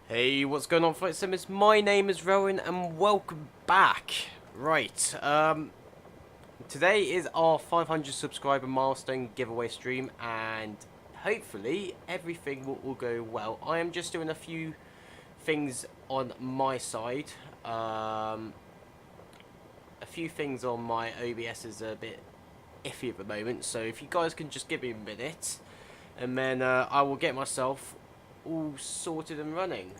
Hey, what's going on, Flight Simmers? My name is Rowan, and welcome back. Right, today is our 500 subscriber milestone giveaway stream, and hopefully everything will all go well. I am just doing a few things on my side. A few things on my OBS is a bit iffy at the moment, so if you guys can just give me a minute, and then I will get myself all sorted and running.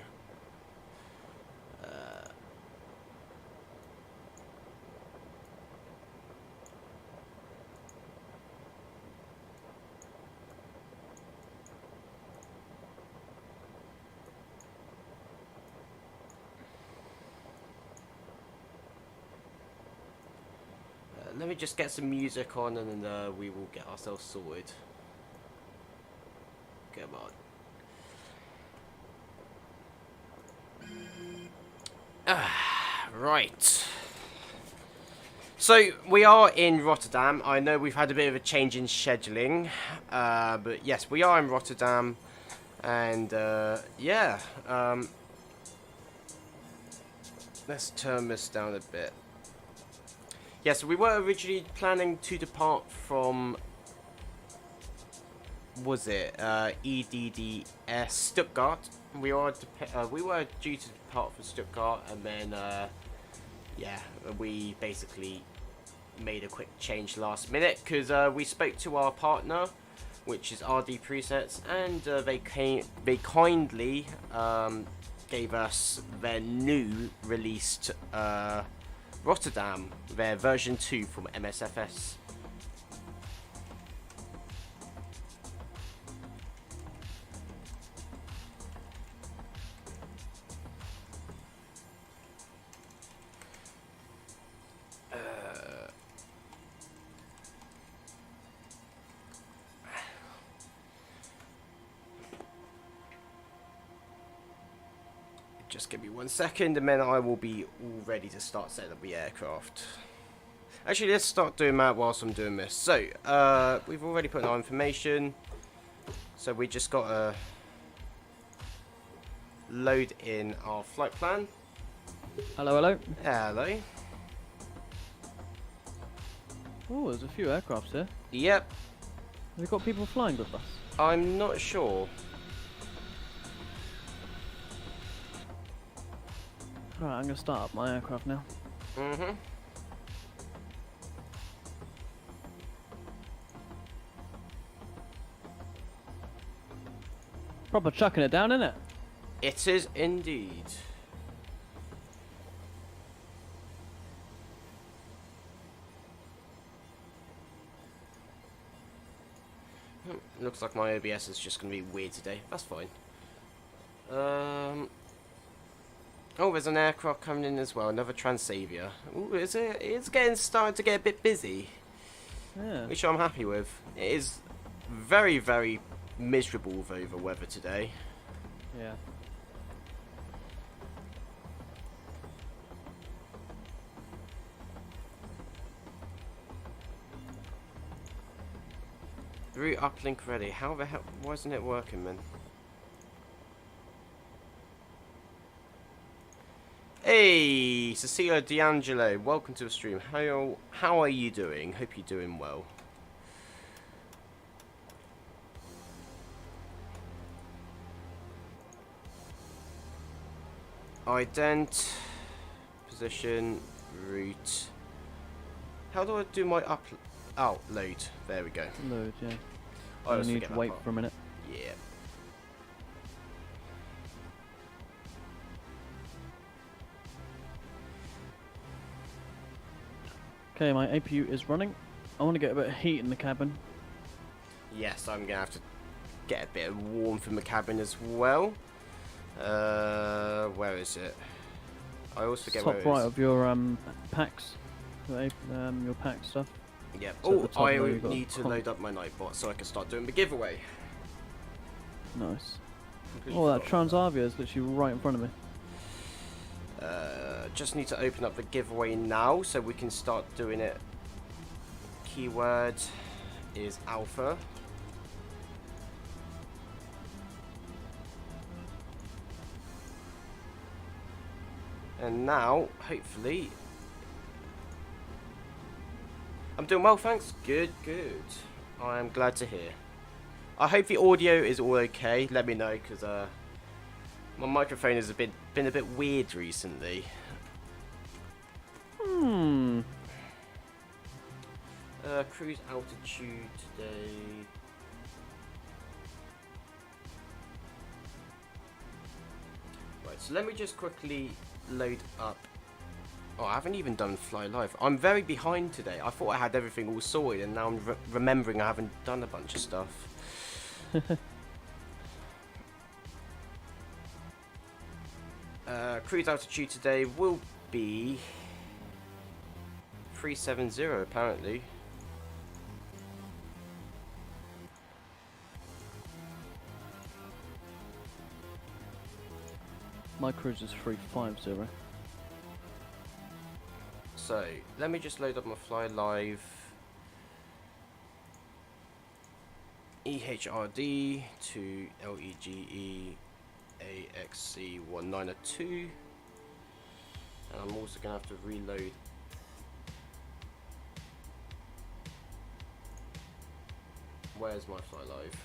Let me just get some music on, and then we will get ourselves sorted. Come on. Right. So, we are in Rotterdam. I know we've had a bit of a change in scheduling. But yes, we are in Rotterdam. And, yeah. Let's turn this down a bit. Yes, we were originally planning to depart from, was it EDDS Stuttgart? We were due to depart from Stuttgart, and then yeah, we basically made a quick change last minute because we spoke to our partner, which is RDPresets, and they kindly gave us their new released Rotterdam, their version 2 from MSFS. Just give me 1 second, and then I will be all ready to start setting up the aircraft. Actually, let's start doing that whilst I'm doing this. So, we've already put in our information. So we just got to load in our flight plan. Hello, hello. Hello. Oh, there's a few aircrafts here. Yep. Have we got people flying with us? I'm not sure. Alright, I'm going to start up my aircraft now. Mm-hmm. Proper chucking it down, innit? It is indeed. Looks like my OBS is just going to be weird today. That's fine. Oh, there's an aircraft coming in as well. Another Transavia. Ooh, it's starting to get a bit busy. Yeah. Which I'm happy with. It is very, very miserable though, the weather today. Yeah. Route uplink ready. How the hell? Why isn't it working, man? Hey, Cecilia D'Angelo, welcome to the stream. How are you doing? Hope you're doing well. Ident, position, route. How do I do my load? There we go. Load, yeah. I always need forget to that wait part. for a minute. Yeah. Okay, my APU is running. I want to get a bit of heat in the cabin. Yes, I'm gonna have to get a bit of warmth in the cabin as well. Where is it? I always forget where it is. Top right of your packs. Your pack stuff. Yep. So Oh, I need to load up my Nightbot so I can start doing the giveaway. Nice. Completely Oh, that forgot Transavia is literally right in front of me. just need to open up the giveaway now so we can start doing it. Keyword is alpha. And now, hopefully... I'm doing well, thanks. Good, good. I am glad to hear. I hope the audio is all okay. Let me know, because my microphone has been a bit weird recently. Cruise altitude today. Right, so let me just quickly load up. Oh, I haven't even done Fly Live. I'm very behind today. I thought I had everything all sorted, and now I'm remembering I haven't done a bunch of stuff. Cruise altitude today will be 370 apparently. My cruise is 350. So, let me just load up my Fly Live. EHRD to LEGE AXC 1902. And I'm also going to have to reload. Where's my Fly Live?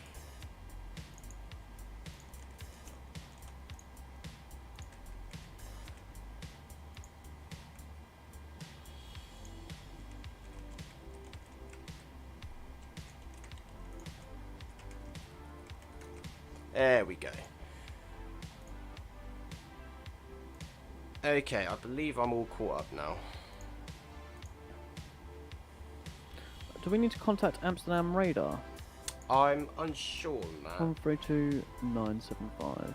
There we go. Okay, I believe I'm all caught up now. Do we need to contact Amsterdam radar? I'm unsure, man. 132975.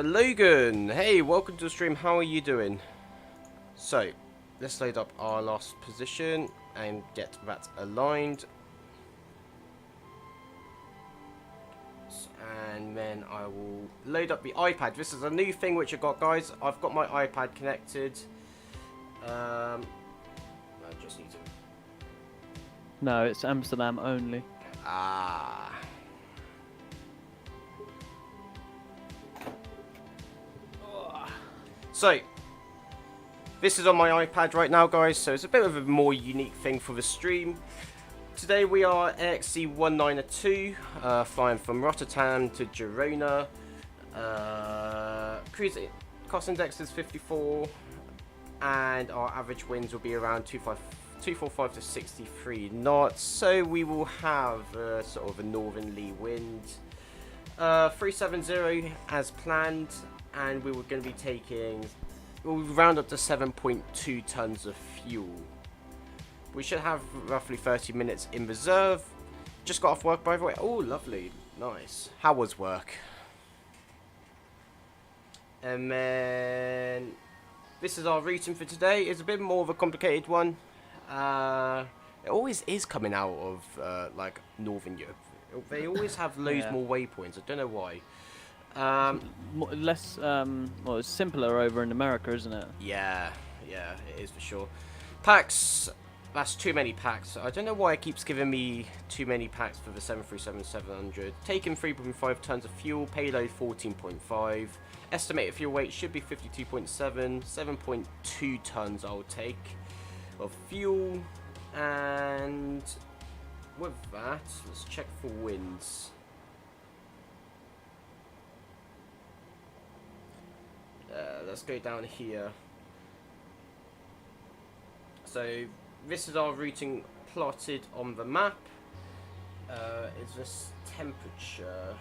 Logan, hey, welcome to the stream. How are you doing? So, let's load up our last position and get that aligned. And then I will load up the iPad. This is a new thing which I got, guys. I've got my iPad connected. I just need to... No, it's Amsterdam only. Ah. So, this is on my iPad right now, guys, so it's a bit of a more unique thing for the stream. Today we are AXC 1902, flying from Rotterdam to Girona. Cruise cost index is 54, and our average winds will be around 245 to 63 knots. So we will have sort of a northerly wind. 370 as planned, and we were going to be taking... We'll round up to 7.2 tons of fuel. We should have roughly 30 minutes in reserve. Just got off work, by the way. Oh, lovely. Nice. How was work? And then... This is our routing for today. It's a bit more of a complicated one. It always is coming out of, like, Northern Europe. They always have loads more waypoints. I don't know why. Less, well, it's simpler over in America, isn't it? Yeah, it is for sure. Packs, that's too many packs. I don't know why it keeps giving me too many packs for the 737-700. Taking 3.5 tons of fuel, payload 14.5. Estimated fuel weight should be 52.7. 7.2 tons I'll take of fuel. And with that, let's check for winds. Let's go down here. So this is our routing plotted on the map. Is this temperature?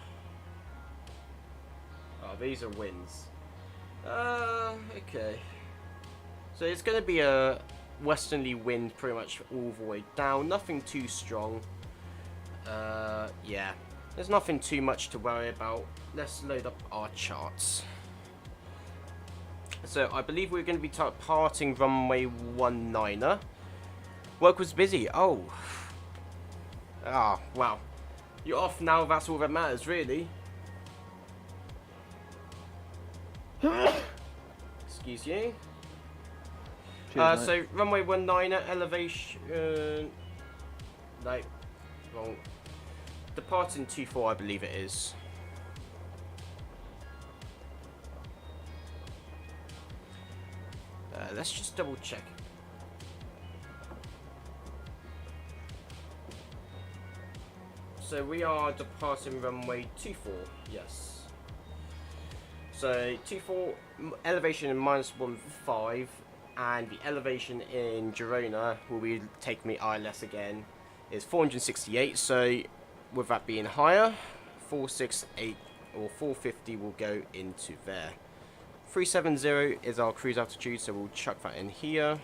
Oh, these are winds. Okay. So it's going to be a westerly wind pretty much all the way down. Nothing too strong. Yeah. There's nothing too much to worry about. Let's load up our charts. So I believe we're going to be departing runway 19er. Work was busy. Oh. Ah, wow. You're off now, that's all that matters, really. Excuse you. Cheers, so runway 19er elevation, like wrong. Departing 24, I believe it is. Let's just double check. So we are departing runway 24, yes. So 24 elevation in -15, and the elevation in Girona will be taking me ILS again is 468. So with that being higher, 468 or 450 will go into there. 370 is our cruise altitude, so we'll chuck that in here.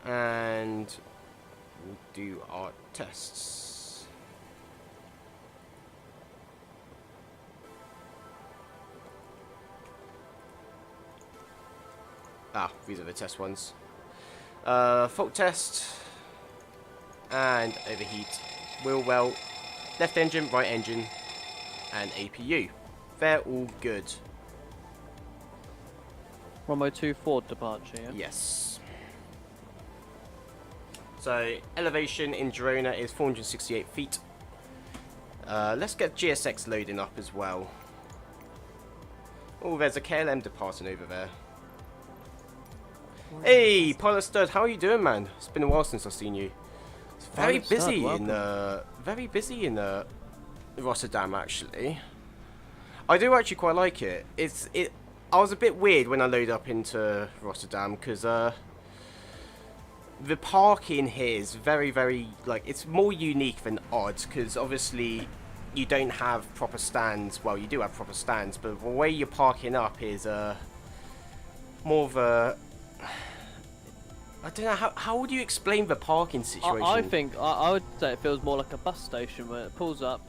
And we'll do our tests. These are the test ones. Fault test and overheat. Wheel well, left engine, right engine, and APU. They're all good. Runway 24 departure, yeah? Yes. So elevation in Girona is 468 feet. Let's get GSX loading up as well. Oh, there's a KLM departing over there. Hey, Pilot Stud, how are you doing, man? It's been a while since I've seen you. It's very busy in Rotterdam, actually. I do actually quite like it. I was a bit weird when I loaded up into Rotterdam because the parking here is very, very, like, it's more unique than odd because obviously you don't have proper stands. Well, you do have proper stands, but the way you're parking up is more of a, I don't know, how would you explain the parking situation? I think I would say it feels more like a bus station where it pulls up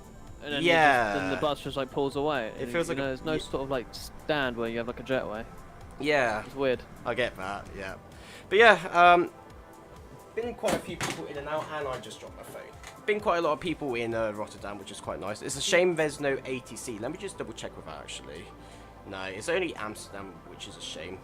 and then, then the bus just like pulls away. It feels like there's no sort of like stand where you have like a jetway. Yeah, it's weird. I get that. Yeah, but yeah, been quite a few people in and out, and I just dropped my phone. Been quite a lot of people in Rotterdam, which is quite nice. It's a shame there's no ATC. Let me just double check with that actually. No, it's only Amsterdam, which is a shame.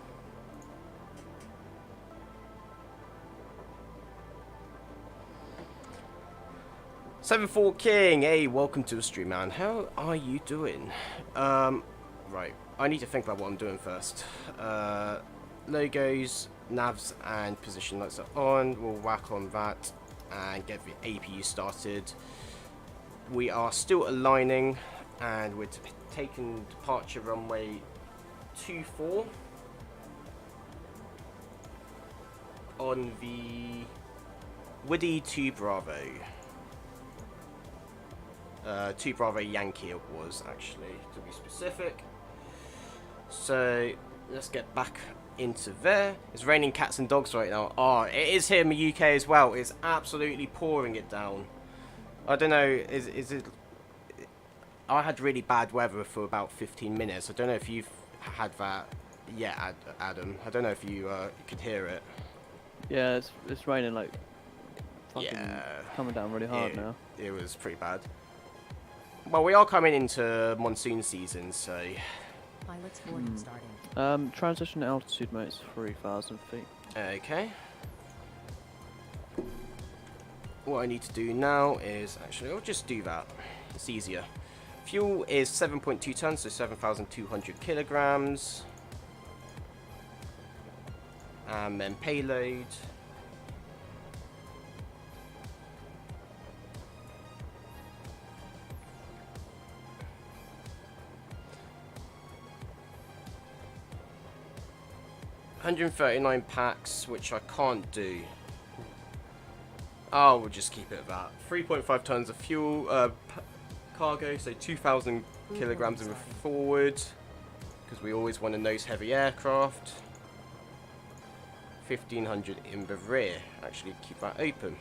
Seven4 King, hey, welcome to the stream, man. How are you doing? Right, I need to think about what I'm doing first. Logos, navs, and position lights are on. We'll whack on that and get the APU started. We are still aligning, and we're taking departure runway 24 on the Woody 2 Bravo. 2 Bravo Yankee it was, actually, to be specific. So let's get back into there. It's raining cats and dogs right now. Oh, it is here in the UK as well. It's absolutely pouring it down. I don't know, is it... I had really bad weather for about 15 minutes. I don't know if you've had that yet, Adam. I don't know if you could hear it. Yeah, it's raining like fucking coming down really hard now. It was pretty bad. Well, we are coming into monsoon season, so... Pilots boarding starting. Transition altitude, mate, is 3,000 feet. Okay. What I need to do now is... Actually, I'll just do that. It's easier. Fuel is 7.2 tons, so 7,200 kilograms. And then payload... $139 packs, which I can't do. Oh, we'll just keep it at that. 3.5 tons of fuel, cargo, so 2,000 kilograms in the forward, because we always want a nose heavy aircraft. 1,500 in the rear. Actually, keep that open.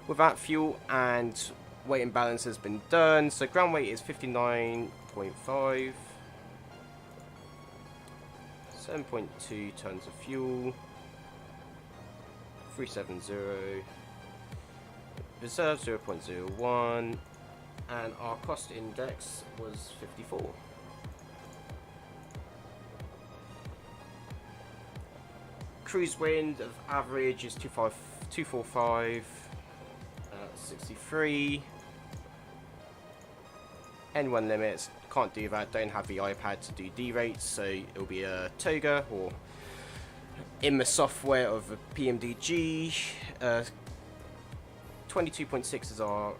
With that, fuel and weight and balance has been done. So ground weight is 59.5. 7.2 tons of fuel, 370, reserve 0.01, and our cost index was 54. Cruise wind of average is 254 245, 63. N1 limits, can't do that, don't have the iPad to do D rates, so it'll be a Toga or in the software of a PMDG. 22.6 is our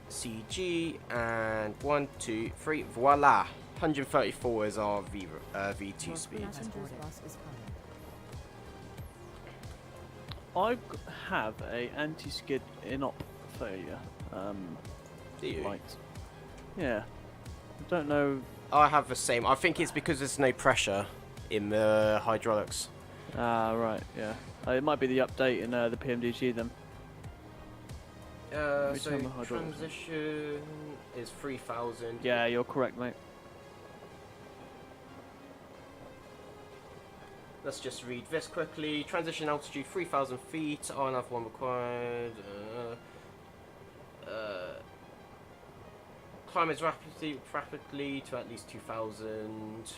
CG, and 1, 2, 3, voila! 134 is our V2 speed. I have a anti-skid inop failure. Do you? Light. Yeah. I don't know. I have the same. I think it's because there's no pressure in the hydraulics. Ah, right, yeah. It might be the update in the PMDG then. So transition is 3,000. Yeah, you're correct, mate. Let's just read this quickly. Transition altitude 3,000 feet. RNAV 1 required. Climb is rapidly to at least 2,000.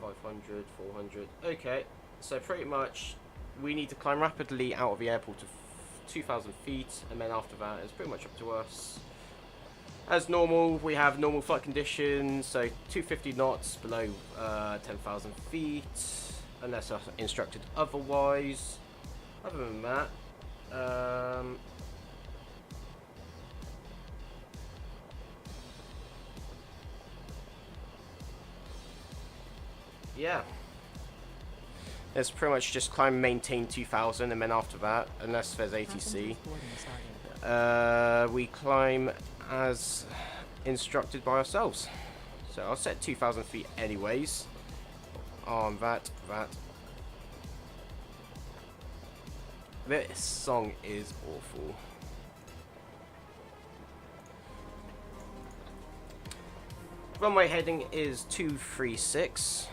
$500, $400. Okay, so pretty much we need to climb rapidly out of the airport to 2,000 feet, and then after that it's pretty much up to us. As normal, we have normal flight conditions, so 250 knots below 10,000 feet, unless instructed otherwise. Other than that, yeah. It's pretty much just climb, maintain 2,000, and then after that, unless there's ATC, we climb as instructed by ourselves. So I'll set 2,000 feet anyways. On that. This song is awful. Runway heading is 236.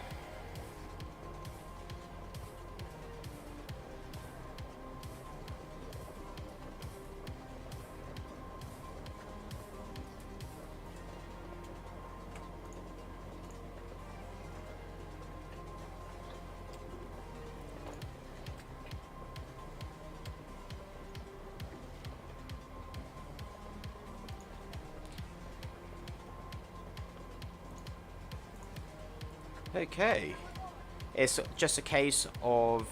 Okay, it's just a case of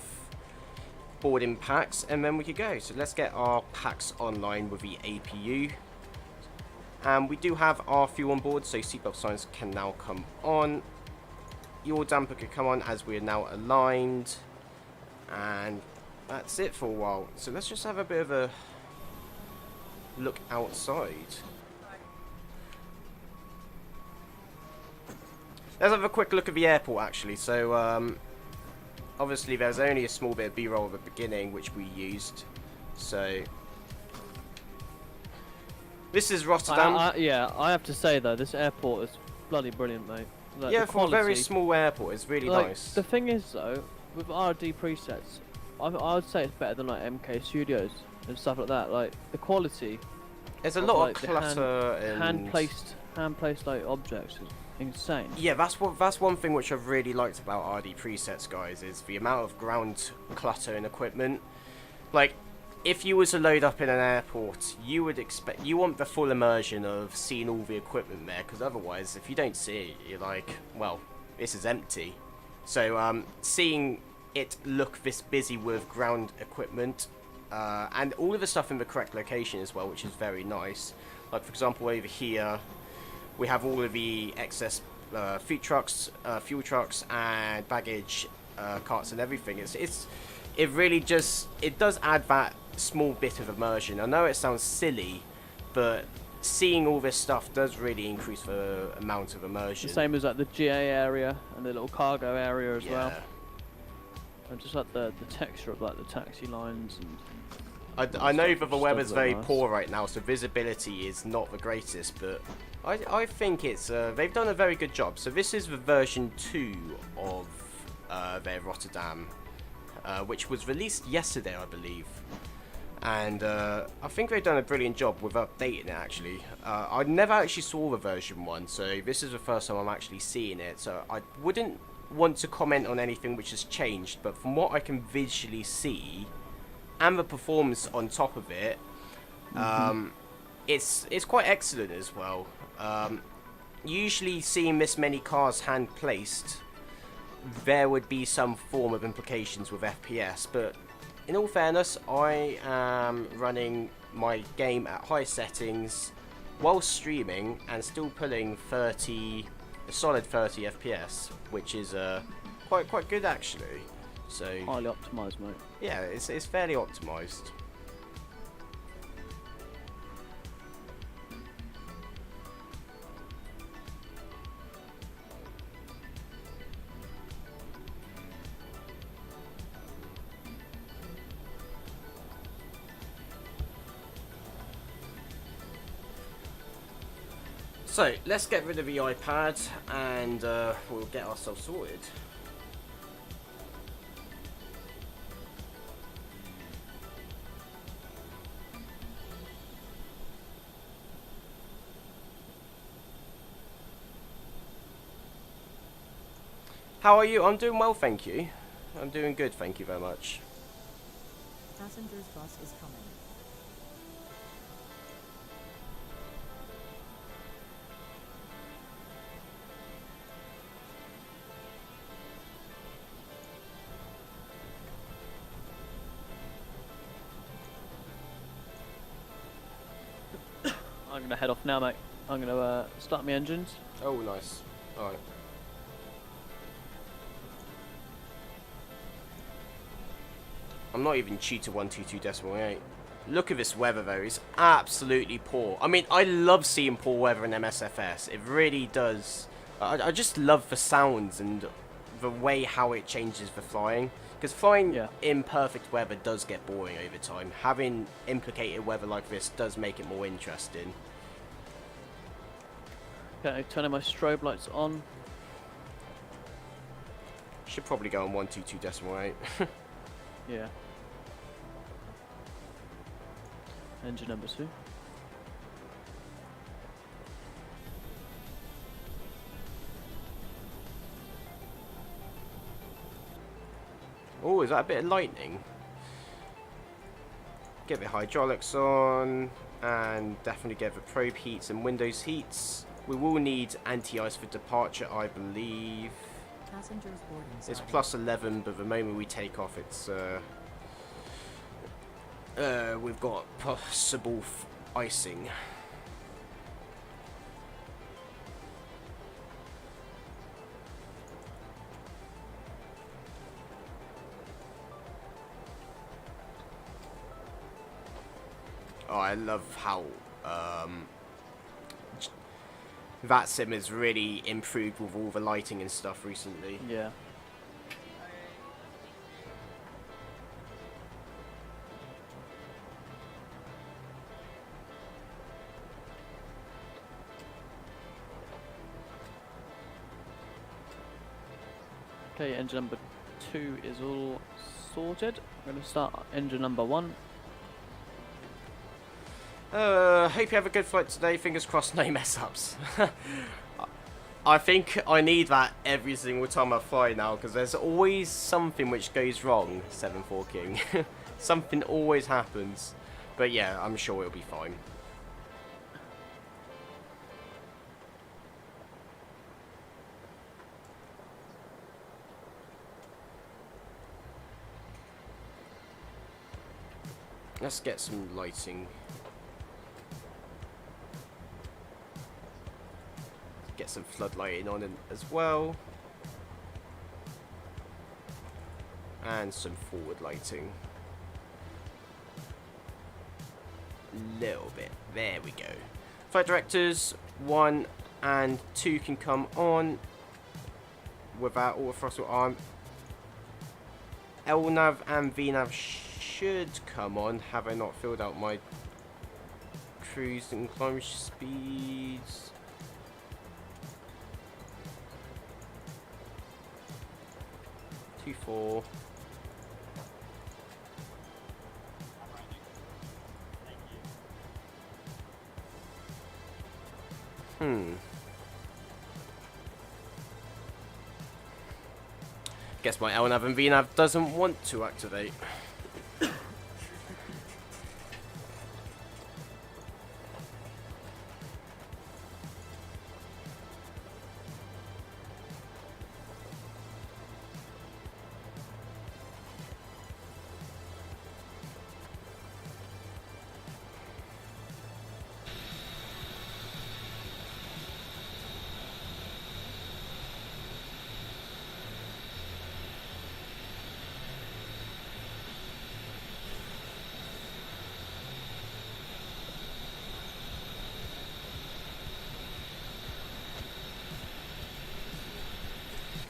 boarding packs and then we could go. So let's get our packs online with the APU. And we do have our fuel on board, so seatbelt signs can now come on. Your damper could come on as we are now aligned. And that's it for a while. So let's just have a bit of a look outside. Let's have a quick look at the airport actually. So obviously there's only a small bit of B-roll at the beginning which we used. So this is Rotterdam. Yeah, I have to say though, this airport is bloody brilliant, mate. Like, yeah, for a very small airport, it's really like, nice. The thing is though, with RDPresets, I would say it's better than like MK Studios and stuff like that. Like the quality. There's a lot of clutter and hand placed like objects is insane. Yeah, that's one thing which I've really liked about RDPresets, guys, is the amount of ground clutter and equipment. Like, if you were to load up in an airport, you want the full immersion of seeing all the equipment there, because otherwise, if you don't see it, you're like, well, this is empty. So, seeing it look this busy with ground equipment, and all of the stuff in the correct location as well, which is very nice. Like, for example, over here, we have all of the excess food trucks, fuel trucks, and baggage carts and everything. It really just, it does add that small bit of immersion. I know it sounds silly, but seeing all this stuff does really increase the amount of immersion. The same as like the GA area and the little cargo area as well. And just like the texture of like the taxi lines and. I know that the weather's very poor right now, so visibility is not the greatest, but I think it's they've done a very good job. So this is the version 2 of their Rotterdam, which was released yesterday, I believe. And I think they've done a brilliant job with updating it, actually. I never actually saw the version 1, so this is the first time I'm actually seeing it. So I wouldn't want to comment on anything which has changed, but from what I can visually see, and the performance on top of it, it's quite excellent as well. Usually seeing this many cars hand placed, there would be some form of implications with FPS, but in all fairness, I am running my game at high settings while streaming and still pulling a solid 30 FPS, which is quite good actually. So highly optimized, mate. yeah, it's fairly optimized. So, let's get rid of the iPad and we'll get ourselves sorted. How are you? I'm doing well, thank you. I'm doing good, thank you very much. Passengers bus is coming. I'm gonna head off now, mate. I'm gonna start my engines. Oh, nice. Alright. I'm not even cheater 122.8. Look at this weather though, it's absolutely poor. I mean, I love seeing poor weather in MSFS. It really does. I just love the sounds and the way how it changes the flying. Because flying in perfect weather does get boring over time. Having implicated weather like this does make it more interesting. Okay, turning my strobe lights on. Should probably go on 122.8. Yeah. Engine number 2. Oh, is that a bit of lightning? Get the hydraulics on, and definitely get the probe heats and windows heats. We will need anti-ice for departure, I believe. Passengers boarding It's starting. plus 11, but the moment we take off, it's we've got possible icing. Oh, I love how that sim has really improved with all the lighting and stuff recently. Yeah. Okay, engine number 2 is all sorted. I'm going to start engine number 1. Hope you have a good flight today. Fingers crossed, no mess ups. I think I need that every single time I fly now, because there's always something which goes wrong, 7-4 King. Something always happens. But yeah, I'm sure it'll be fine. Let's get some lighting. Get some floodlighting on it as well. And some forward lighting. Little bit. There we go. Flight directors 1 and 2 can come on without auto throttle arm. LNAV and VNAV should come on. Have I not filled out my cruise and climb speeds? Four. Guess my LNAV and VNAV doesn't want to activate.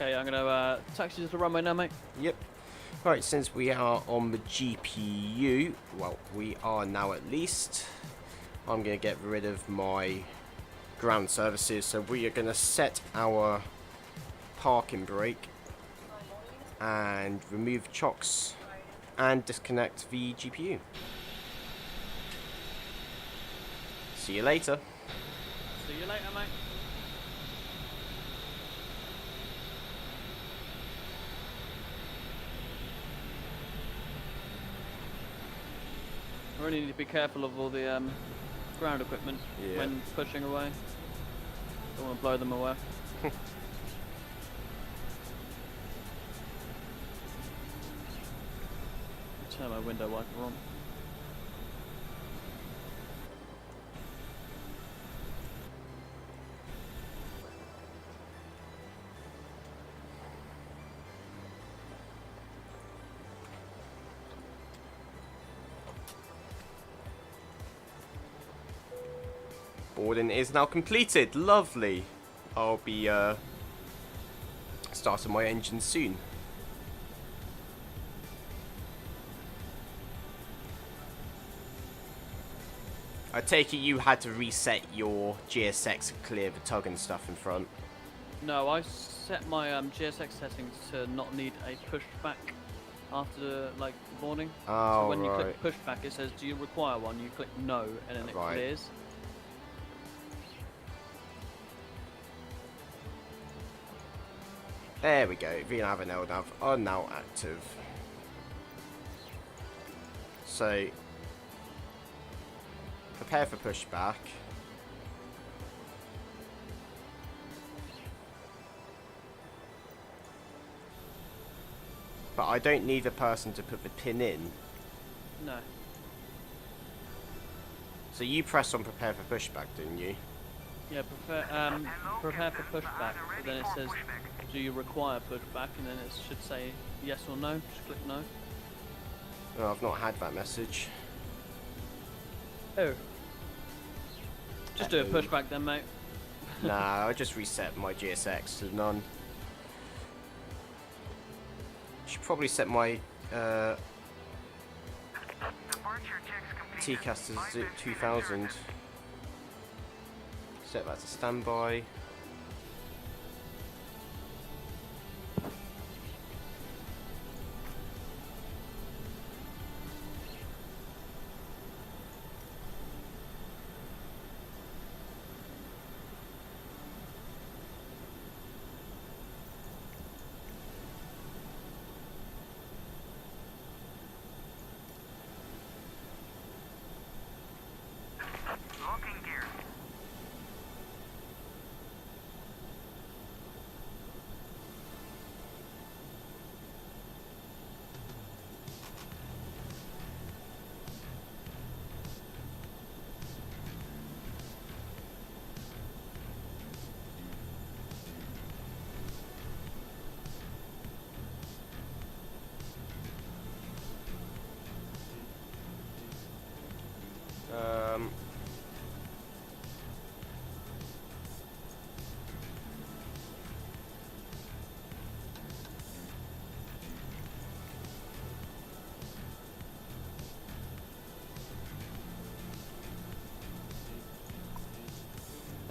Okay, I'm gonna taxi to the runway now, mate. Yep. Right, since we are on the GPU, well, we are now at least, I'm going to get rid of my ground services. So we are going to set our parking brake and remove chocks and disconnect the GPU. See you later. See you later, mate. I really need to be careful of all the ground equipment when pushing away. Don't want to blow them away. Turn my window wiper on. Boarding is now completed. Lovely. I'll be starting my engine soon. I take it you had to reset your GSX to clear the tug and stuff in front. No, I set my GSX settings to not need a pushback after like boarding. Oh, so when you right. click pushback, it says, "Do you require one?" You click no, and then it Right. clears. There we go. VNAV and LNAV are now active. So, prepare for pushback. But I don't need a person to put the pin in. No. So you pressed on prepare for pushback, didn't you? Yeah, prepare for pushback, but then it says, "Do you require pushback?" And then it should say yes or no. Just click no. No, I've not had that message. Oh. Just do a pushback then, mate. Nah, I just reset my GSX to none. Should probably set my TCAS to 2000. Set that to standby.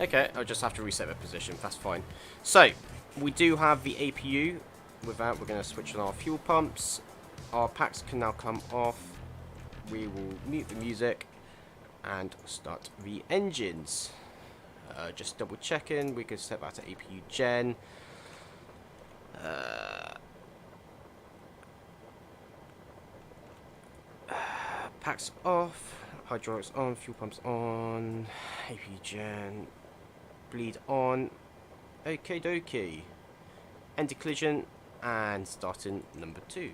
Okay, I'll just have to reset the position, that's fine. So, we do have the APU. With that, we're going to switch on our fuel pumps. Our packs can now come off. We will mute the music and start the engines. Just double checking, we can set that to APU gen. Packs off, hydraulics on, fuel pumps on, AP gen, bleed on. Okie dokie. Enter collision and starting number 2.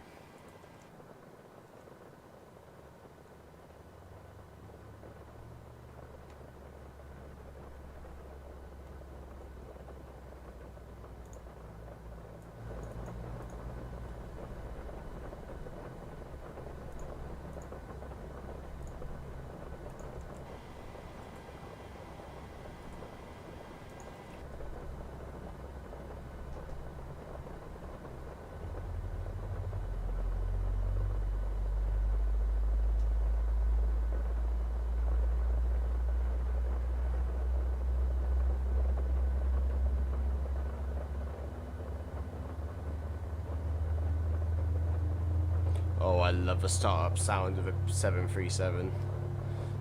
Oh, I love the startup sound of a 737.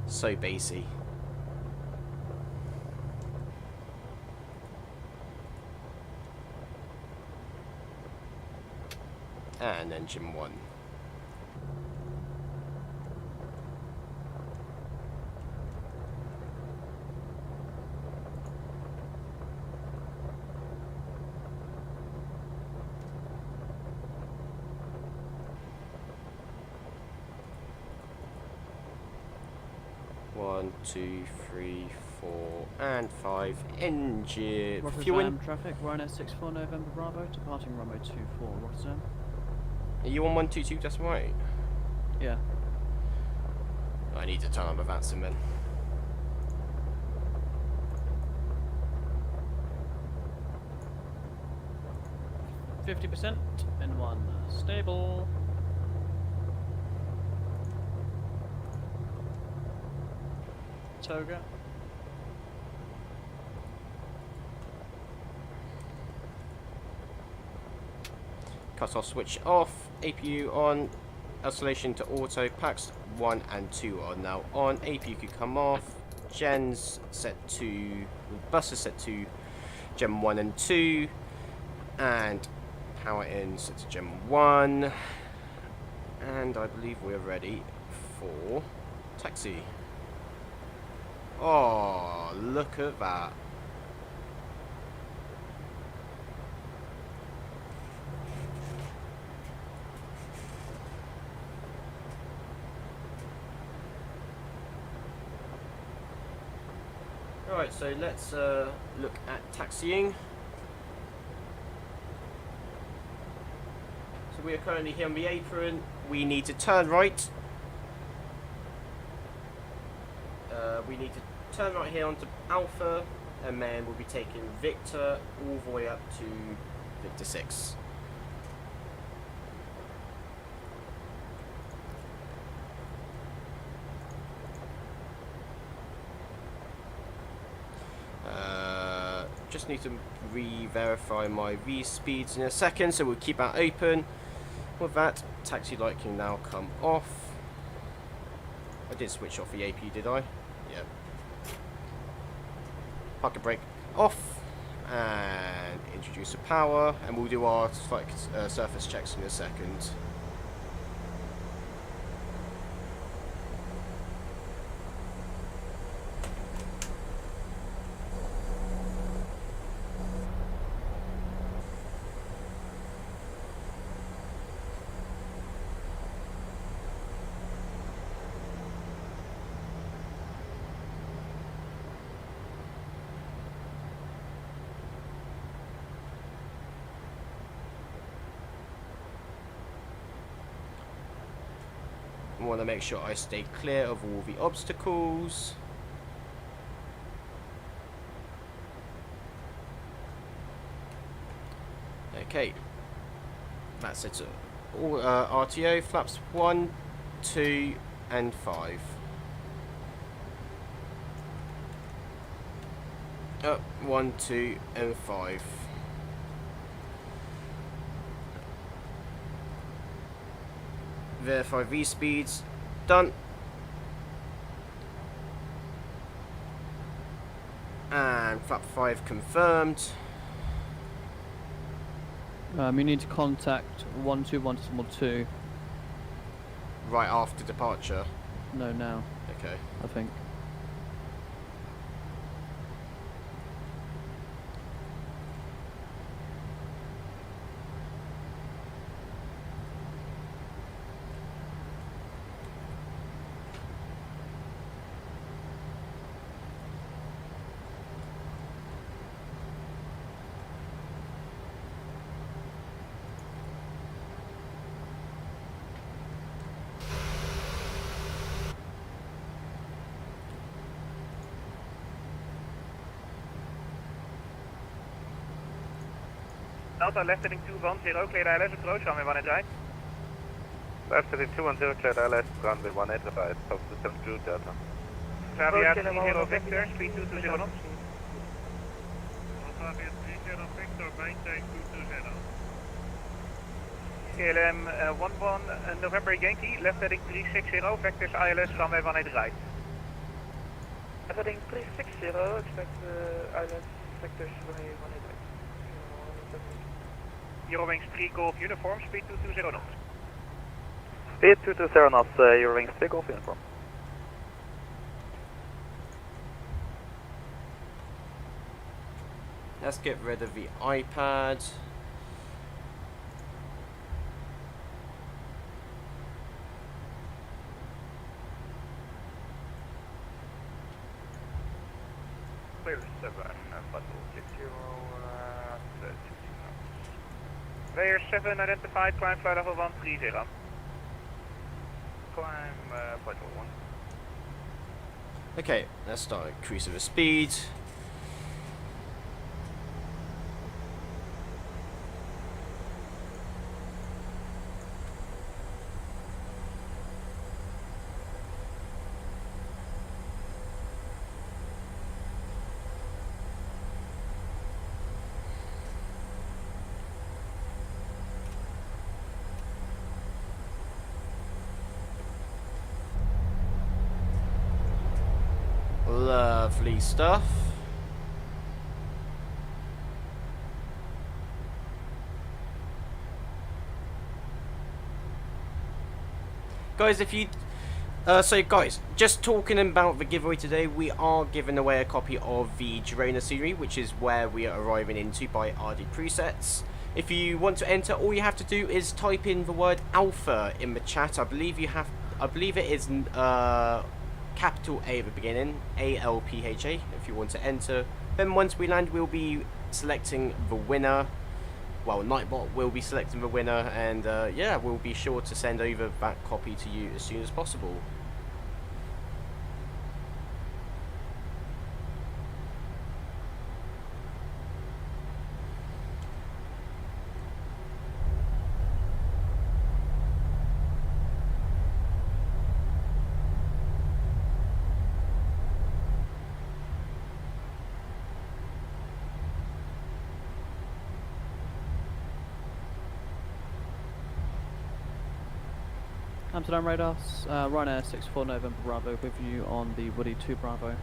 So bassy. And engine 1. One, 2, 3, 4, and 5. Engine. Fuel in. Rotterdam traffic, Ryanair 64 November Bravo, departing runway 24, Rotterdam. Are you on 122 decimal 8? Yeah. I need to turn on the Vatsim then. %, N1 stable. Toga. Cut off switch off, APU on, oscillation to auto, packs 1 and 2 are now on, APU can come off, gens set to, buses set to gen 1 and 2, and power in set to gen 1, and I believe we're ready for taxi. Oh, look at that. Alright, so let's look at taxiing. So we are currently here on the apron. We need to turn right. We need to turn right here onto Alpha, and then we'll be taking Victor all the way up to Victor 6. Just need to re-verify my V-speeds in a second, so we'll keep that open. With that, taxi light can now come off. I did switch off the AP, did I? Yeah. Parking brake off, and introduce the power, and we'll do our surface checks in a second. I want to make sure I stay clear of all the obstacles. Okay, that's it. All RTO flaps 1, 2, and 5. Up 1, 2, and 5. Verify V speeds. Done. And flap 5 confirmed. You need to contact 121.2. Right after departure. know now, Okay. I think. Delta, left heading 210, cleared ILS approach, runway 18 right. Left heading 210, cleared ILS, runway 18 right, top to 72 Delta. Xavier 30 Victor, speed 220 knots. Xavier 30 Victor, maintain 220. KLM 11 November Yankee, left heading 360, vectors ILS, runway 18 right. Left heading 360, expect ILS, vectors runway 18 right. Eurowings 3 Golf uniform, speed 220 knots. Speed 220 knots, Eurowings 3 Golf uniform. Let's get rid of the iPad. Clear 7, bundle 60, 30 knots. Layer 7 identified, climb flight level 130. Climb flight level 1. Okay, let's start increasing the speed. Lovely stuff. Guys, if you so guys, just talking about the giveaway today, we are giving away a copy of the Girona scenery, which is where we are arriving into by RDPresets. If you want to enter, all you have to do is type in the word alpha in the chat. I believe it is capital A at the beginning, ALPHA, if you want to enter. Then once we land, we'll be selecting the winner. Well, Nightbot will be selecting the winner, and yeah, we'll be sure to send over that copy to you as soon as possible. Amsterdam radars, Ryanair 64 November Bravo with you on the Woody 2 Bravo,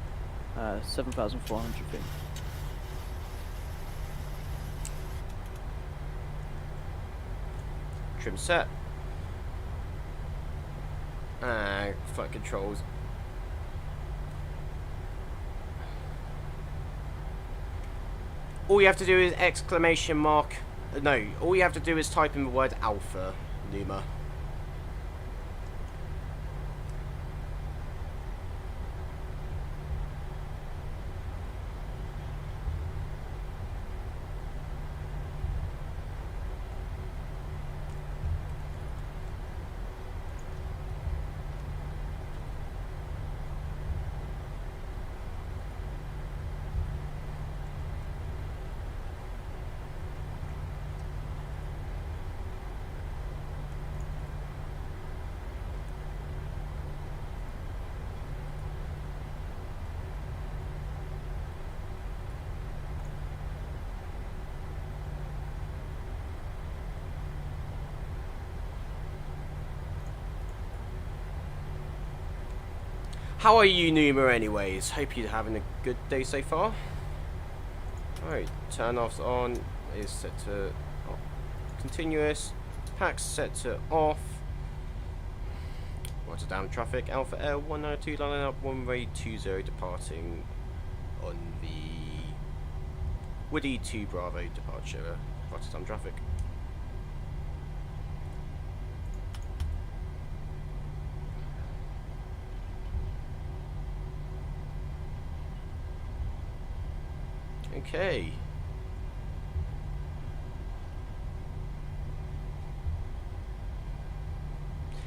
7,400 feet. Trim set. And flight controls. All you have to do is exclamation mark. No, all you have to do is type in the word alpha, Numa. How are you, Numa, anyways? Hope you're having a good day so far. Alright, turn offs on is set to continuous. Packs set to off. Rotterdam traffic, Alpha Air 192 lining up runway 20 departing on the Woody 2 Bravo departure, Rotterdam traffic. Okay.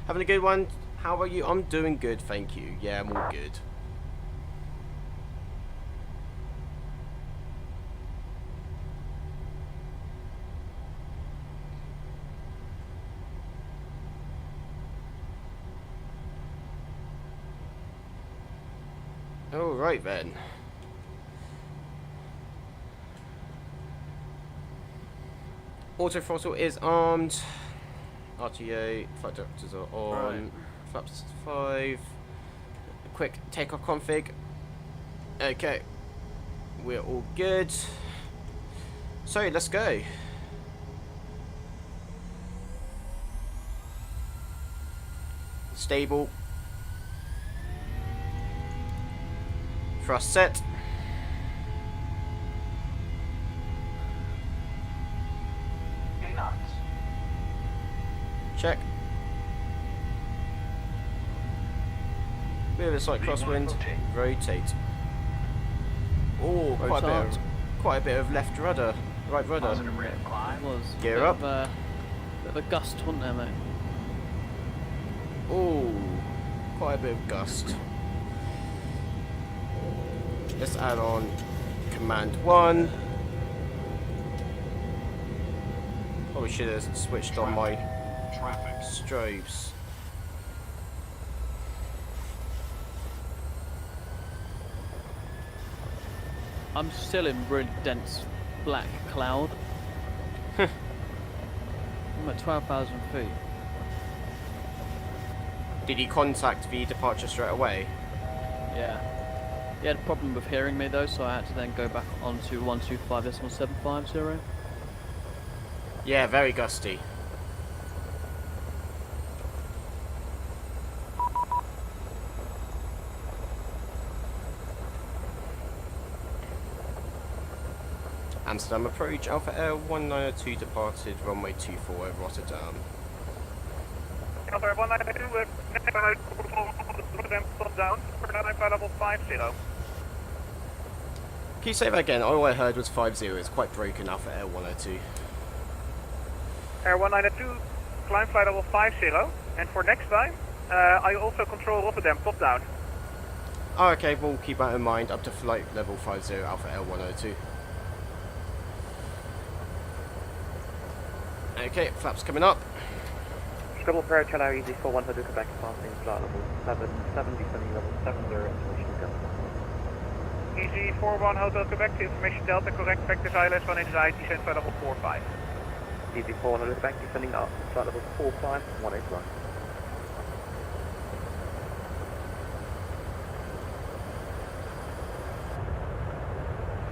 Having a good one. How about you? I'm doing good, thank you. Yeah, I'm all good. All right then. Auto throttle is armed. RTA, flight directors are on. Right. Flaps 5. Quick takeoff config. Okay. We're all good. So let's go. Stable. Thrust set. Check. Bit of a slight crosswind. Rotate. Oh, quite a bit of left rudder, right rudder. It was. Gear bit up. Of a, bit of a gust, wasn't there, mate? Oh, quite a bit of gust. Let's add on command 1. Probably should have switched on my strobes. I'm still in really dense black cloud. I'm at 12,000 feet. Did he contact the departure straight away? Yeah. He had a problem with hearing me though, so I had to then go back onto 125.750. Yeah, very gusty. Amsterdam approach, Alpha Air 192 departed, runway 24 over Rotterdam. Alpha Air 192, Rotterdam, top down, for 95 level 50. Can you say that again? All I heard was 50. It's quite broken, Alpha Air 192. Air 192, climb flight level 50, and for next time, I also control Rotterdam, top down. Oh, okay, we'll keep that in mind. Up to flight level 50, Alpha Air 102. Okay, flaps coming up. Scuttle prayer channel easy 4100 Quebec passing flight level 770 descending level 70 information Delta. Easy 41 Hotel Quebec to information Delta, correct, vectors ILS 180, descent flight level 45. Easy 400 Quebec descending up flight level 45 181.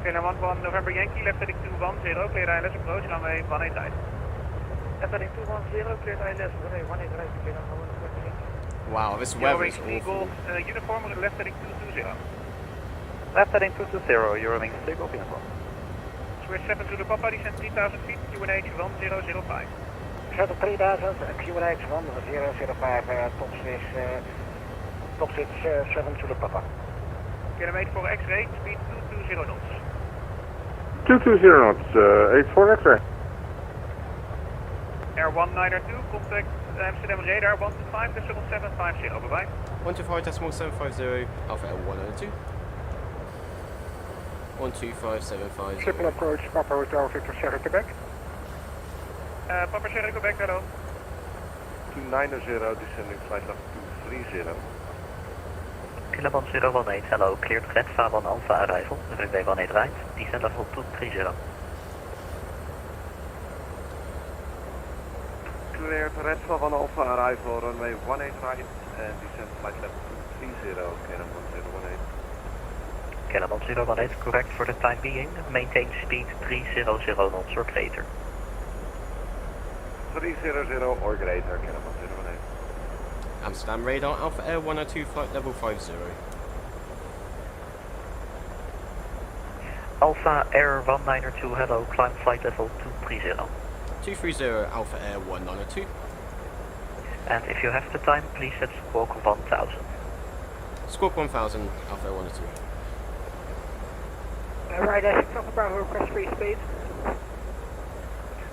Killer 11 November Yankee, left heading 210, clear ILS approach, runway 180. Left heading 210, clear ILS, runway 180, clear runway 180. Wow, this weather is Eagle, awful. uniform, left heading 220. Left heading 220, Eurowings Eagle, uniform. Swiss 7 to the Papa, descent 3000 feet, QNH 1005. Shuttle 3000, QNH 1005, top Swiss 7 to the Papa. Kilometer for X-ray, speed 220 knots. 220 knots, 84 X-ray. Air 192, contact Amsterdam radar 125.750, bye-bye. 125.750, Alpha Air 102. 125.750. Triple approach, Papa Hotel Victor Sierra Quebec. Papa Sierra Quebec, hello. 290, descending flight level 230. Kilometer 018, hello, cleared Red Faban Alpha arrival, runway 18 right, descent level 230. Cleared Red Faban Alpha arrival, runway 18 right, and descent flight level 230, KLM 1018. KLM 018, correct for the time being, maintain speed 300 knots or greater. 300 or greater, KLM 018. Amsterdam radar, Alpha Air 102, flight level 50. Alpha Air 192, hello, climb flight level 230. 230, Alpha Air 1902. And if you have the time, please set squawk 1000. Squawk 1000, Alpha Air 102. Right, Alpha Bravo, request free speed.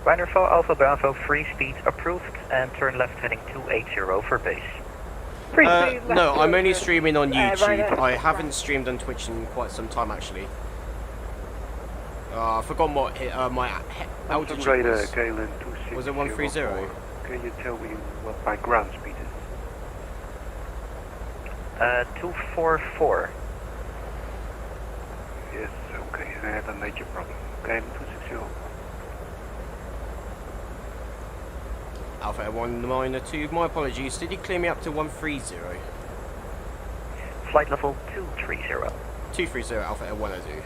Ryder 4 Alpha Bravo, free speed approved, and turn left heading 280 for base. Free speed, left No, I'm only 280. streaming on YouTube. right, I haven't streamed on Twitch in quite some time, actually. I forgot what my altitude Radar, was. Galen 2604. Was it 130? Can you tell me what my ground speed is? 244. Yes, okay, I had a major problem. Galen 260. Alpha Air 192, my apologies. Did you clear me up to 130? Flight level 230. 230, Alpha Air 102.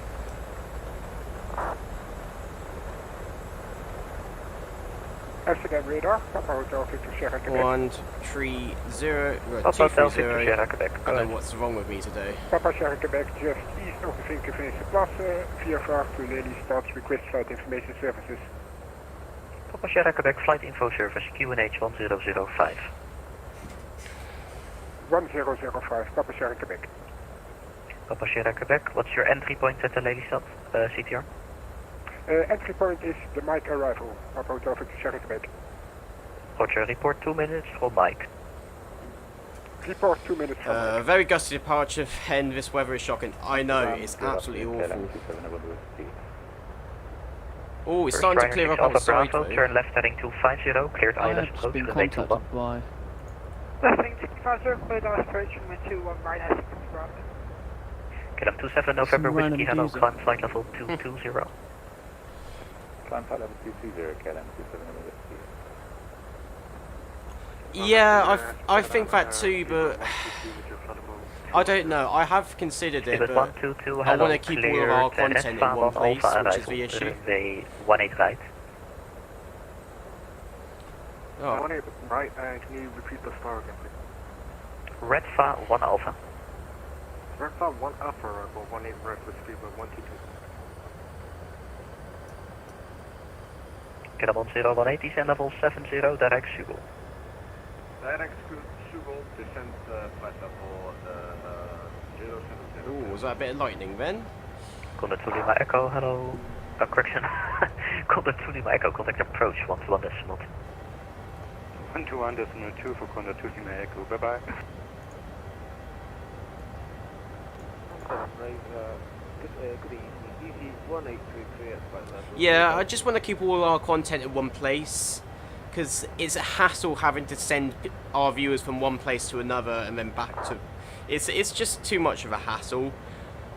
Amsterdam radar, Papa Hotel Victor Sierra Quebec. 130, Papa Hotel 230. Victor Sierra Quebec. I don't know what's wrong with me today. Papa Sierra Quebec, just east of the Vinkenveense via vraag to Lelystad, request flight information services. Papa Sierra Quebec, flight info service, QNH 1005. 1005, Papa Sierra Quebec. Papa Sierra Quebec, what's your entry point at the Lelystad, CTR? Entry point is the Mike arrival, Papa Hotel Victor Sierra Quebec. Roger, report 2 minutes for Mike. Report 2 minutes from Mike. Very gusty departure, and this weather is shocking. I know, it's absolutely awful. Oh, it's starting to clear up on the side, Bravo, though. turn left heading 250, cleared I ILS have just approach, been runway contacted 21. by... Nothing 250, cleared ILS approach, runway 21, right as Bravo. KLM 27 November Some Whiskey, random hello, user. climb flight level 220. Climb flight level 230, KLM 27 Whiskey. Yeah, I think that too, but I don't know. I have considered it, It was but 122, I want to hello, keep all of our cleared, content in one place, which is the issue. Runway 18 right. Oh, Right, can you repeat the star again, please? Redfa 1 Alpha. Alpha 1 Alpha, or 18 right with speed of 122. KLM 018, descend level 70, direct Sugal. Direct Sugal, descent flight level 070. ooh, was that a bit of lightning then? Contact to Lima Echo, hello. Correction. Contact to Lima Echo, contact approach 121.2. 121.2 for contact to Lima Echo, bye bye. Yeah, I just want to keep all our content in one place, because it's a hassle having to send our viewers from one place to another and then back to... It's just too much of a hassle.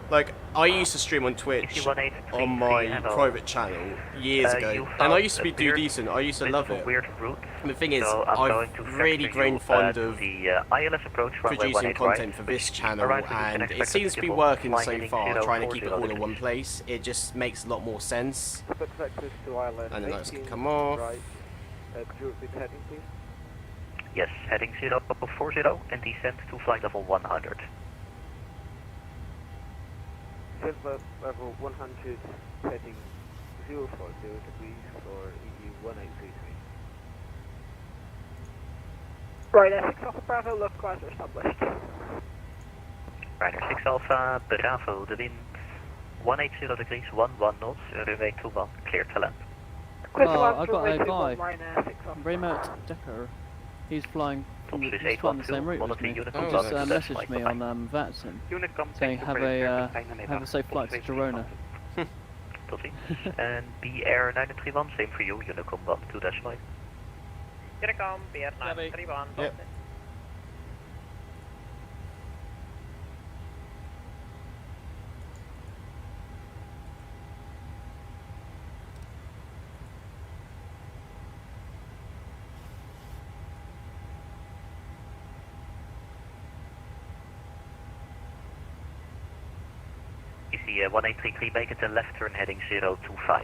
Like, I used to stream on Twitch on my private channel years ago, and I used to do decent. I used to love it. Weird route. And the thing is, So I'm going to I've really factor grown you, fond to of the ILS approach runway producing 18 content right, for this which channel, arrives when you can and expect it seems to be civil working flying so heading far, trying to keep it all in 040 one place. It just makes a lot more sense. And then let's come off. Yes, heading 040 and descend to flight level 100. Level 100, heading 040 degrees for EU 1833. Right, 6 Alpha Bravo, localizer established. Ryder 6 Alpha, Bravo, the wind 180 degrees, 11 knots, runway 21, clear to land. Oh, I've got a guy, Raymond Decker. He's flying from the, he's flying the same route as me. He just messaged me on Vatson saying have a safe flight to Girona. And BR 931, same for you, Unicom 1, 2-5. Unicom, BR 931. Yep. Is the 1833 make it a left turn heading 025?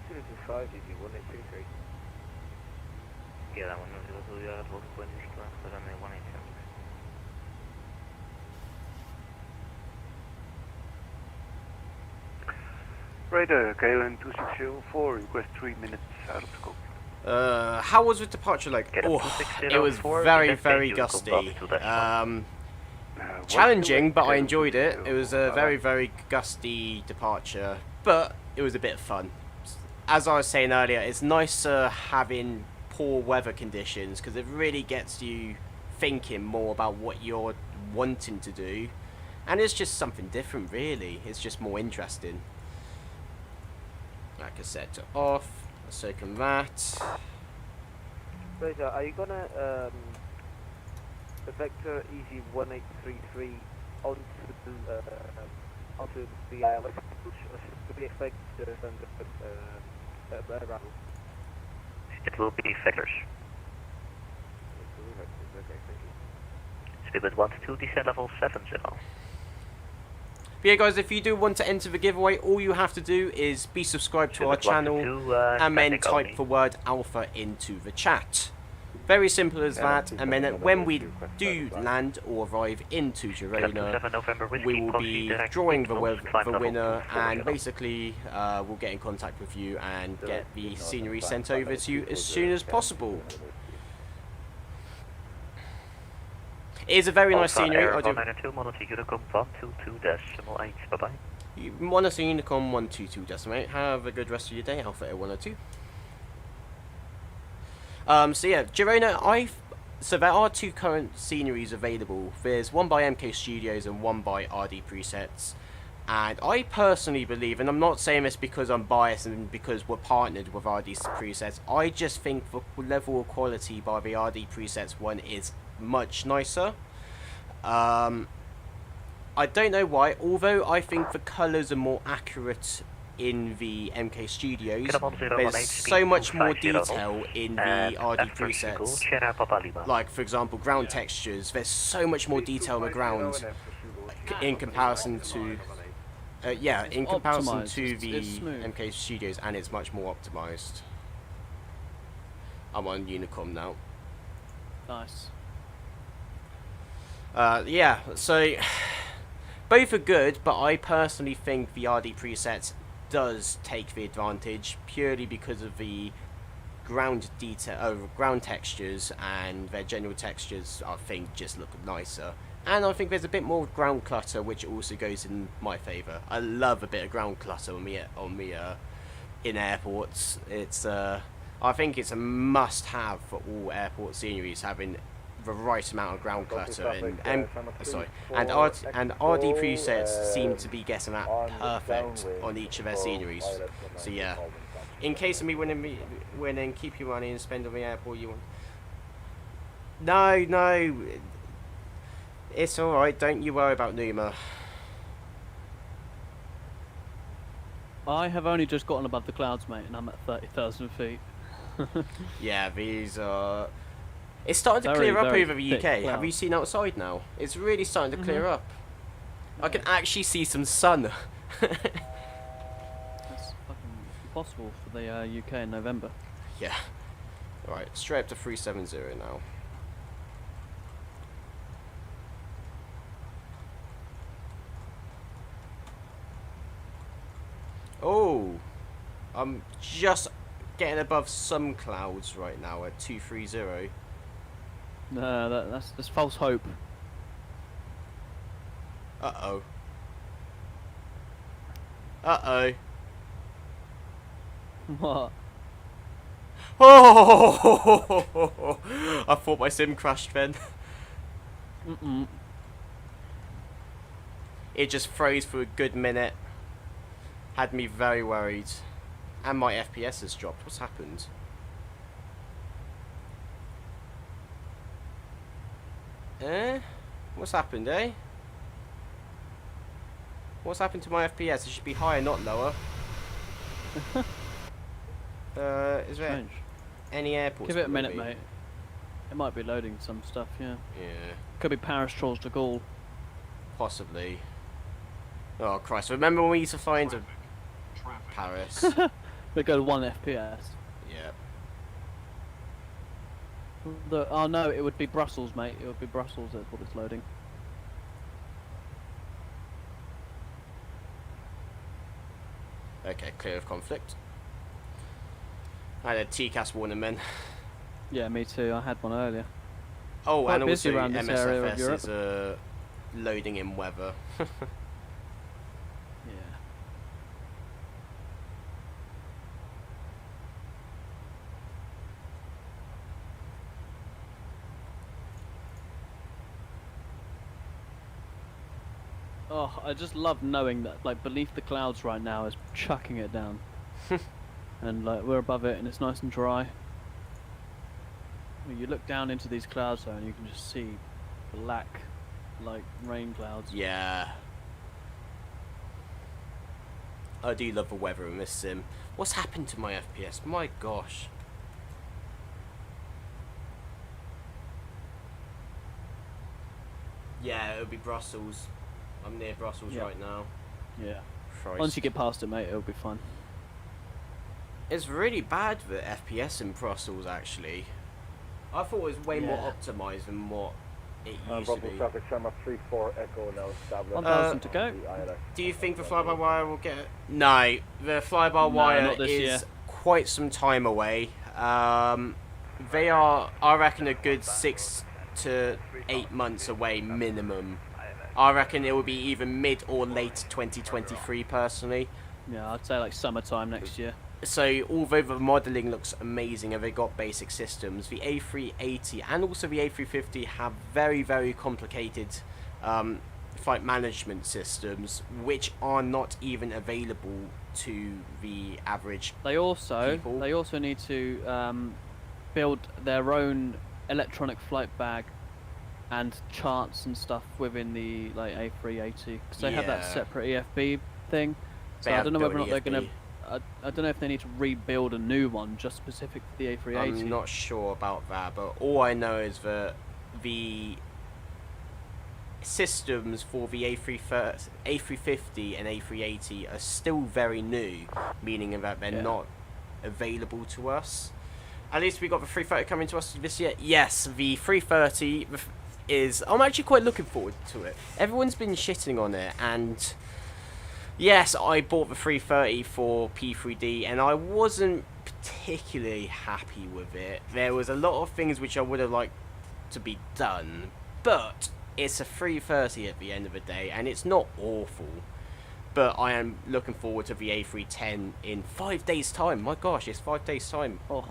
025, easy 1833. Queda 102 yards, local wind strength, runway 187. Radar, KLM 2604, request 3 minutes out of scope. How was the departure like? Oh, it was very, very gusty. Challenging, but I enjoyed it. It was a very, very gusty departure, but it was a bit of fun. As I was saying earlier, it's nicer having poor weather conditions because it really gets you thinking more about what you're wanting to do, and it's just something different, really. It's just more interesting. Like I said, to off, second that. Razor, are you gonna the vector EZ1833 onto the ILS? Should we expect some around? It will be vectors. Okay, thank you. Speedbird 122, descent level 70. But yeah, guys, if you do want to enter the giveaway, all you have to do is be subscribed to our channel and then type the word alpha into the chat. Very simple as that, and then when we do land or arrive into Girona, we will be drawing the winner, and basically we'll get in contact with you and get the scenery sent over to you as soon as possible. It is a very nice scenery. I do. Monitor Unicom 122.8. Bye bye. Monitor Unicom 122.8. Have a good rest of your day, Alpha Air 102. So yeah, Girona. So there are two current sceneries available. There's one by MK Studios and one by RDPresets. And I personally believe, and I'm not saying this because I'm biased and because we're partnered with RDPresets, I just think the level of quality by the RDPresets one is much nicer. I don't know why, although I think the colours are more accurate in the MK Studios. There's so much more detail in the RDPresets. Like, for example, ground textures. There's so much more detail on the ground in comparison to in comparison to the MK Studios, and it's much more optimized. I'm on Unicom now. Nice. Yeah, so both are good, but I personally think the RDPresets does take the advantage purely because of the ground detail, ground textures, and their general textures I think just look nicer. And I think there's a bit more ground clutter, which also goes in my favour. I love a bit of ground clutter on me in airports. It's I think it's a must-have for all airport sceneries, having the right amount of ground clutter. And RDPresets seem to be getting that perfect on each of their sceneries. So yeah, in case of me winning, keep your money and spend on the airport you want. No. It's alright, don't you worry about Numa. I have only just gotten above the clouds, mate, and I'm at 30,000 feet. Yeah, these are... It's starting to clear up over the UK. Cloud. Have you seen outside now? It's really starting to clear up. I can actually see some sun. That's fucking impossible for the UK in November. Yeah. Alright, straight up to 370 now. Oh, I'm just getting above some clouds right now at 230. No, that's false hope. Uh-oh. Uh-oh. What? Oh! I thought my sim crashed then. It just froze for a good minute. Had me very worried. And my FPS has dropped. What's happened? What's happened, eh? What's happened to my FPS? It should be higher, not lower. Is there any airports? Give it a minute, mate. It might be loading some stuff, yeah. Yeah. Could be Paris Trolls de Gaulle. Possibly. Oh Christ! Remember when we used to fly into Paris? We go to 1 FPS. Yeah. Oh no, it would be Brussels, mate. It would be Brussels. That's what it's loading. Okay, clear of conflict. I had a TCAS warning then. Yeah, me too. I had one earlier. Oh, Quite and busy also around this area of MSFS is loading in weather. Yeah. Oh, I just love knowing that, like, beneath the clouds right now is chucking it down. And, like, we're above it and it's nice and dry. You look down into these clouds though and you can just see black, like, rain clouds. Yeah. I do love the weather in this sim. What's happened to my FPS? My gosh. Yeah, it'll be Brussels. I'm near Brussels right now. Yeah. Christ. Once you get past it, mate, it'll be fun. It's really bad the FPS in Brussels, actually. I thought it was way more optimized than what it used to be. Traffic Summer 34 Echo now established. 1,000 to go. Do you think the fly-by-wire will get it? No, the fly-by-wire is quite some time away. They are, I reckon, a good 6 to 8 months away minimum. I reckon it will be either mid or late 2023 personally. Yeah, I'd say like summertime next year. So although the modelling looks amazing and they got basic systems, the A380 and also the A350 have very, very complicated flight management systems which are not even available to the average people. They also need to build their own electronic flight bag and charts and stuff within the like A380 because they have that separate EFB thing. So I don't know whether or not they're going to. I don't know if they need to rebuild a new one just specific for the A380. I'm not sure about that, but all I know is that the systems for the A350 and A380 are still very new, meaning that they're not available to us. At least we got the 330 coming to us this year. Yes, the 330 is... I'm actually quite looking forward to it. Everyone's been shitting on it, and... Yes, I bought the 330 for P3D, and I wasn't particularly happy with it. There was a lot of things which I would have liked to be done, but it's a 330 at the end of the day, and it's not awful. But I am looking forward to the A310 in 5 days' time. My gosh, it's 5 days' time. Oh,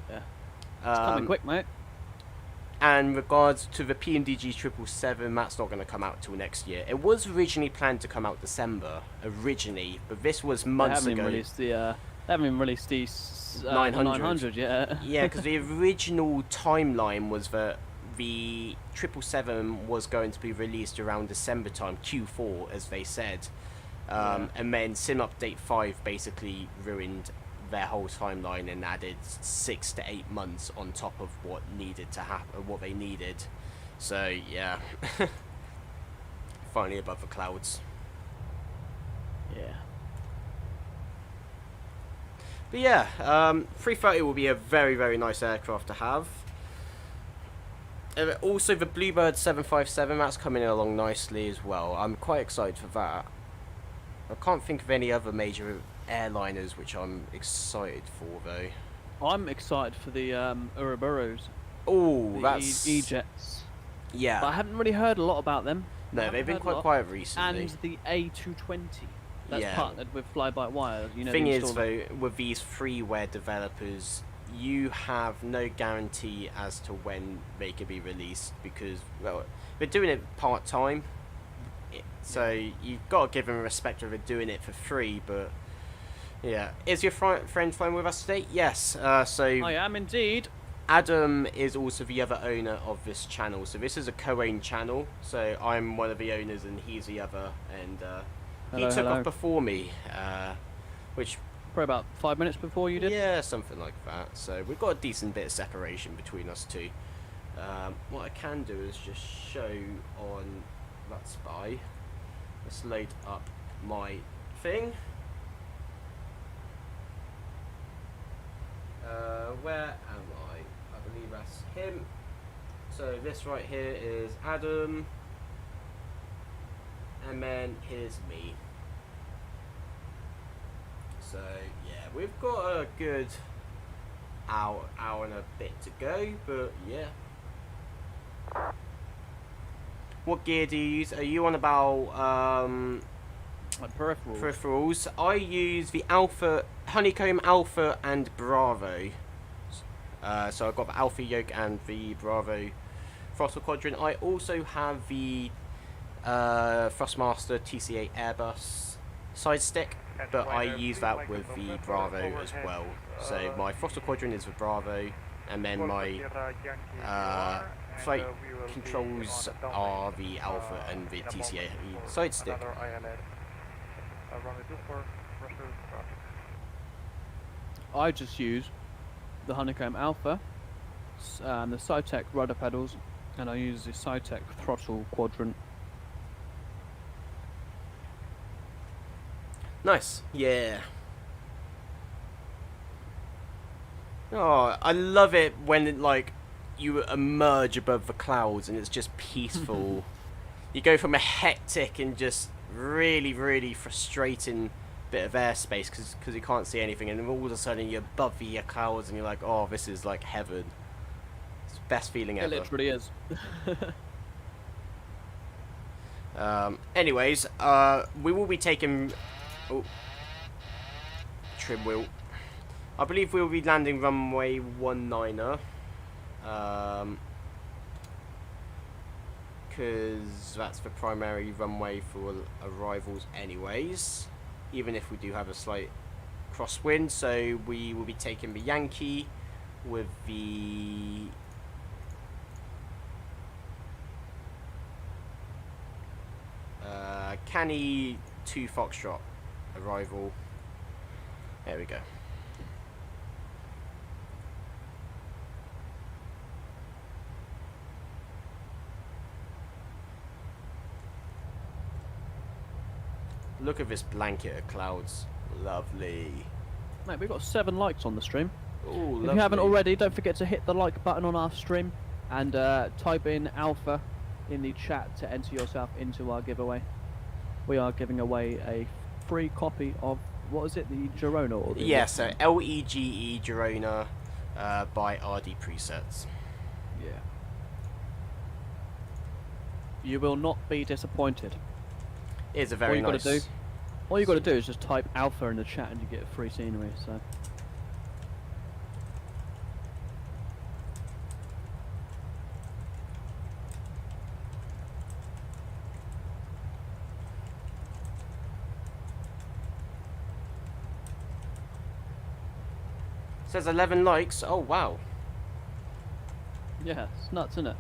yeah. It's coming quick, mate. And regards to the PMDG 777, that's not going to come out till next year. It was originally planned to come out December, but this was months ago. They haven't even released the 900 yet. Yeah, because the original timeline was that the 777 was going to be released around December time, Q4, as they said. And then Sim Update 5 basically ruined their whole timeline and added 6 to 8 months on top of what needed to happen, what they needed. So yeah, finally above the clouds. Yeah. But yeah, 330 will be a very, very nice aircraft to have. Also, the Bluebird 757, that's coming along nicely as well. I'm quite excited for that. I can't think of any other major airliners which I'm excited for though. I'm excited for the Ouroboros. Oh, that's E-jets. Yeah. But I haven't really heard a lot about them. No, they've been quite quiet recently. And the A220. That's partnered with Fly-by-Wire. You know, thing is though, with these freeware developers, you have no guarantee as to when they could be released because, well, they're doing it part-time. So you've got to give them respect for doing it for free, but yeah. Is your friend flying with us today? Yes. So I am indeed. Adam is also the other owner of this channel. So this is a co-owned channel. So I'm one of the owners and he's the other. And he took off before me, which... Probably about 5 minutes before you did? Yeah, something like that. So we've got a decent bit of separation between us two. What I can do is just show on that spy. Let's load up my thing. Where am I? I believe that's him. So this right here is Adam. And then here's me. So yeah, we've got a good hour and a bit to go, but yeah. What gear do you use? Are you on about Like peripherals. peripherals? I use the Alpha, Honeycomb Alpha and Bravo. So I've got the Alpha yoke and the Bravo throttle quadrant. I also have the Thrustmaster TC8 Airbus side stick, but I use that with the Bravo as well. So my throttle quadrant is the Bravo, and then my flight controls are the Alpha and the TC8 side stick. I just use the Honeycomb Alpha, the SciTech rudder pedals, and I use the SciTech throttle quadrant. Nice, yeah. Oh, I love it when it, like, you emerge above the clouds and it's just peaceful. You go from a hectic and just really frustrating bit of airspace because you can't see anything, and then all of a sudden you're above the clouds and you're like, oh, this is like heaven. It's the best feeling ever. It literally is. Anyways, we will be taking... Oh, trim wheel. I believe we will be landing runway 19er. Because that's the primary runway for arrivals anyways, even if we do have a slight crosswind. So we will be taking the Yankee with the KANIG 2 Foxtrot arrival. There we go. Look at this blanket of clouds. Lovely. Mate, we've got 7 likes on the stream. Ooh, If you haven't already, don't forget to hit the like button on our stream and type in Alpha in the chat to enter yourself into our giveaway. We are giving away a free copy of, what is it, the Girona? Or the so LEGE Girona by RDPresets. Yeah. You will not be disappointed. It is a very nice... All you got to do is just type Alpha in the chat and you get a free scenery, so... Says 11 likes. Oh, wow. Yeah, it's nuts, isn't it?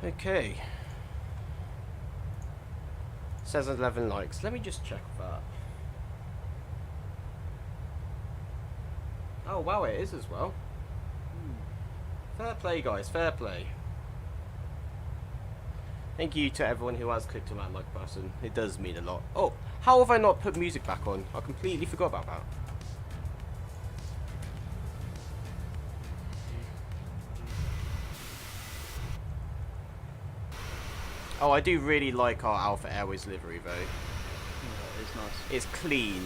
Okay. Says 11 likes. Let me just check that. Oh, wow, it is as well. Fair play, guys. Fair play. Thank you to everyone who has clicked on that like button. It does mean a lot. Oh, how have I not put music back on? I completely forgot about that. Oh, I do really like our Alpha Airways livery, though. Yeah, it is nice. It's clean.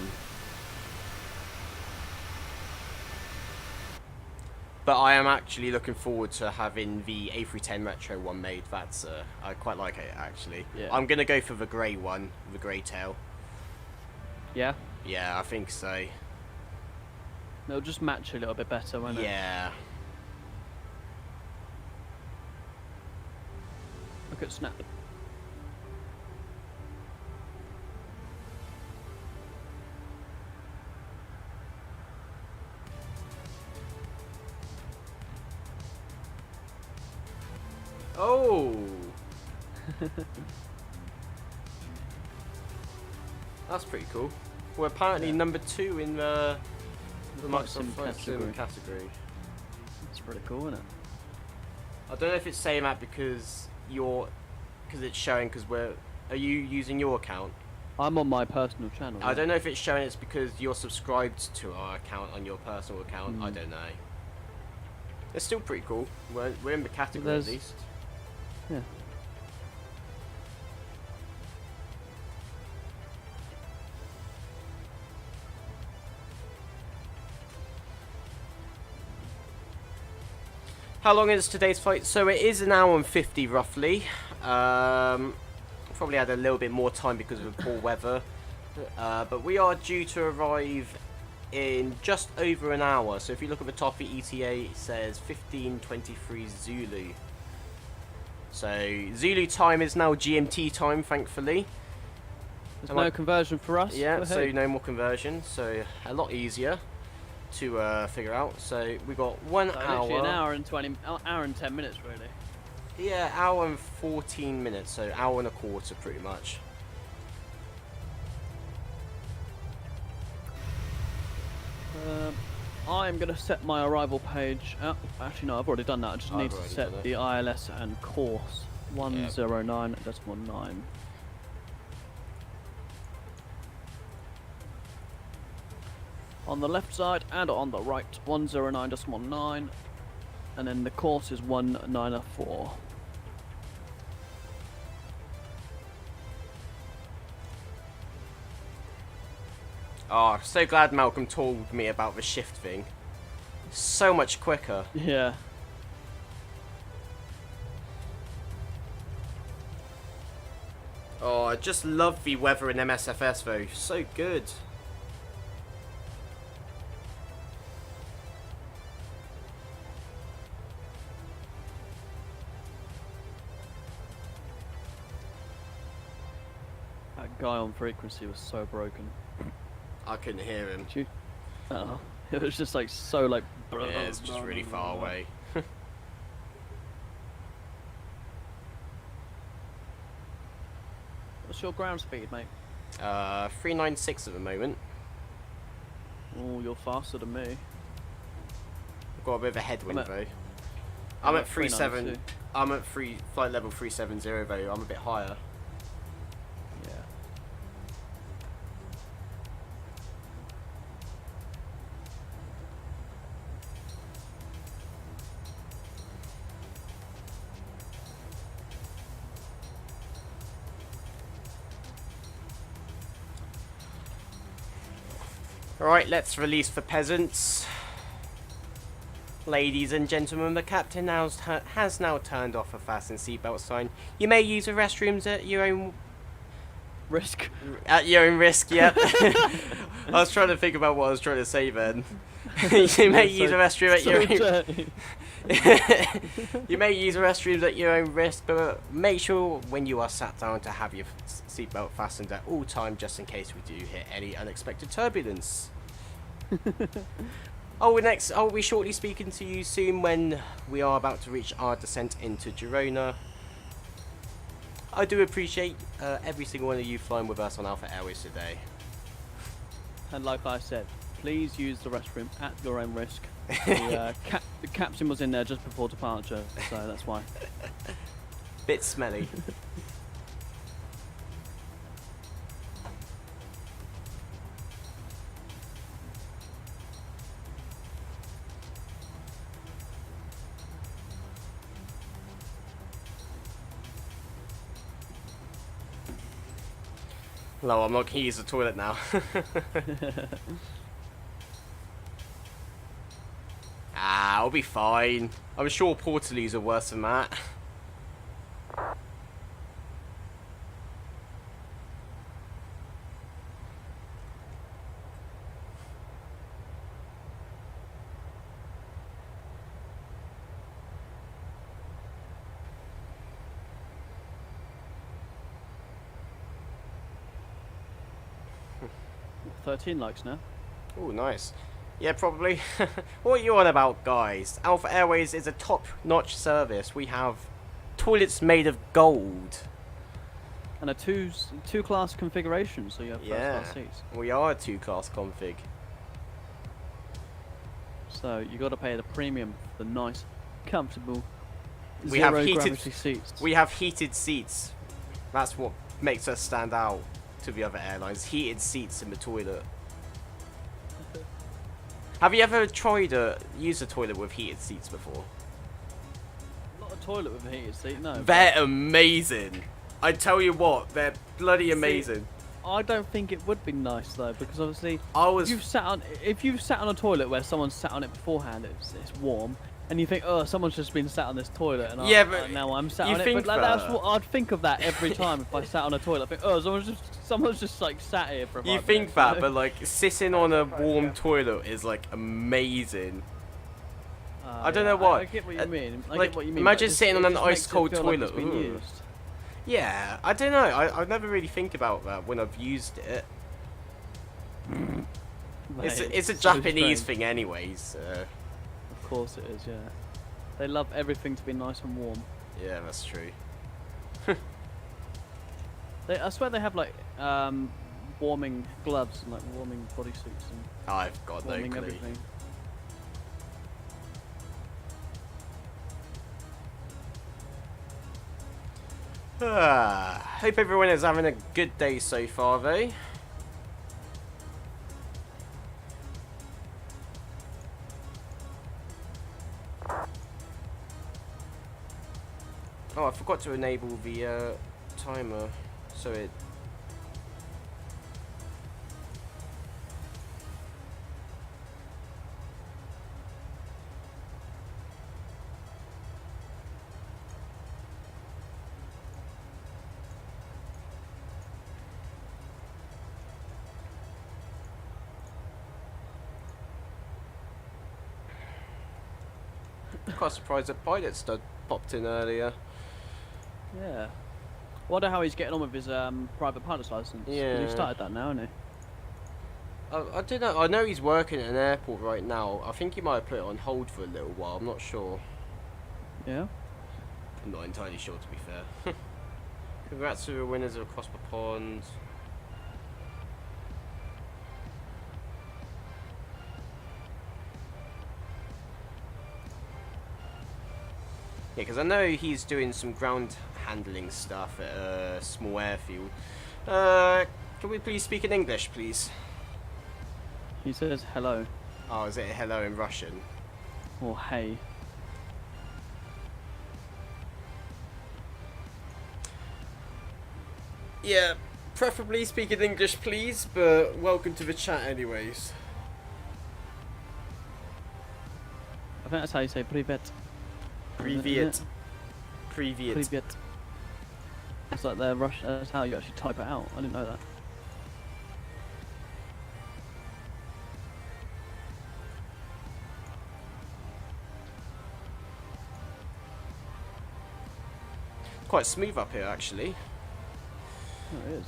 But I am actually looking forward to having the A310 Retro one made. That's I quite like it, actually. Yeah. I'm gonna go for the grey one, the grey tail. Yeah? Yeah, I think so. It'll just match a little bit better, won't it? Yeah. Look at Snap. Oh! That's pretty cool. We're apparently number 2 in the Microsoft Flight Sim category. That's pretty cool, isn't it? I don't know if it's saying that because it's showing are you using your account? I'm on my personal channel. I don't know if it's showing it's because you're subscribed to our account on your personal account. I don't know. It's still pretty cool. We're in the category at least. Yeah. How long is today's flight? So it is an hour and 50 roughly. Probably had a little bit more time because of the poor weather. But we are due to arrive in just over an hour. So if you look at the top of the ETA, it says 15:23 Zulu. So Zulu time is now GMT time, thankfully. There's no conversion for us. Yeah, so no more conversion. So a lot easier to figure out. So we got 1 hour. Literally an hour and 10 minutes, really. Yeah, hour and 14 minutes. So hour and a quarter, pretty much. I'm going to set my arrival page. Actually, no, I've already done that. I just need to set the ILS and course 109.9. On the left side and on the right, 109.9, and then the course is 194. Oh, so glad Malcolm told me about the shift thing. So much quicker. Yeah. Oh, I just love the weather in MSFS though. So good. That guy on frequency was so broken. I couldn't hear him. Did you? Oh, it was just like so like. Yeah, it's just really far away. What's your ground speed, mate? 396 at the moment. Oh, you're faster than me. I've got a bit of a headwind I'm at- though. I'm at 392. 37. I'm at flight level 370 though. I'm a bit higher. Yeah. Alright, let's release the peasants. Ladies and gentlemen, the captain has now turned off a fasten seatbelt sign. You may use the restrooms at your own Risk. At your own risk, yep. I was trying to think about what I was trying to say then. You may use a restroom at your own. You may use the restrooms at your own risk, but make sure when you are sat down to have your seatbelt fastened at all times, just in case we do hit any unexpected turbulence. I'll be shortly speaking to you soon when we are about to reach our descent into Girona. I do appreciate every single one of you flying with us on Alpha Airways today. And like I said, please use the restroom at your own risk. The captain was in there just before departure, so that's why. Bit smelly. No, I'm not going to use the toilet now. I'll be fine. I'm sure Portalees are worse than that. 13 likes now. Oh, nice. Yeah, probably. What are you on about, guys? Alpha Airways is a top-notch service. We have toilets made of gold. And a two-class configuration, so you have first-class seats. We are a 2-class config. So you got to pay the premium for the nice, comfortable, We have zero-gravity seats. We have heated seats. That's what makes us stand out to the other airlines. Heated seats in the toilet. Have you ever tried to use a toilet with heated seats before? Not a toilet with a heated seat, no. They're amazing. I tell you what, they're bloody amazing. I don't think it would be nice though, because obviously if you've sat on a toilet where someone's sat on it beforehand, it's warm, and you think, oh, someone's just been sat on this toilet, and but now I'm sat on it. think But like, that's what I'd think of that every time if I sat on a toilet. I think, oh, someone's just like sat here for. You think that, but like sitting on a warm toilet is like amazing. I don't know why. I get what you mean. I like, get what you mean. imagine sitting on an just makes ice it cold feel like toilet. it's been Ooh. used. Yeah, I don't know. I never really think about that when I've used it. It's a so Japanese strange. thing, anyways. Of course it is. Yeah, they love everything to be nice and warm. Yeah, that's true. I swear they have like warming gloves and like warming bodysuits and I've got no warming clue. everything. Hope everyone is having a good day so far, though. Oh, I forgot to enable the timer, so it... Quite surprised that Pilot Stud popped in earlier. Yeah. Wonder how he's getting on with his private pilot's license. 'Cause Yeah. he started that now, hasn't he? I don't know. I know he's working at an airport right now. I think he might have put it on hold for a little while. I'm not sure. Yeah. I'm not entirely sure, to be fair. Congrats to the winners of Across the Pond. Yeah, because I know he's doing some ground handling stuff at a small airfield. Can we please speak in English, please? He says hello Oh, is it hello in Russian? or hey. Yeah, preferably speak in English, please, but welcome to the chat anyways. I think that's how you say privet. Privyet. Privyet. Privet. It's like the Russian. That's how you actually type it out. I didn't know that. Quite smooth up here, actually. Oh, it is.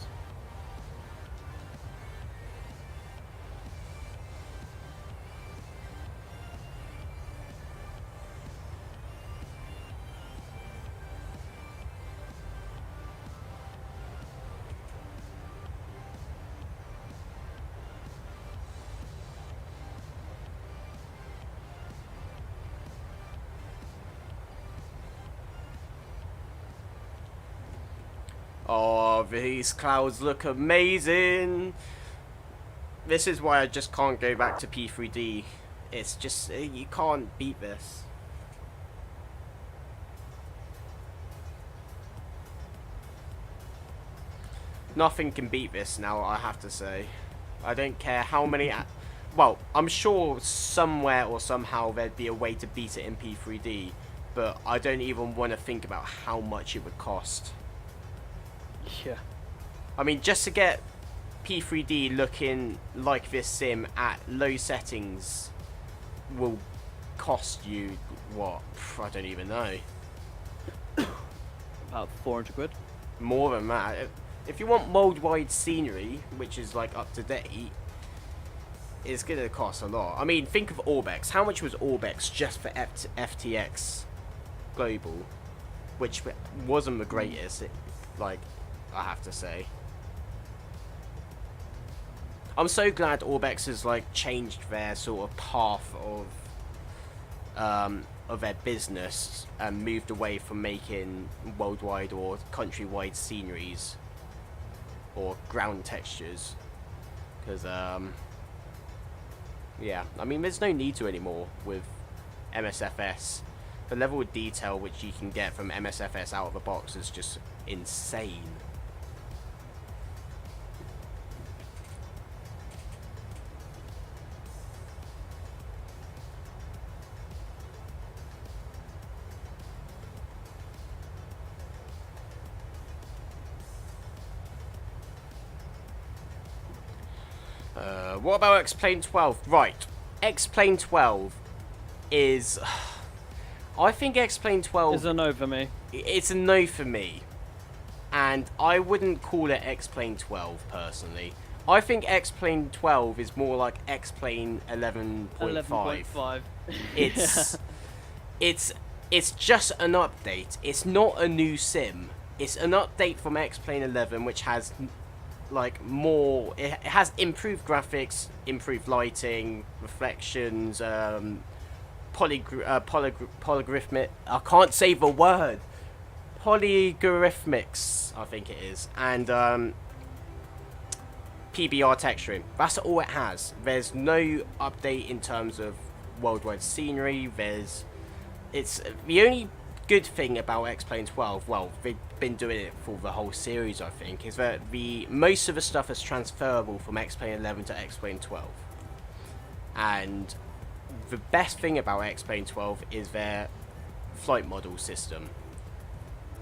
Oh, these clouds look amazing. This is why I just can't go back to P3D. It's just, you can't beat this. Nothing can beat this now, I have to say. I don't care how many... well, I'm sure somewhere or somehow there'd be a way to beat it in P3D, but I don't even want to think about how much it would cost. Yeah. I mean, just to get P3D looking like this sim at low settings will cost you, what? I don't even know. About 400 quid. More than that. if you want worldwide scenery, which is like up to date, it's gonna cost a lot. I mean, think of Orbex. How much was Orbex just for FTX Global, which wasn't the greatest, like, I have to say. I'm so glad Orbex has like changed their sort of path of their business and moved away from making worldwide or countrywide sceneries or ground textures, because yeah, I mean, there's no need to anymore with MSFS. The level of detail which you can get from MSFS out of the box is just insane. What about X-Plane 12? Right, X-Plane 12 is... I think X-Plane 12... It's a no for me. It's a no for me. And I wouldn't call it X-Plane 12, personally. I think X-Plane 12 is more like X-Plane 11.5. 11.5. It's... It's just an update. It's not a new sim. It's an update from X-Plane 11, which has... like more, it has improved graphics, improved lighting, reflections, polygorithmic, I can't say the word, polygorithmics, I think it is, and PBR texturing. That's all it has. There's no update in terms of worldwide scenery. It's the only good thing about X-Plane 12, well, they've been doing it for the whole series, I think, is that most of the stuff is transferable from X-Plane 11 to X-Plane 12. And the best thing about X-Plane 12 is their flight model system.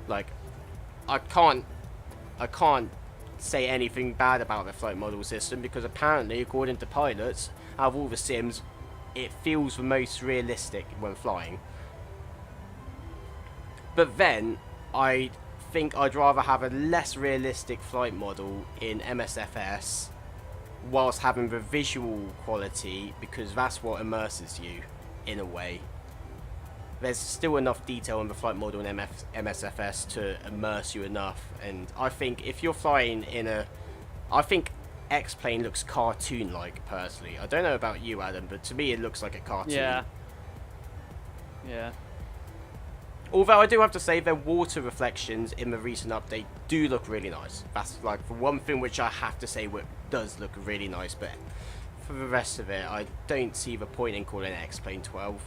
Like, I can't say anything bad about the flight model system, because apparently, according to pilots, out of all the sims, it feels the most realistic when flying. But then, I think I'd rather have a less realistic flight model in MSFS whilst having the visual quality, because that's what immerses you, in a way. There's still enough detail in the flight model in MSFS to immerse you enough, and I think if you're flying in a... I think X-Plane looks cartoon-like, personally. I don't know about you, Adam, but to me it looks like a cartoon. Yeah. Yeah. Although I do have to say their water reflections in the recent update do look really nice. That's like the one thing which I have to say does look really nice, but for the rest of it, I don't see the point in calling it X-Plane 12.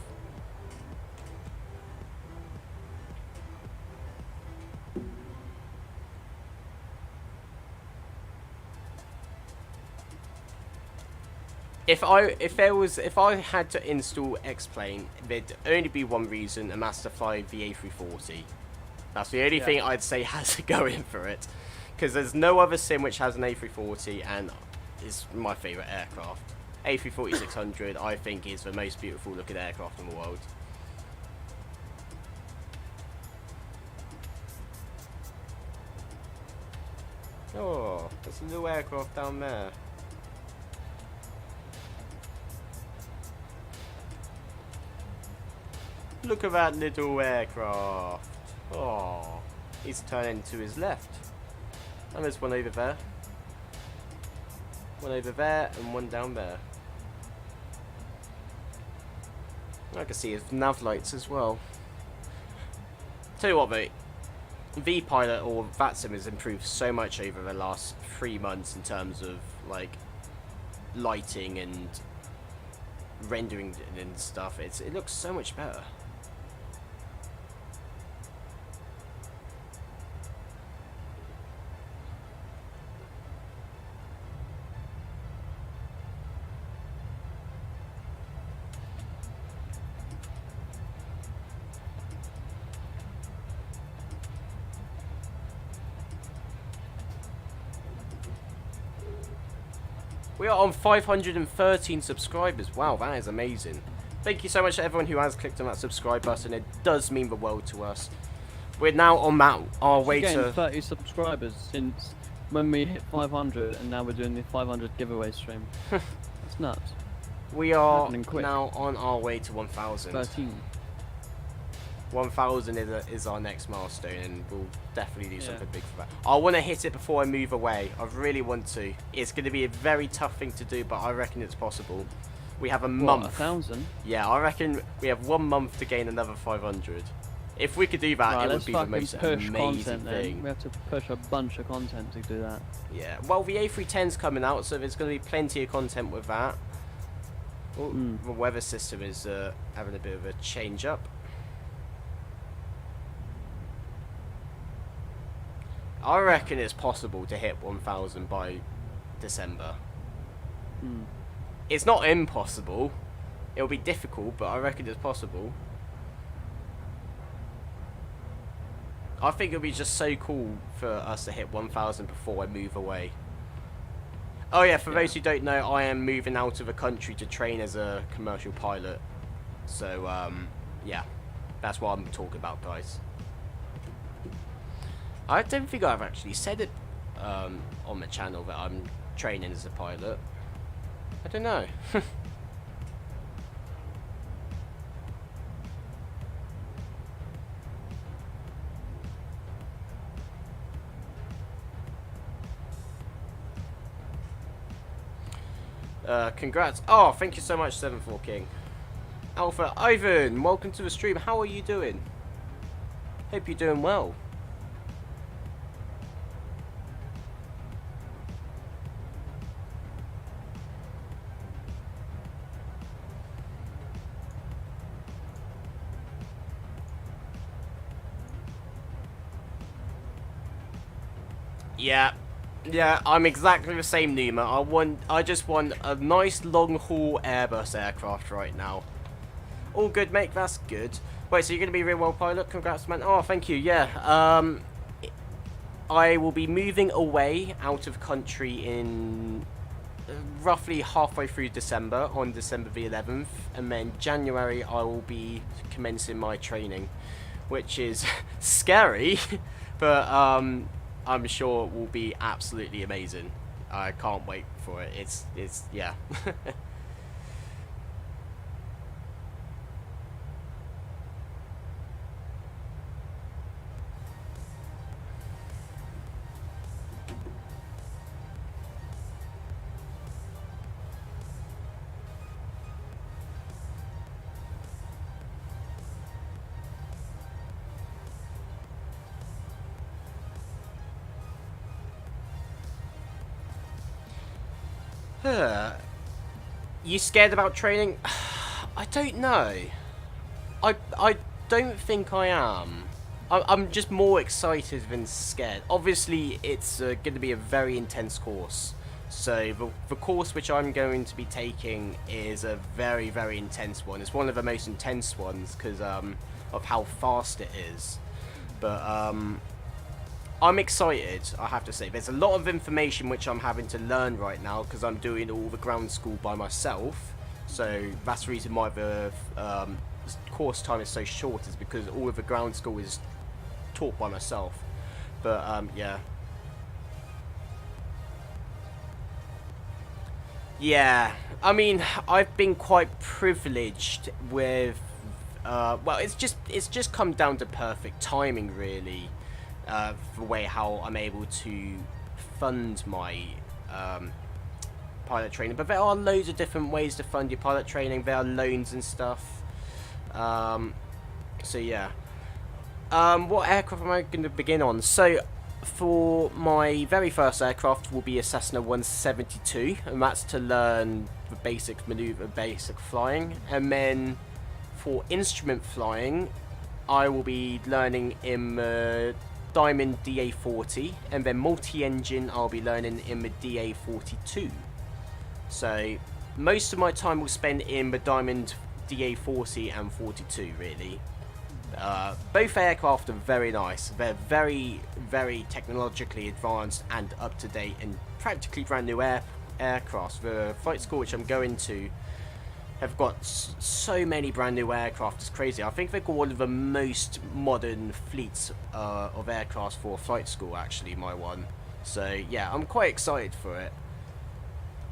If I had to install X-Plane, there'd only be one reason, and that's to fly the A340. That's the only thing I'd say has to go in for it, because there's no other sim which has an A340 and is my favourite aircraft. A340-600, I think, is the most beautiful looking aircraft in the world. Oh, there's a little aircraft down there. Look at that little aircraft. Oh, he's turning to his left. And there's one over there. One over there and one down there. I can see his nav lights as well. Tell you what, mate. V-Pilot or VATSIM has improved so much over the last 3 months in terms of like lighting and rendering and stuff. It looks so much better. We are on 513 subscribers. Wow, that is amazing. Thank you so much to everyone who has clicked on that subscribe button. It does mean the world to us. We're now on our way to 30 subscribers when we hit 500, and now we're doing the 500 giveaway stream. That's nuts. We are Happening quick. now on our way to 1,000. 13. 1,000 is our next milestone, and we'll definitely do something big for that. I want to hit it before I move away. I really want to. It's going to be a very tough thing to do, but I reckon it's possible. We have a month. 1,000? Yeah, I reckon we have 1 month to gain another 500. If we could do that, Right, it would be the most amazing content, thing. We have to push a bunch of content to do that. Yeah, well, the A310's coming out, so there's going to be plenty of content with that. Oh, the weather system is having a bit of a change up. I reckon it's possible to hit 1,000 by December. It's not impossible. It'll be difficult, but I reckon it's possible. I think it'll be just so cool for us to hit 1,000 before I move away. Oh yeah, for those who don't know, I am moving out of the country to train as a commercial pilot. So, yeah, that's what I'm talking about, guys. I don't think I've actually said it on the channel that I'm training as a pilot. I don't know. Congrats. Oh, thank you so much, 74 King. Alpha Ivan, welcome to the stream. How are you doing? Hope you're doing well. Yeah, I'm exactly the same, Numa. I just want a nice long-haul Airbus aircraft right now. All good, mate. That's good. Wait, so you're going to be a real world pilot? Congrats, man. Oh, thank you. Yeah. I will be moving away out of country in roughly halfway through December, on December the 11th, and then January I will be commencing my training, which is scary, but I'm sure it will be absolutely amazing. I can't wait for it. It's yeah. You scared about training? I don't know. I don't think I am. I'm just more excited than scared. Obviously, it's going to be a very intense course. So the course which I'm going to be taking is a very, very intense one. It's one of the most intense ones because of how fast it is. But I'm excited, I have to say. There's a lot of information which I'm having to learn right now because I'm doing all the ground school by myself. So that's the reason why the course time is so short, is because all of the ground school is taught by myself. But yeah. Yeah, I mean, I've been quite privileged with well, it's just come down to perfect timing, really. The way how I'm able to fund my pilot training, but there are loads of different ways to fund your pilot training. There are loans and stuff. So yeah. What aircraft am I going to begin on? So for my very first aircraft will be a Cessna 172, and that's to learn the basic maneuver, basic flying, and then for instrument flying, I will be learning in Diamond DA40, and then multi-engine I'll be learning in the DA42. So most of my time will spend in the Diamond DA40 and 42, really. Both aircraft are very nice. They're very, very technologically advanced and up to date, and practically brand new aircraft. The flight school which I'm going to have got so many brand new aircraft, it's crazy. I think they've got one of the most modern fleets of aircraft for a flight school, actually, my one. So yeah, I'm quite excited for it.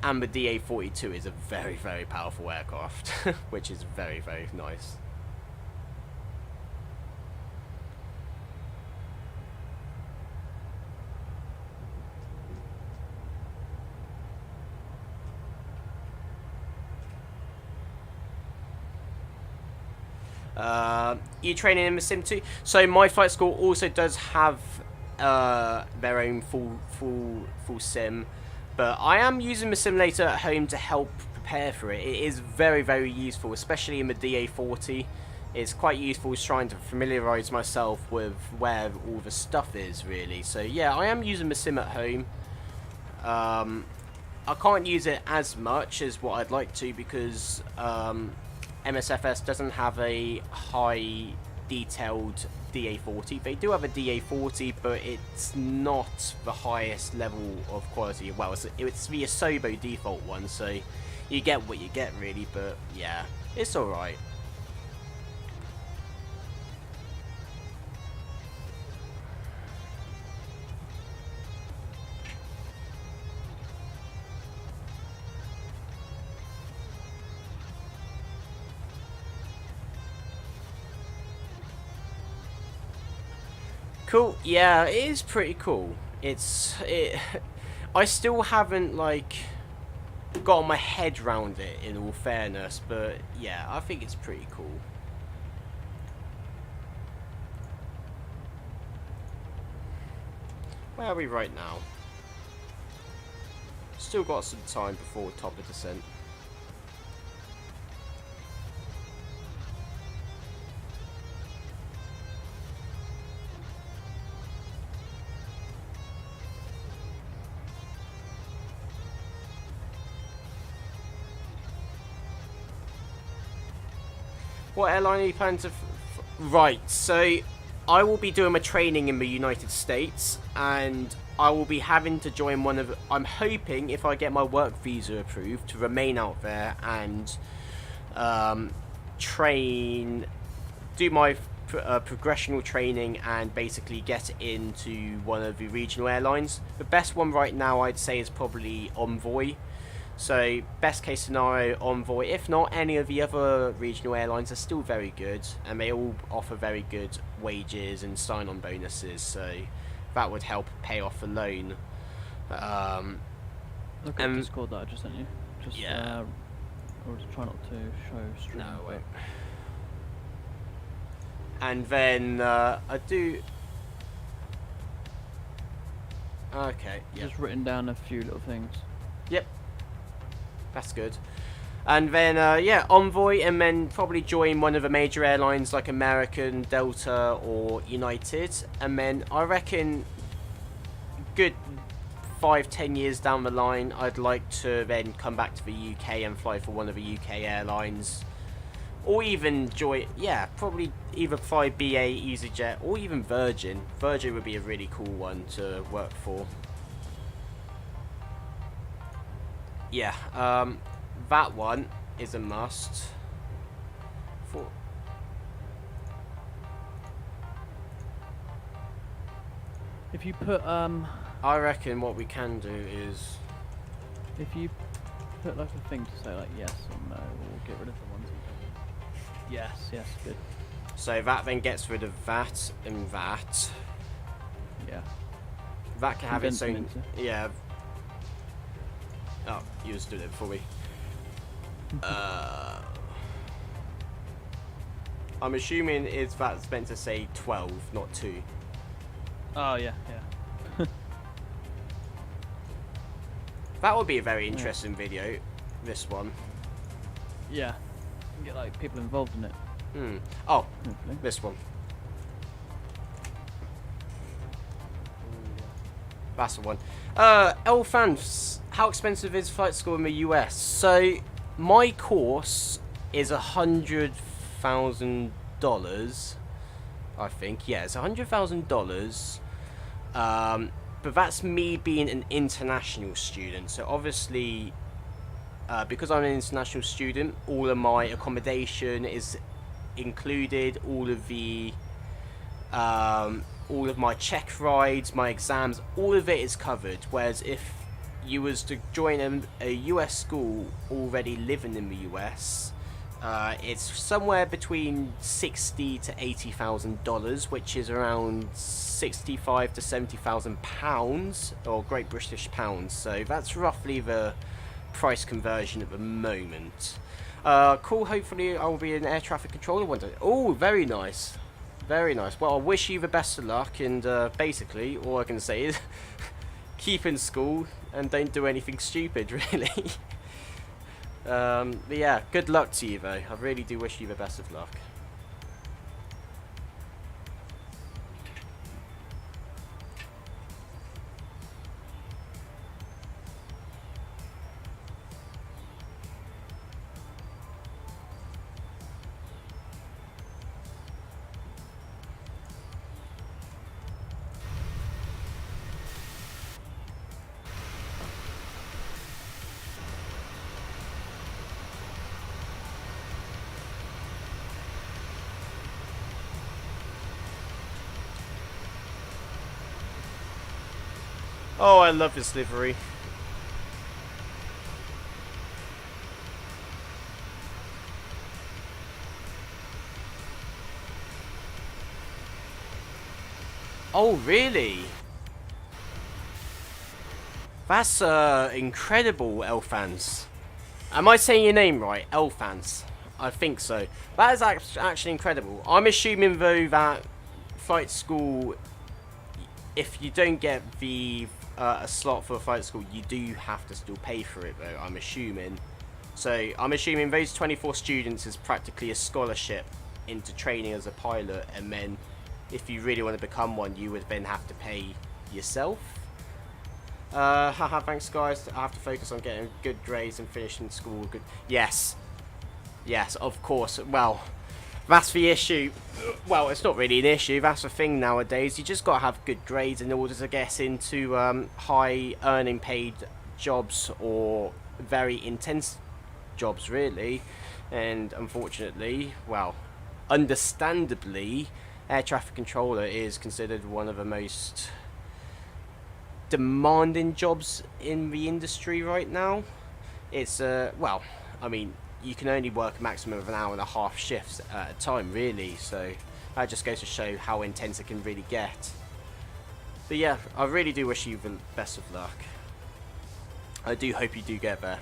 And the DA-42 is a very, very powerful aircraft, which is very, very nice. You training in the Sim 2? So my flight school also does have their own full sim, but I am using the simulator at home to help prepare for it. It is very, very useful, especially in the DA-40. It's quite useful trying to familiarise myself with where all the stuff is, really. So yeah, I am using the sim at home. I can't use it as much as what I'd like to because MSFS doesn't have a high detailed DA-40. They do have a DA-40, but it's not the highest level of quality. Well, it's the Asobo default one, so you get what you get, really. But yeah, it's alright. Cool. Yeah, it is pretty cool. I still haven't like got my head round it, in all fairness, but yeah, I think it's pretty cool. Where are we right now? Still got some time before top of descent. What airline are you planning to... Right, so I will be doing my training in the United States, and I will be having to join one of... I'm hoping, if I get my work visa approved, to remain out there and train, do my progressional training and basically get into one of the regional airlines. The best one right now, I'd say, is probably Envoy. So, best case scenario, Envoy. If not, any of the other regional airlines are still very good, and they all offer very good wages and sign-on bonuses, so that would help pay off the loan. Look at the Discord that I just sent you. Just, yeah. Or just try not to show stream. No, I won't. And then, I do... Okay, yeah. Just written down a few little things. Yep. That's good. And then, yeah, Envoy, and then probably join one of the major airlines like American, Delta, or United. And then I reckon good 5-10 years down the line, I'd like to then come back to the UK and fly for one of the UK airlines. Or even join, yeah, probably either fly BA, EasyJet, or even Virgin. Virgin would be a really cool one to work for. Yeah, that one is a must. If you put I reckon what we can do is, if you put like a thing to say like yes or no, or get rid of the ones you don't. Yes, good. So that then gets rid of that and that. Yeah. That can have its own. Into. Yeah. Oh, you just did it before me. I'm assuming that's meant to say 12, not 2. Oh yeah. That would be a very interesting video. This one. Yeah. You can get like people involved in it. Oh, hopefully. this one. That's the one. Elfans, how expensive is flight school in the US? So, my course is $100,000, I think. Yeah, it's $100,000. But that's me being an international student. So, obviously, because I'm an international student, all of my accommodation is included. All of the all of my check rides, my exams, all of it is covered. Whereas if you was to join a US school already living in the US, it's somewhere between $60,000 to $80,000, which is around 65 to 70,000 pounds, or Great British pounds. So that's roughly the price conversion at the moment. Cool. Hopefully, I will be an air traffic controller one day. Oh, very nice, very nice. Well, I wish you the best of luck, and basically, all I can say is keep in school and don't do anything stupid, really. But yeah, good luck to you, though. I really do wish you the best of luck. Oh, I love this livery. Oh, really? That's incredible, Elfans. Am I saying your name right? Elfans. I think so. That is actually incredible. I'm assuming, though, that flight school, if you don't get the a slot for a flight school, you do have to still pay for it, though, I'm assuming. So I'm assuming those 24 students is practically a scholarship into training as a pilot, and then if you really want to become one, you would then have to pay yourself. Haha, thanks guys. I have to focus on getting good grades and finishing school good. Yes, yes, of course. Well, that's the issue. Well, it's not really an issue. That's the thing nowadays. You just got to have good grades in order to get into high earning paid jobs or very intense jobs, really. And unfortunately, well, understandably, air traffic controller is considered one of the most demanding jobs in the industry right now. It's well, I mean, you can only work a maximum of an hour and a half shifts at a time, really, so that just goes to show how intense it can really get. But yeah, I really do wish you the best of luck. I do hope you do get there.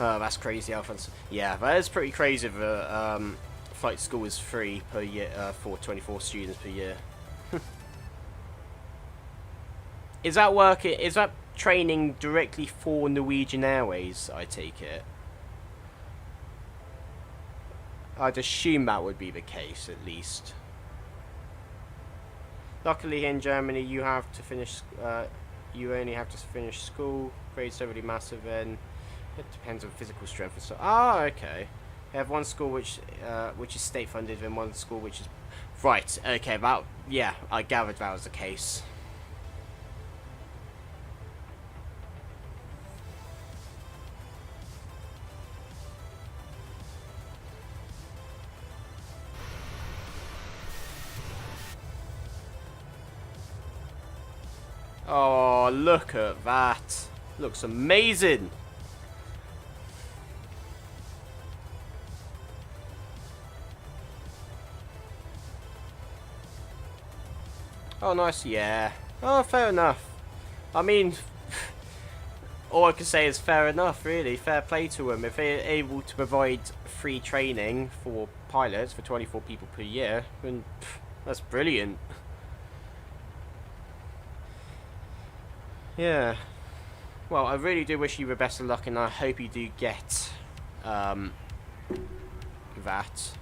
Oh, that's crazy, Alphonse. Yeah, that is pretty crazy. The flight school is free per year for 24 students per year. Is that working? Is that training directly for Norwegian Airways? I take it. I'd assume that would be the case, at least. Luckily, in Germany, you have to finish. You only have to finish school. Grades are really massive, and it depends on physical strength and so. Ah, okay. You have one school which is state funded, and one school which is right. Okay, that yeah, I gathered that was the case. Oh, look at that! Looks amazing. Oh, nice, yeah. Oh, fair enough. I mean, all I can say is fair enough, really. Fair play to them. If they're able to provide free training for pilots for 24 people per year, then that's brilliant. Yeah. Well, I really do wish you the best of luck, and I hope you do get that.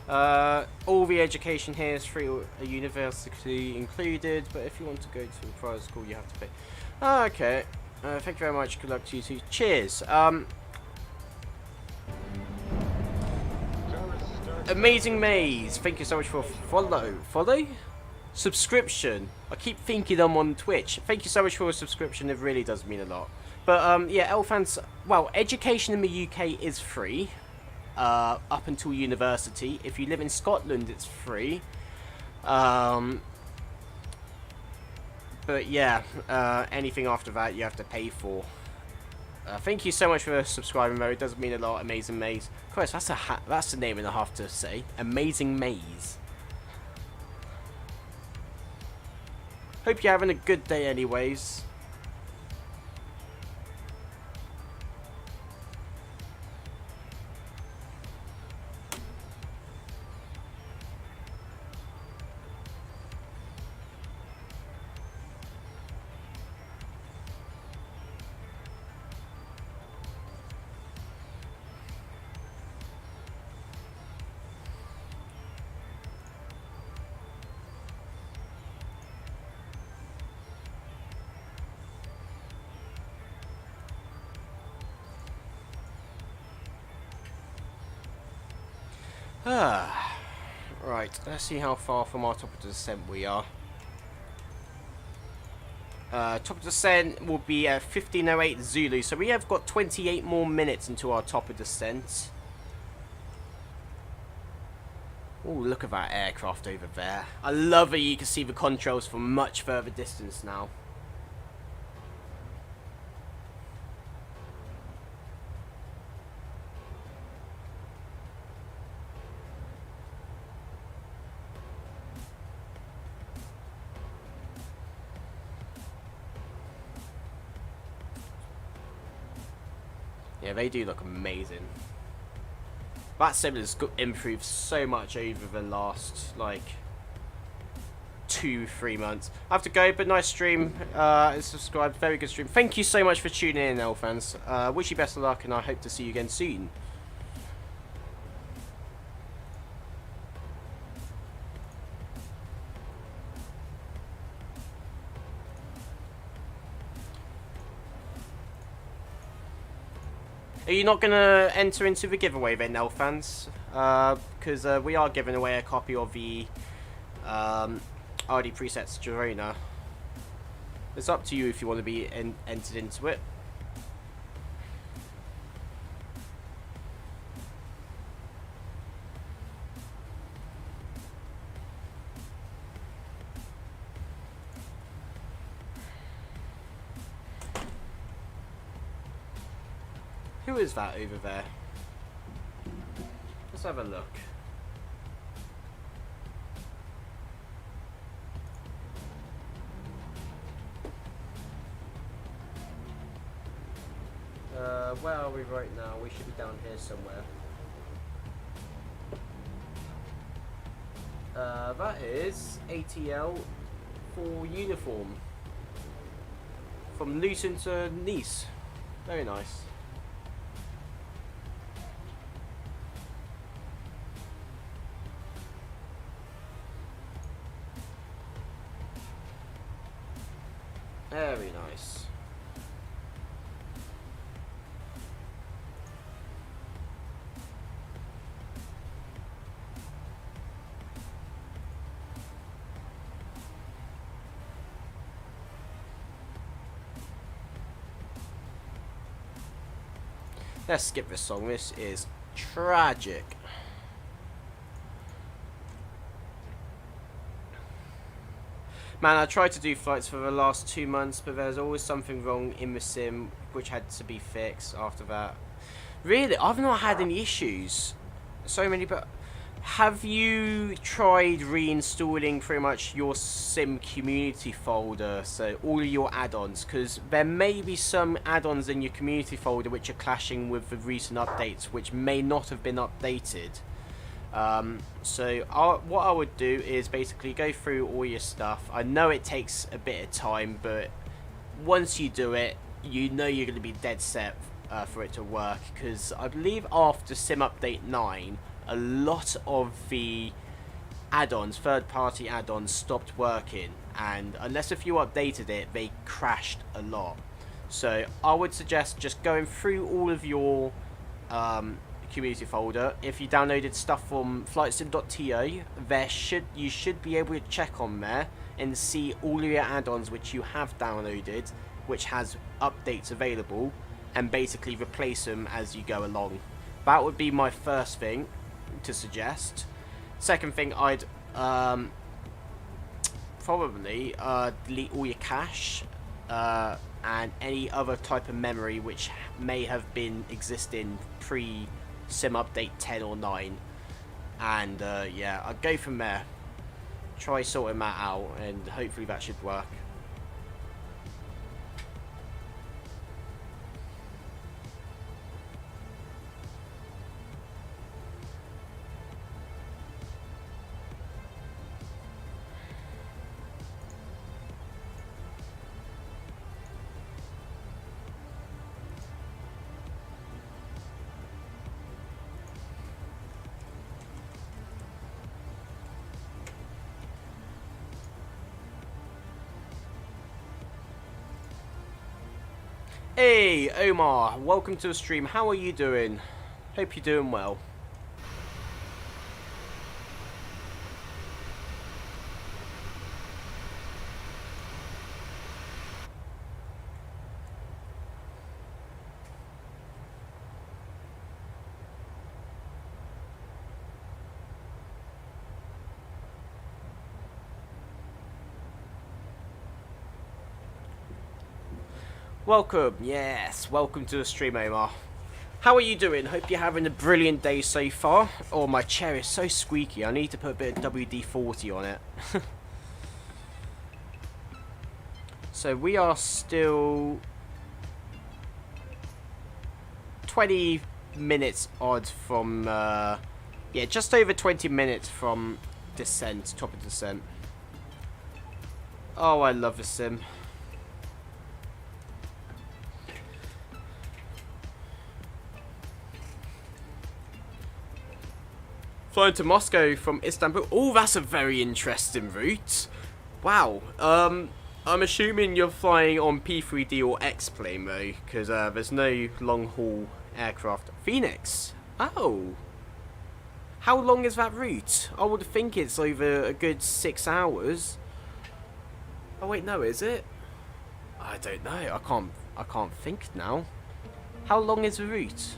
All the education here is free, a university included, but if you want to go to a private school, you have to pay. Okay. Thank you very much. Good luck to you too. Cheers. Amazing Maze. Thank you so much for follow? Subscription. I keep thinking I'm on Twitch. Thank you so much for a subscription. It really does mean a lot. But yeah, Elfans. Well, education in the UK is free. Up until university. If you live in Scotland, it's free. But yeah, anything after that you have to pay for. Thank you so much for subscribing, though. It does mean a lot. Amazing Maze. Christ, that's the name and a half to say. Amazing Maze. Hope you're having a good day, anyways. Right, let's see how far from our top of the descent we are. Top of descent will be at 15:08 Zulu, so we have got 28 more minutes into our top of descent. Oh, look at that aircraft over there. I love that you can see the contrails from much further distance now. Yeah, they do look amazing. That sim has improved so much over the last, like, 2-3 months. I have to go, but nice stream. Subscribe, very good stream. Thank you so much for tuning in, Elfans. Wish you best of luck, and I hope to see you again soon. Are you not going to enter into the giveaway then, Elfans? Because we are giving away a copy of the RDPresets Girona. It's up to you if you want to be entered into it. Who is that over there? Let's have a look. Where are we right now? We should be down here somewhere. That is ATL for uniform. From Luton to Nice. Very nice. Very nice. Let's skip this song. This is tragic. Man, I tried to do flights for the last 2 months, but there's always something wrong in the sim, which had to be fixed after that. Really, I've not had any issues. So many, but have you tried reinstalling pretty much your sim community folder, so all of your add-ons? Because there may be some add-ons in your community folder which are clashing with the recent updates, which may not have been updated. What I would do is basically go through all your stuff. I know it takes a bit of time, but once you do it, you know you're going to be dead set for it to work, because I believe after sim update 9 a lot of the add-ons, third-party add-ons, stopped working, and unless if you updated it, they crashed a lot. So I would suggest just going through all of your community folder. If you downloaded stuff from flightsim.to, you should be able to check on there and see all of your add-ons which you have downloaded, which has updates available, and basically replace them as you go along. That would be my first thing to suggest. Second thing, I'd probably delete all your cache and any other type of memory which may have been existing pre-sim update 10 or 9. And yeah, I'd go from there. Try sorting that out, and hopefully that should work. Hey Omar, welcome to the stream. How are you doing? Hope you're doing well. Welcome, yes, welcome to the stream, Omar. How are you doing? Hope you're having a brilliant day so far. Oh, my chair is so squeaky. I need to put a bit of WD-40 on it. So we are still 20 minutes odd from, yeah, just over 20 minutes from descent, top of descent. Oh, I love the sim. Flying to Moscow from Istanbul. Oh, that's a very interesting route. Wow. I'm assuming you're flying on P3D or X-plane though, because there's no long-haul aircraft. Phoenix. Oh. How long is that route? I would think it's over a good 6 hours. Oh wait, no, is it? I don't know. I can't think now. How long is the route?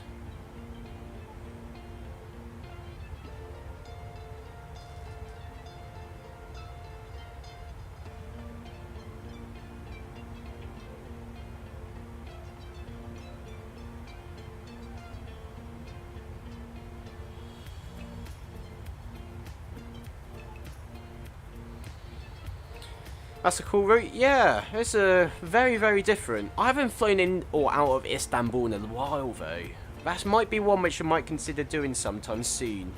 That's a cool route. Yeah, it's a very, very different. I haven't flown in or out of Istanbul in a while though. That might be one which I might consider doing sometime soon.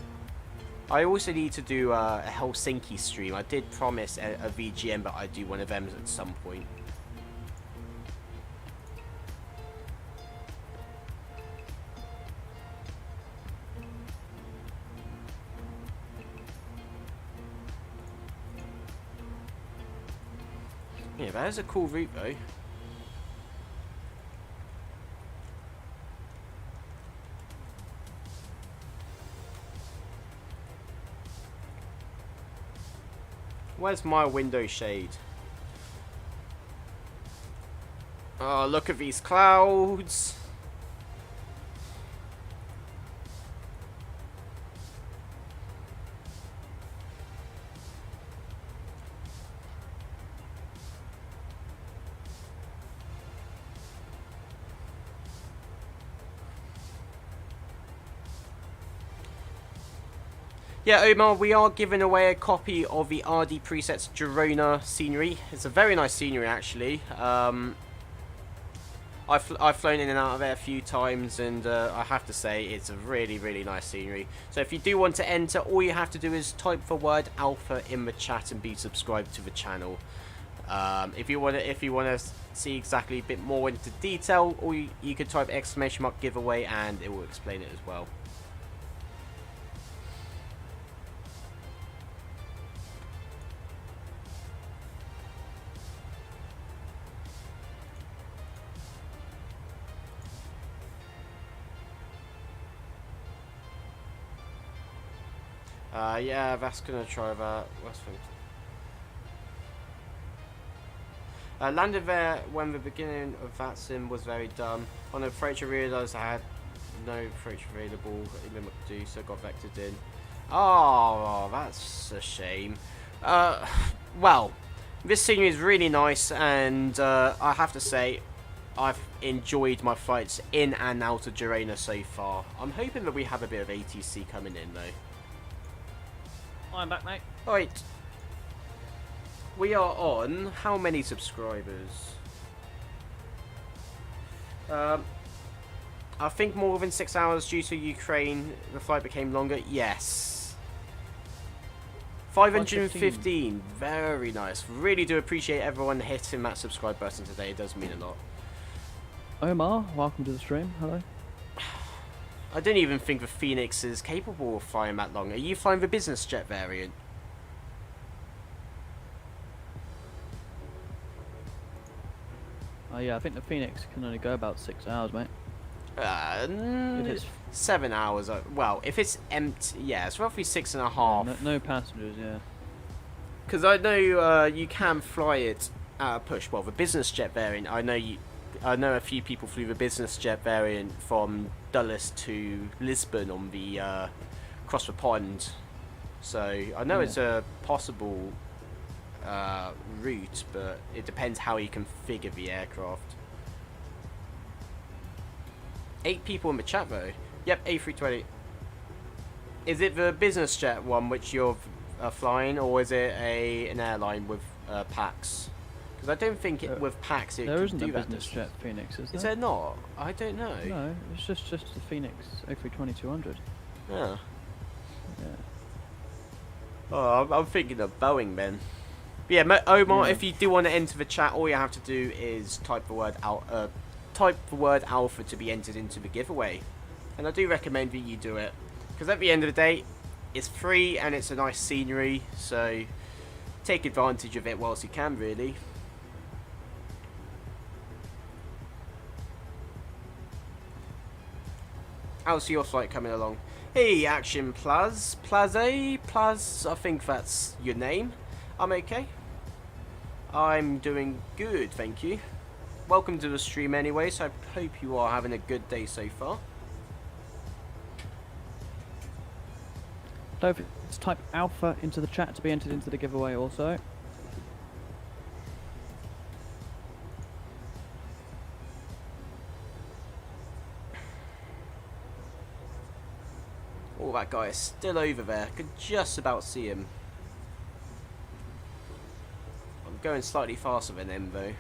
I also need to do a Helsinki stream. I did promise a VGM, but I'd do one of them at some point. Yeah, that is a cool route though. Where's my window shade? Oh, look at these clouds. Yeah, Omar, we are giving away a copy of the RDPresets Girona scenery. It's a very nice scenery, actually. I've flown in and out of there a few times, and I have to say it's a really, really nice scenery. So if you do want to enter, all you have to do is type the word alpha in the chat and be subscribed to the channel. If you want to see exactly a bit more into detail, or you could type !giveaway and it will explain it as well. Yeah, that's gonna try that. Landed there when the beginning of that sim was very dumb. On approach I realised I had no approach available, even what to do, so got vectored in. Oh, that's a shame. Well, this scenery is really nice, and I have to say, I've enjoyed my flights in and out of Girona so far. I'm hoping that we have a bit of ATC coming in though. I'm back, mate. Right. We are on how many subscribers? I think more than 6 hours due to Ukraine. The flight became longer. Yes. 515. Very nice. Really do appreciate everyone hitting that subscribe button today. It does mean a lot. Omar, welcome to the stream. Hello. I don't even think the Phoenix is capable of flying that long. Are you flying the business jet variant? Yeah, I think the Phoenix can only go about 6 hours, mate. If it's 7 hours. Well, if it's empty, yeah, it's roughly 6.5. no passengers, yeah. Because I know you can fly it at a push. Well, the business jet variant, I know a few people flew the business jet variant from Dulles to Lisbon on the across the pond. So I know it's a possible route, but it depends how you configure the aircraft. 8 people in the chat though. Yep, A320. Is it the business jet one which you're flying, or is it an airline with PAX? Because I don't think with PAX it there can isn't do a that. business jet Phoenix, is there? Is there not? I don't know. No, it's just the Phoenix A320-200. Yeah. Yeah. Oh, I'm thinking of Boeing then. But yeah, Omar, Yeah. if you do want to enter the chat, all you have to do is type the word alpha to be entered into the giveaway. And I do recommend that you do it, because at the end of the day, it's free and it's a nice scenery, so take advantage of it whilst you can, really. How's your flight coming along? Hey, Action Plaz, I think that's your name. I'm okay. I'm doing good, thank you. Welcome to the stream anyway, so I hope you are having a good day so far. Don't forget to type alpha into the chat to be entered into the giveaway also. Oh, that guy is still over there. I could just about see him. I'm going slightly faster than him though.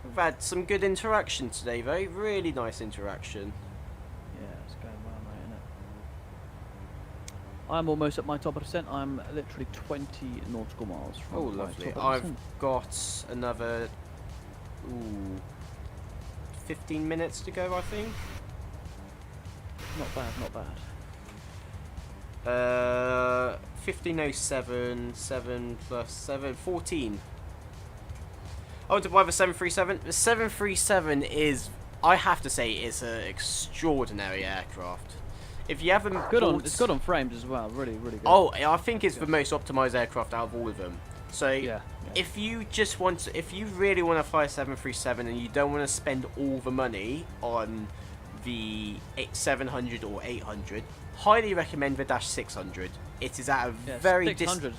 We've had some good interaction today though. Really nice interaction. Yeah, it's going well, mate, isn't it? I'm almost at my top of descent. I'm literally 20 nautical miles from Oh, my lovely. top of I've descent. got another 15 minutes to go, I think. Not bad, not bad. 1507, 7 plus 7, 14. I want to buy the 737. The 737 is, I have to say, it's an extraordinary aircraft. If you haven't It's good on frames as well, really, really good. Oh, I think it's the most optimized aircraft out of all of them. So, yeah. if you just want to, if you really want to fly a 737 and you don't want to spend all the money on the 700 or 800, highly recommend the Dash 600. It is at a very 600.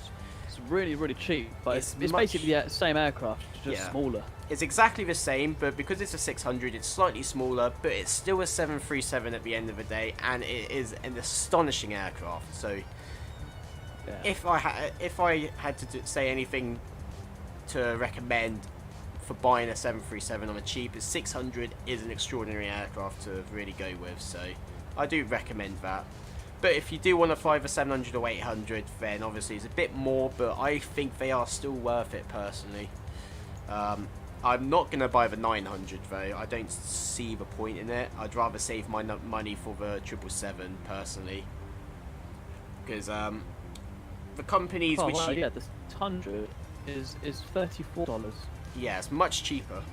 It's really, really cheap, but it's basically the same aircraft, just smaller. It's exactly the same, but because it's a 600, it's slightly smaller, but it's still a 737 at the end of the day, and it is an astonishing aircraft. So, if I had to say anything to recommend for buying a 737 on a cheap, a 600 is an extraordinary aircraft to really go with. So, I do recommend that. But if you do want to fly the 700 or 800, then obviously it's a bit more, but I think they are still worth it personally. I'm not going to buy the 900 though. I don't see the point in it. I'd rather save my money for the 777 personally. Because the companies which... Well, yeah, the 100 is $34. Yeah, it's much cheaper.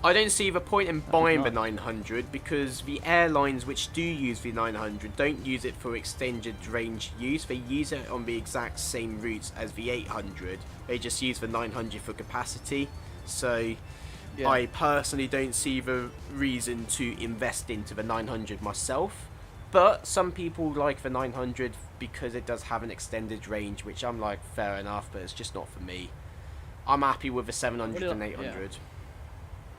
I don't see the point in buying the nice. 900 because the airlines which do use the 900 don't use it for extended range use. They use it on the exact same routes as the 800. They just use the 900 for capacity. So Yeah. I personally don't see the reason to invest into the 900 myself. But some people like the 900 because it does have an extended range, which I'm like, fair enough, but it's just not for me. I'm happy with the 700 and 800.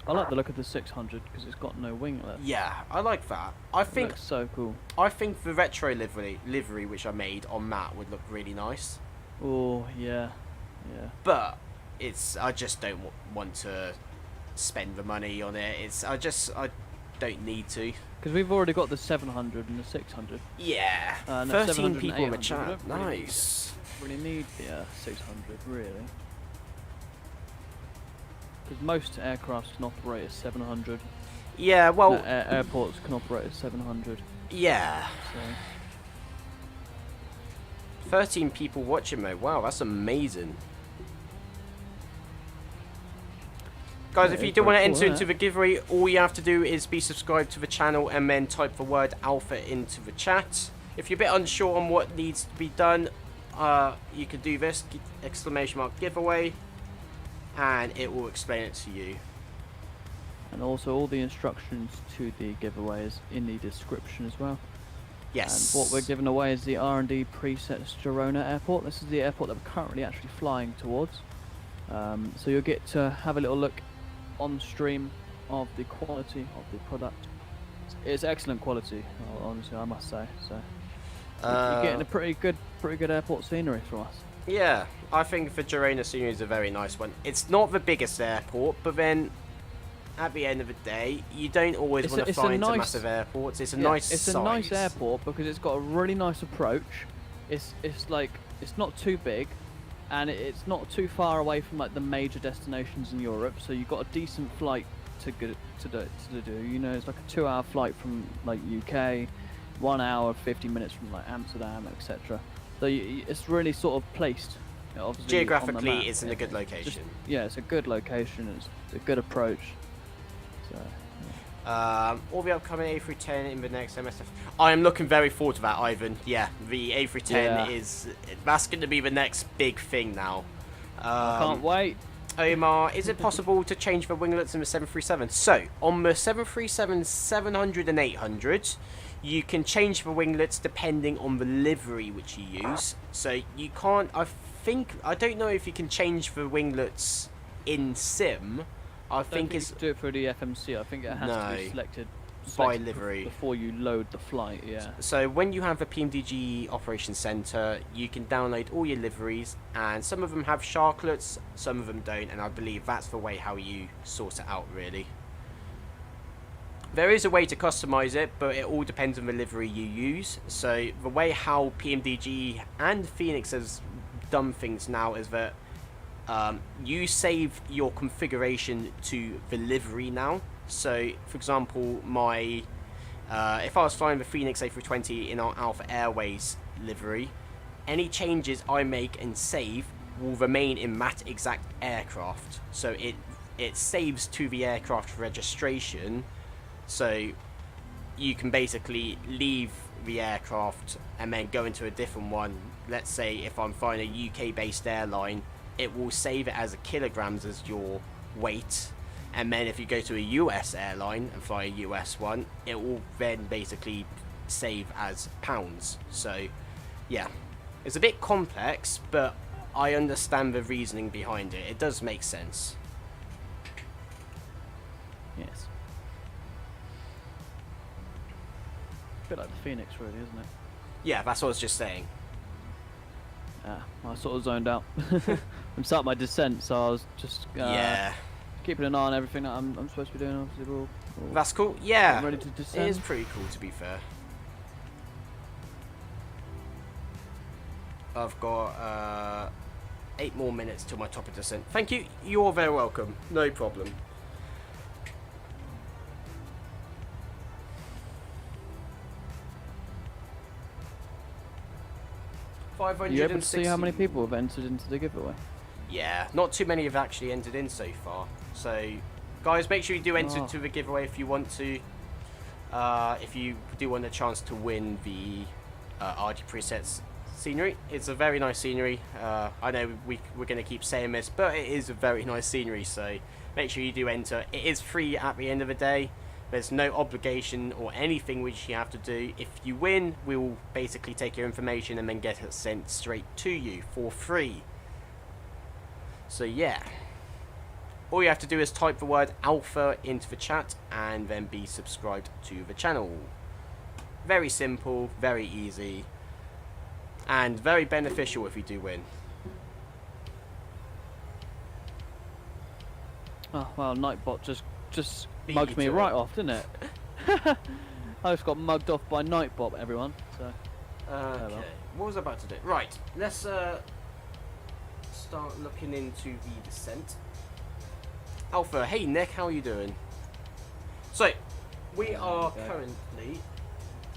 I like the look of the 600 because it's got no winglet. Yeah, I like that. I It think looks so cool. I think the retro livery which I made on Matt would look really nice. Oh yeah, yeah. But I just don't want to spend the money on it. I don't need to. Because we've already got the 700 and the 600. Yeah. No, 13 700 and people in the 800. chat. We don't really Nice. Really need the 600 really. Because most aircraft can operate at 700. Yeah, well, No, airports can operate at 700. yeah. So 13 people watching, mate. Wow, that's amazing. Guys, Yeah, if you it's do want to very enter cool, into the giveaway, all you have to do is be subscribed to the channel and then type the word alpha into the chat. If you're a bit unsure on what needs to be done, you can do this, ! giveaway, and it will explain it to you. and also all the instructions to the giveaway is in the description as well. Yes. And what we're giving away is the RDPresets Girona airport. This is the airport that we're currently actually flying towards. So you'll get to have a little look on stream of the quality of the product. It's excellent quality, honestly, I must say. So you're getting a pretty good airport scenery from us. Yeah, I think the Girona scenery is a very nice one. It's not the biggest airport, but then at the end of the day, you don't always want to fly into massive airports. It's a nice It's size. a nice airport because it's got a really nice approach. It's like it's not too big, and it's not too far away from like the major destinations in Europe. So you've got a decent flight to do. You know, it's like a 2-hour flight from like UK, 1 hour 50 minutes from like Amsterdam, etc. So it's really sort of placed. Obviously, Geographically, on the map. it's in a good location. It's a good location. It's a good approach. So, All the upcoming A310 in the next MSF. I am looking very forward to that, Ivan. Yeah, the A310 that's going to be the next big thing now. I can't wait. Omar, is it possible to change the winglets in the 737? So, on the 737 700 and 800, you can change the winglets depending on the livery which you use. So, you can't, I don't know if you can change the winglets in sim. I think it's... You can do it for the FMC. I think it has to be selected by livery before you load the flight, yeah. So when you have the PMDG Operations Center, you can download all your liveries, and some of them have sharklets, some of them don't, and I believe that's the way how you sort it out, really. There is a way to customize it, but it all depends on the livery you use. So the way how PMDG and Phoenix has done things now is that you save your configuration to the livery now. So, for example, if I was flying the Phoenix A320 in our Alpha Airways livery, any changes I make and save will remain in that exact aircraft. So it saves to the aircraft registration. So you can basically leave the aircraft and then go into a different one. Let's say if I'm flying a UK-based airline, it will save it as kilograms as your weight. And then if you go to a US airline and fly a US one, it will then basically save as pounds. So, yeah. It's a bit complex, but I understand the reasoning behind it. It does make sense. Yes. A bit like the Phoenix, really, isn't it? Yeah, that's what I was just saying. I sort of zoned out. I'm starting my descent, so I was just keeping an eye on everything that I'm supposed to be doing. Obviously, we're all That's cool. Yeah, ready to descend. it is pretty cool, to be fair. I've got 8 more minutes till my top of descent. Thank you. You're very welcome. No problem. You able to see how many people have entered into the giveaway? Yeah, not too many have actually entered in so far. So Guys, make sure you do enter to the giveaway if you want to. If you do want a chance to win the RDPresets scenery. It's a very nice scenery. I know we're going to keep saying this, but it is a very nice scenery, so make sure you do enter. It is free at the end of the day. There's no obligation or anything which you have to do. If you win, we will basically take your information and then get it sent straight to you for free. So yeah. All you have to do is type the word alpha into the chat and then be subscribed to the channel. Very simple, very easy, and very beneficial if you do win. Oh well, Nightbot just mugged me right off, didn't it? I just got mugged off by Nightbot, everyone. So. Okay. What was I about to do? Right. Let's start looking into the descent. Alpha, hey Nick, how are you doing? So, we are currently.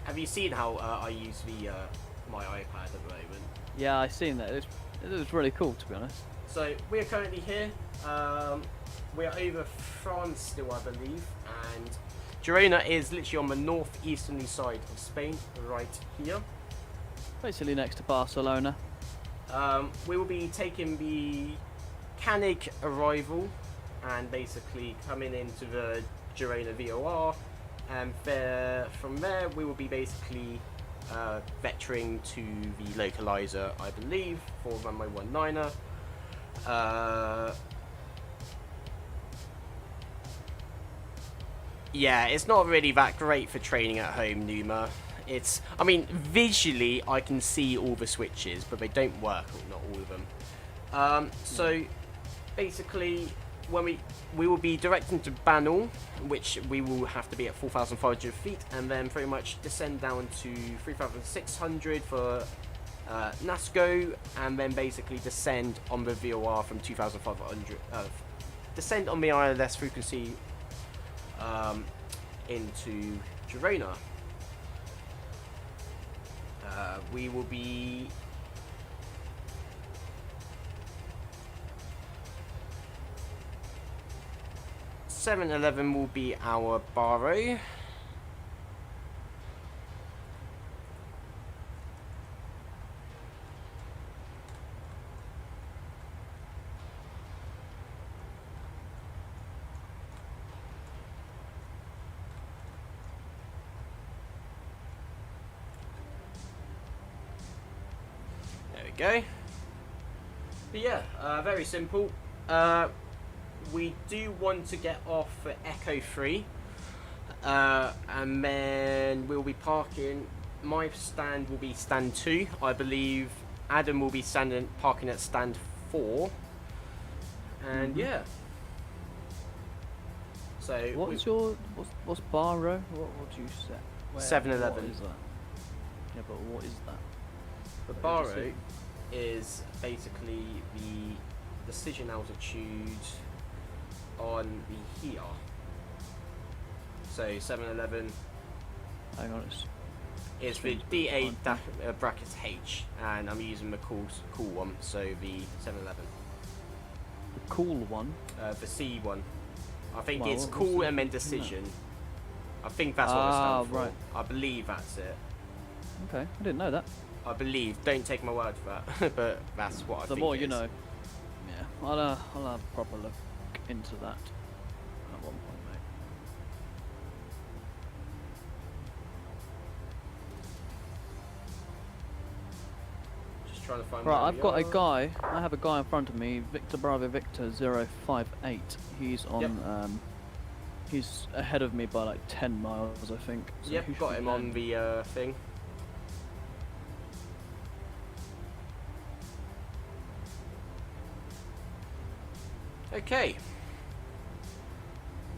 Have you seen how I use the my iPad at the moment? Yeah, I seen that. It was really cool, to be honest. So we are currently here. We are over France still, I believe, and Girona is literally on the northeasterly side of Spain, right here. Basically next to Barcelona. We will be taking the KANIG arrival and basically coming into the Girona VOR, and from there we will be basically vectoring to the localizer, I believe, for runway 19er. Yeah, it's not really that great for training at home, Numa. I mean, visually I can see all the switches, but they don't work, not all of them. So basically, when we will be directing to Banal, which we will have to be at 4,500 feet, and then pretty much descend down to 3,600 for Nasco, and then basically descend on the VOR from 2,500. Descend on the ILS frequency into Girona. We will be. $711 will be our baro. There we go. But yeah, very simple. We do want to get off for Echo 3, and then we'll be parking. My stand will be stand 2. I believe Adam will be parking at stand 4. And yeah. So what's Baro? What do you set? 7-11. What is that? Yeah, but what is that? The baro is basically the decision altitude on the here. So 711 hang on, is the DA brackets H, and I'm using the cool one, so the 711. The cool one? The C one. I think well, it's cool and then decision. I think that's what it stands for. Right. I believe that's it. Okay, I didn't know that. I believe. Don't take my word for that, but that's what I think. The more you know. Yeah, I'll have a proper look into that at one point, mate. Just trying to find. Right, I've got a guy. I have a guy in front of me, Victor Bravo Victor 058. He's on. He's ahead of me by like 10 miles, I think. So yep, got him on the thing. Okay,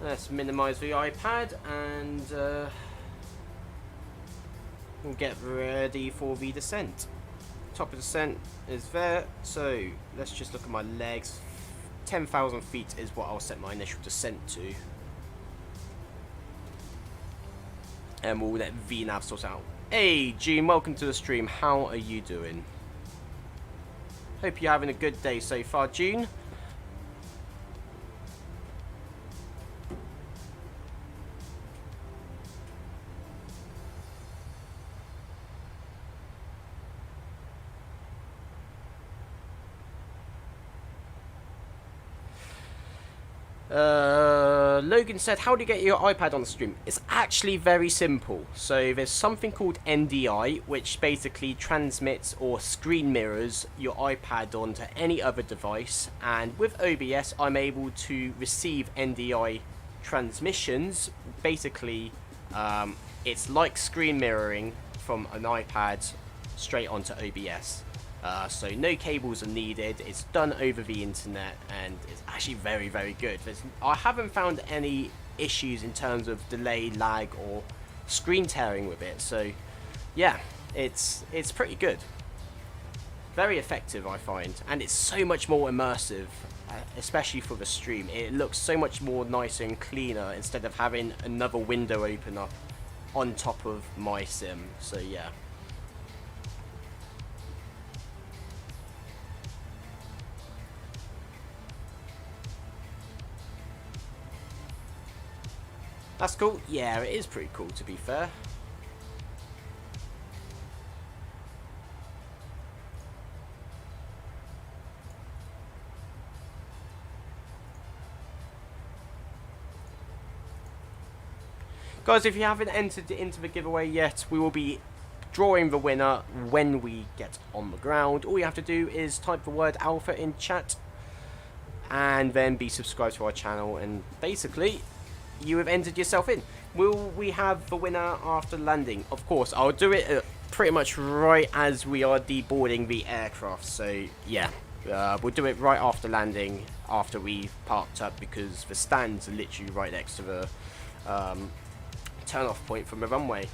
let's minimize the iPad and we'll get ready for the descent. Top of descent is there, so let's just look at my legs. 10,000 feet is what I'll set my initial descent to, and we'll let VNAV sort out. Hey Gene, welcome to the stream. How are you doing? Hope you're having a good day so far, Gene. Logan said, how do you get your iPad on the stream? It's actually very simple. So there's something called NDI, which basically transmits or screen mirrors your iPad onto any other device. And with OBS, I'm able to receive NDI transmissions. Basically, it's like screen mirroring from an iPad straight onto OBS. So no cables are needed, it's done over the internet, and it's actually very, very good. I haven't found any issues in terms of delay, lag, or screen tearing with it, so yeah, it's pretty good. Very effective, I find, and it's so much more immersive, especially for the stream. It looks so much more nicer and cleaner instead of having another window open up on top of my sim, so yeah. That's cool. Yeah, it is pretty cool, to be fair. Guys, if you haven't entered into the giveaway yet, we will be drawing the winner when we get on the ground. All you have to do is type the word alpha in chat and then be subscribed to our channel, and basically you have entered yourself in. Will we have the winner after landing? Of course, I'll do it pretty much right as we are deboarding the aircraft. So yeah, we'll do it right after landing, after we've parked up, because the stands are literally right next to the turn-off point from the runway.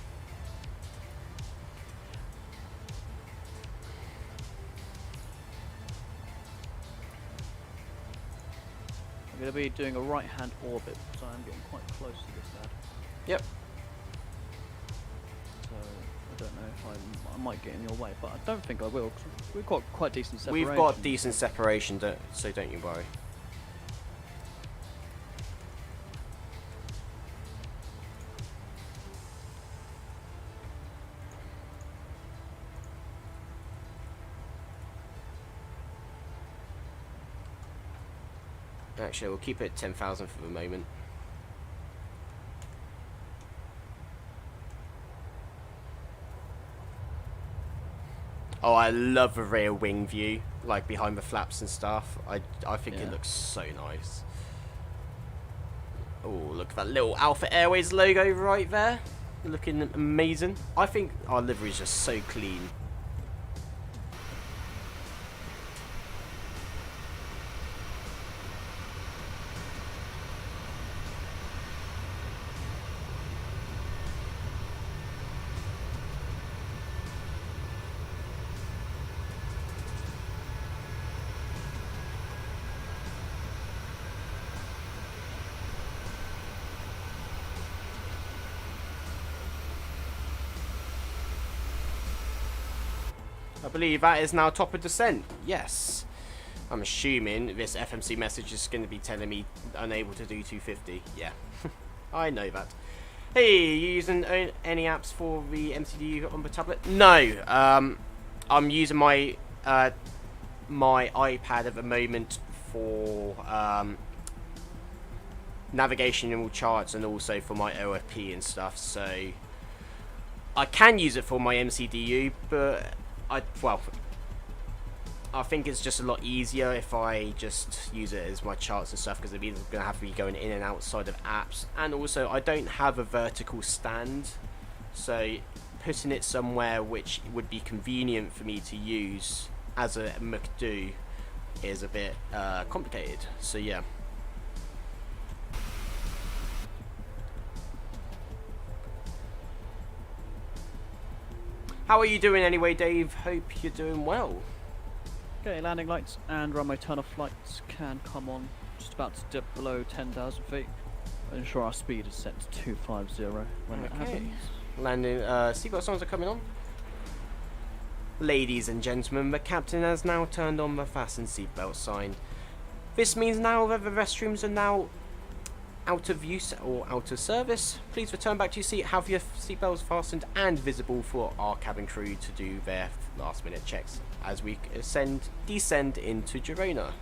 I'm going to be doing a right-hand orbit, so I'm getting quite close to this lad. Yep. So I don't know if I might get in your way, but I don't think I will, because we've got quite decent separation. We've got decent separation, so don't you worry. Actually, we'll keep it at 10,000 for the moment. Oh, I love the rear wing view, like behind the flaps and stuff. I think it looks so nice. Oh, look at that little Alpha Airways logo right there. Looking amazing. I think our livery is just so clean. I believe that is now top of descent. Yes. I'm assuming this FMC message is going to be telling me unable to do 250. Yeah. I know that. Hey, you using any apps for the MCDU on the tablet? No. I'm using my my iPad at the moment for navigational charts and also for my OFP and stuff. So I can use it for my MCDU, but I think it's just a lot easier if I just use it as my charts and stuff, because I'm either going to have to be going in and outside of apps, and also I don't have a vertical stand, so putting it somewhere which would be convenient for me to use as a McDo is a bit complicated, so yeah. How are you doing anyway, Dave? Hope you're doing well. Okay, landing lights and runway turn-off lights can come on. Just about to dip below 10,000 feet. Ensure our speed is set to 250 when that happens. Landing, seatbelt signs are coming on. Ladies and gentlemen, the captain has now turned on the fasten seatbelt sign. This means now that the restrooms are now out of use or out of service. Please return back to your seat, have your seatbelts fastened and visible for our cabin crew to do their last minute checks as we descend into Girona.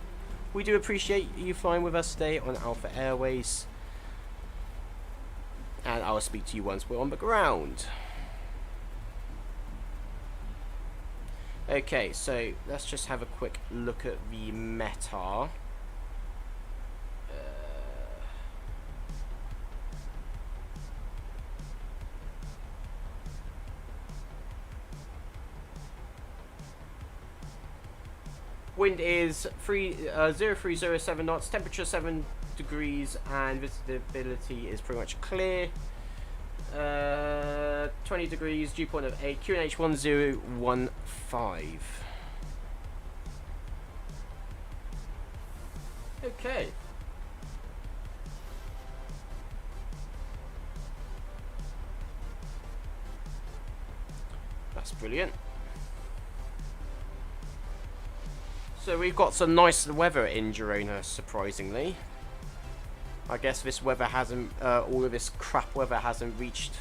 We do appreciate you flying with us today on Alpha Airways. And I'll speak to you once we're on the ground. Okay, so let's just have a quick look at the METAR. Wind is 0307 knots, temperature 7 degrees, and visibility is pretty much clear. 20 degrees, dew point of 8, QNH 1015. Okay. That's brilliant. So we've got some nice weather in Girona, surprisingly. I guess this weather hasn't, all of this crap weather hasn't reached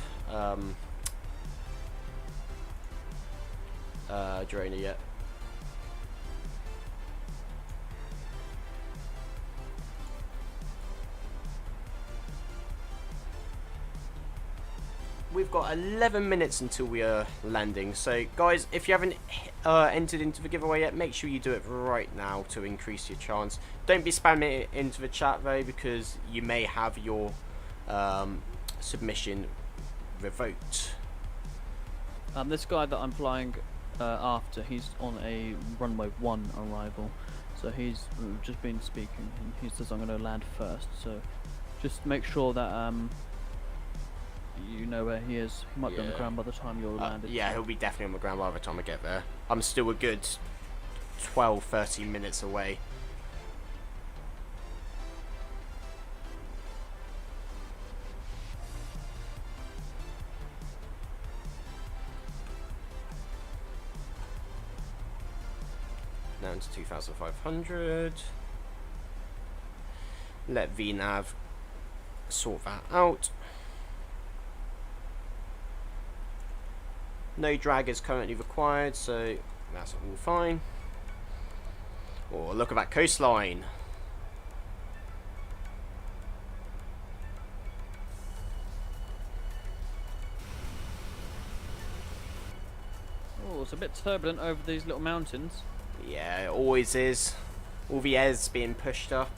Girona yet. We've got 11 minutes until we are landing. So guys, if you haven't entered into the giveaway yet, make sure you do it right now to increase your chance. Don't be spamming it into the chat though, because you may have your submission revoked. This guy that I'm flying after, he's on a runway 1 arrival. So we've just been speaking and he says I'm going to land first. So just make sure that you know where he is. He might be on the ground by the time you're landed. Yeah, he'll be definitely on the ground by the time I get there. I'm still a good 12-13 minutes away. Down to 2,500. Let VNav sort that out. No drag is currently required, so that's all fine. Oh, look at that coastline. Oh, it's a bit turbulent over these little mountains. Yeah, it always is. All the air's being pushed up.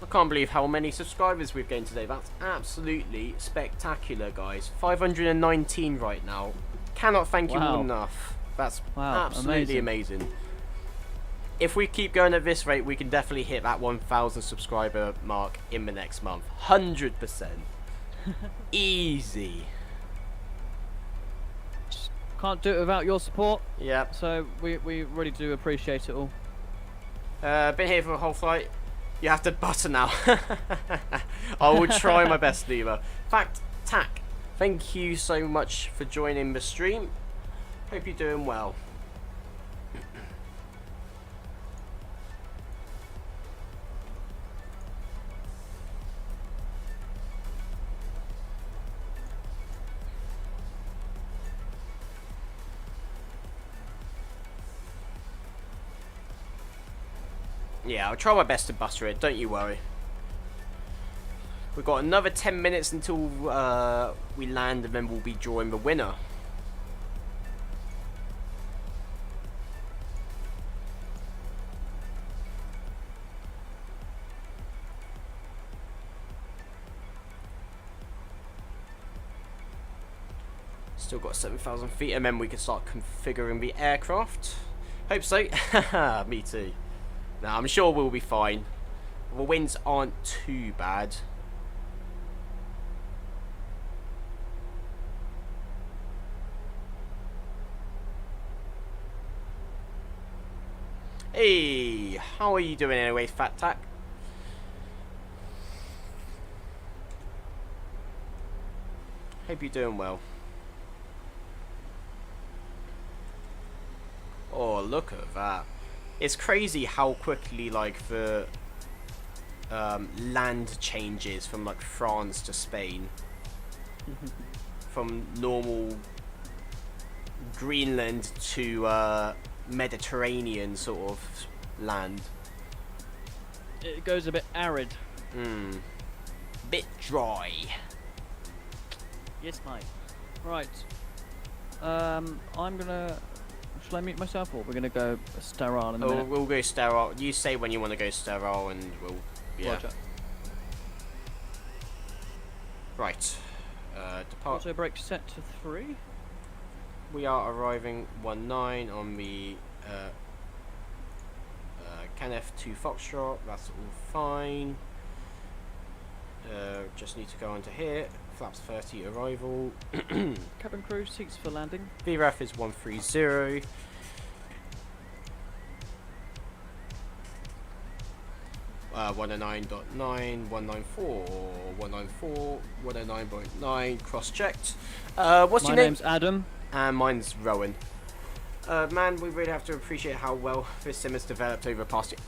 I can't believe how many subscribers we've gained today. That's absolutely spectacular, guys. 519 right now. Cannot thank you all enough. That's absolutely amazing. If we keep going at this rate, we can definitely hit that 1,000 subscriber mark in the next month. 100%. Easy. Just can't do it without your support. Yeah. So we really do appreciate it all. Been here for the whole flight. You have to butter now. I will try my best, Leva. Fact, Tack, thank you so much for joining the stream. Hope you're doing well. Yeah, I'll try my best to butter it, don't you worry. We've got another 10 minutes until we land, and then we'll be drawing the winner. Still got 7,000 feet, and then we can start configuring the aircraft. Hope so. Me too. Now, I'm sure we'll be fine. The winds aren't too bad. Hey, how are you doing anyway, Fat Tack? Hope you're doing well. Oh, look at that. It's crazy how quickly, like, the land changes from, like, France to Spain. From normal Greenland to Mediterranean sort of land. It goes a bit arid. Bit dry. Yes, mate. Right. I'm gonna. Shall I mute myself, or we're gonna go sterile in a minute? We'll go sterile. You say when you want to go sterile, and we'll. Yeah. Roger. Right. Depart. Auto brake set to 3. We are arriving 19 on the KANIG 2 Foxtrot. That's all fine. Just need to go onto here. Flaps 30 arrival. Cabin crew, seats for landing. VREF is 130. Uh, 109.9, 194, 194, 109.9, cross-checked. What's your name? My name's Adam. And mine's Rowan. Man, we really have to appreciate how well this sim has developed over the past year.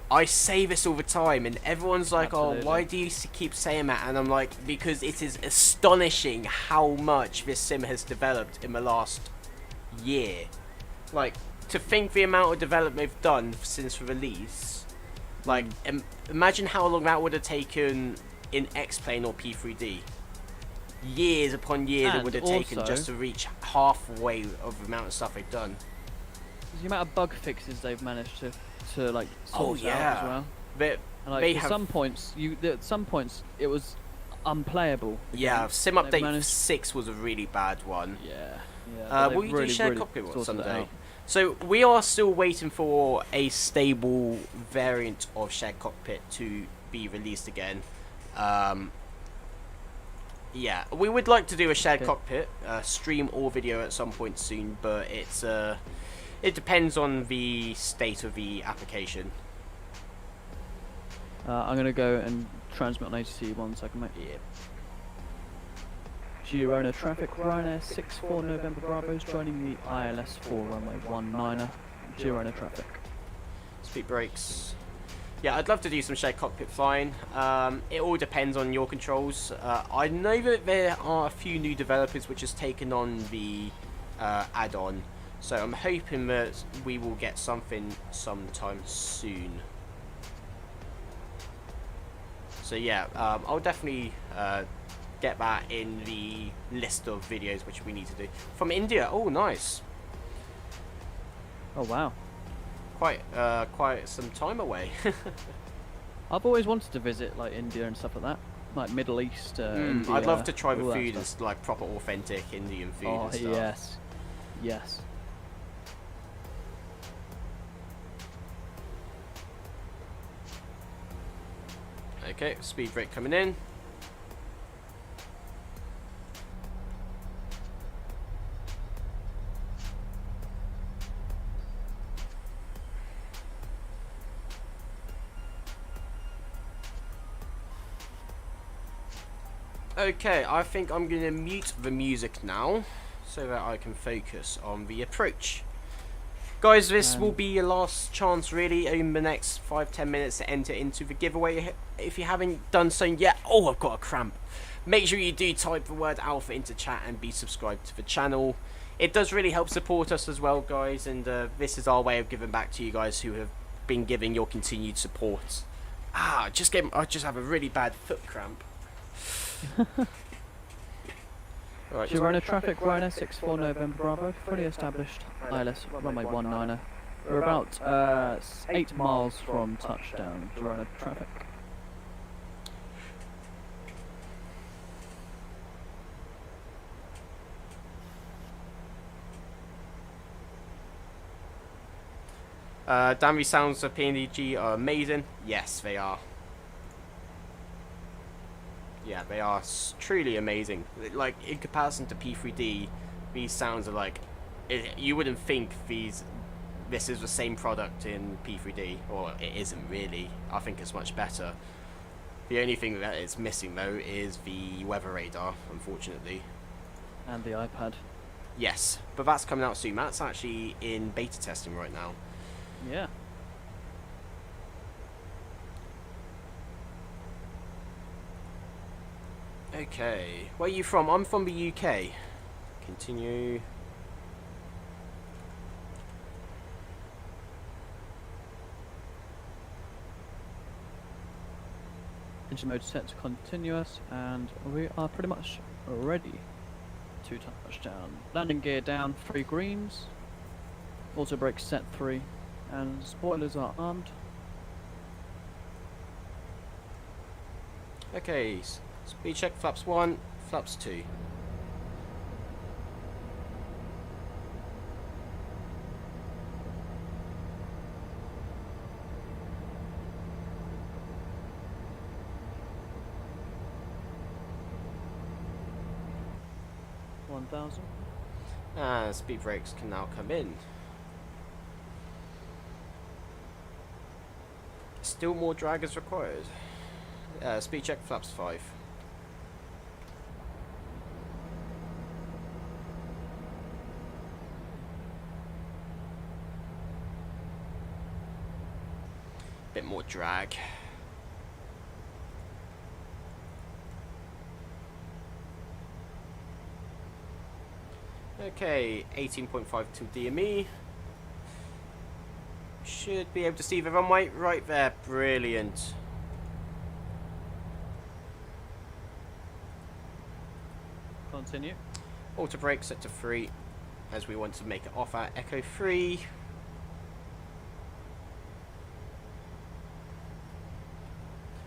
I say this all the time, and everyone's like, Absolutely. oh, why do you keep saying that? And I'm like, because it is astonishing how much this sim has developed in the last year. Like, to think the amount of development they've done since the release. Like, imagine how long that would have taken in X-Plane or P3D. Years upon years it would have taken just to reach halfway of the amount of stuff they've done. The amount of bug fixes they've managed to like sort out as well. And, like, at some points it was unplayable. Yeah, Sim Update 6 was a really bad one. Yeah. Will you do shared cockpit on someday? So we are still waiting for a stable variant of shared cockpit to be released again. Yeah, we would like to do a shared cockpit, stream or video at some point soon, but it's it depends on the state of the application. I'm gonna go and transmit on ATC 1 second, mate. Yeah. Girona traffic, Ryanair 64 November Bravo's joining the ILS 4 runway 19er. Girona traffic. Speed brakes. Yeah, I'd love to do some shared cockpit flying. It all depends on your controls. I know that there are a few new developers which has taken on the add-on, so I'm hoping that we will get something sometime soon. So yeah, I'll definitely get that in the list of videos which we need to do. From India, oh nice. Oh wow. Quite some time away. I've always wanted to visit like India and stuff like that, like Middle East. India, I'd love to try the all that food and stuff. like proper authentic Indian food Oh and stuff. yes, yes. Okay, speed brake coming in. Okay, I think I'm going to mute the music now so that I can focus on the approach. Guys, this will be your last chance really in the next 5-10 minutes to enter into the giveaway. If you haven't done so yet, oh, I've got a cramp. Make sure you do type the word alpha into chat and be subscribed to the channel. It does really help support us as well, guys, and this is our way of giving back to you guys who have been giving your continued support. I just have a really bad foot cramp. Right. Girona traffic, Ryanair 64 November Bravo, fully established, ILS runway 19er. We're about 8 miles from touchdown, Girona traffic. Danby sounds of PMDG are amazing. Yes, they are. Yeah, they are truly amazing. Like, in comparison to P3D, these sounds are like... you wouldn't think this is the same product in P3D, or it isn't really. I think it's much better. The only thing that is missing though is the weather radar, unfortunately. And the iPad. Yes, but that's coming out soon. That's actually in beta testing right now. Yeah. Okay, where are you from? I'm from the UK. Continue. Engine mode set to continuous, and we are pretty much ready to touch down. Landing gear down, 3 greens. Auto brake set 3, and spoilers are armed. Okay, speed check, flaps 1, flaps 2. And speed brakes can now come in. Still more drag is required. Speed check, flaps 5. Bit more drag. Okay, 18.5 to DME. Should be able to see the runway right there. Brilliant. Continue. Auto brake set to 3 as we want to make it off at Echo 3.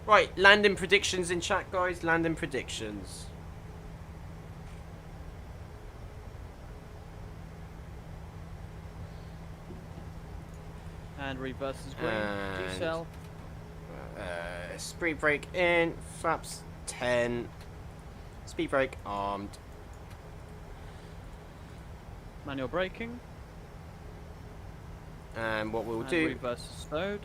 Right, landing predictions in chat, guys. Landing predictions. And reverse is green. And Decel. Speed brake in. Flaps 10. Speed brake armed. Manual braking. And what we'll And do. reverse is slowed.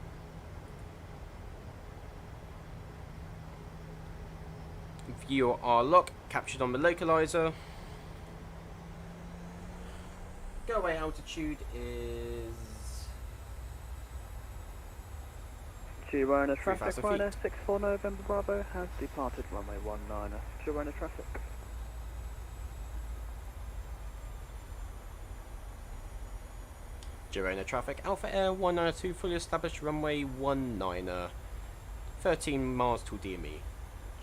View our lock captured on the localizer. Go away altitude is Girona traffic 3,000 liner feet. 64 November Bravo has departed runway 19. Girona traffic. Girona traffic. Alpha Air 192 fully established runway 19. 13 miles to DME.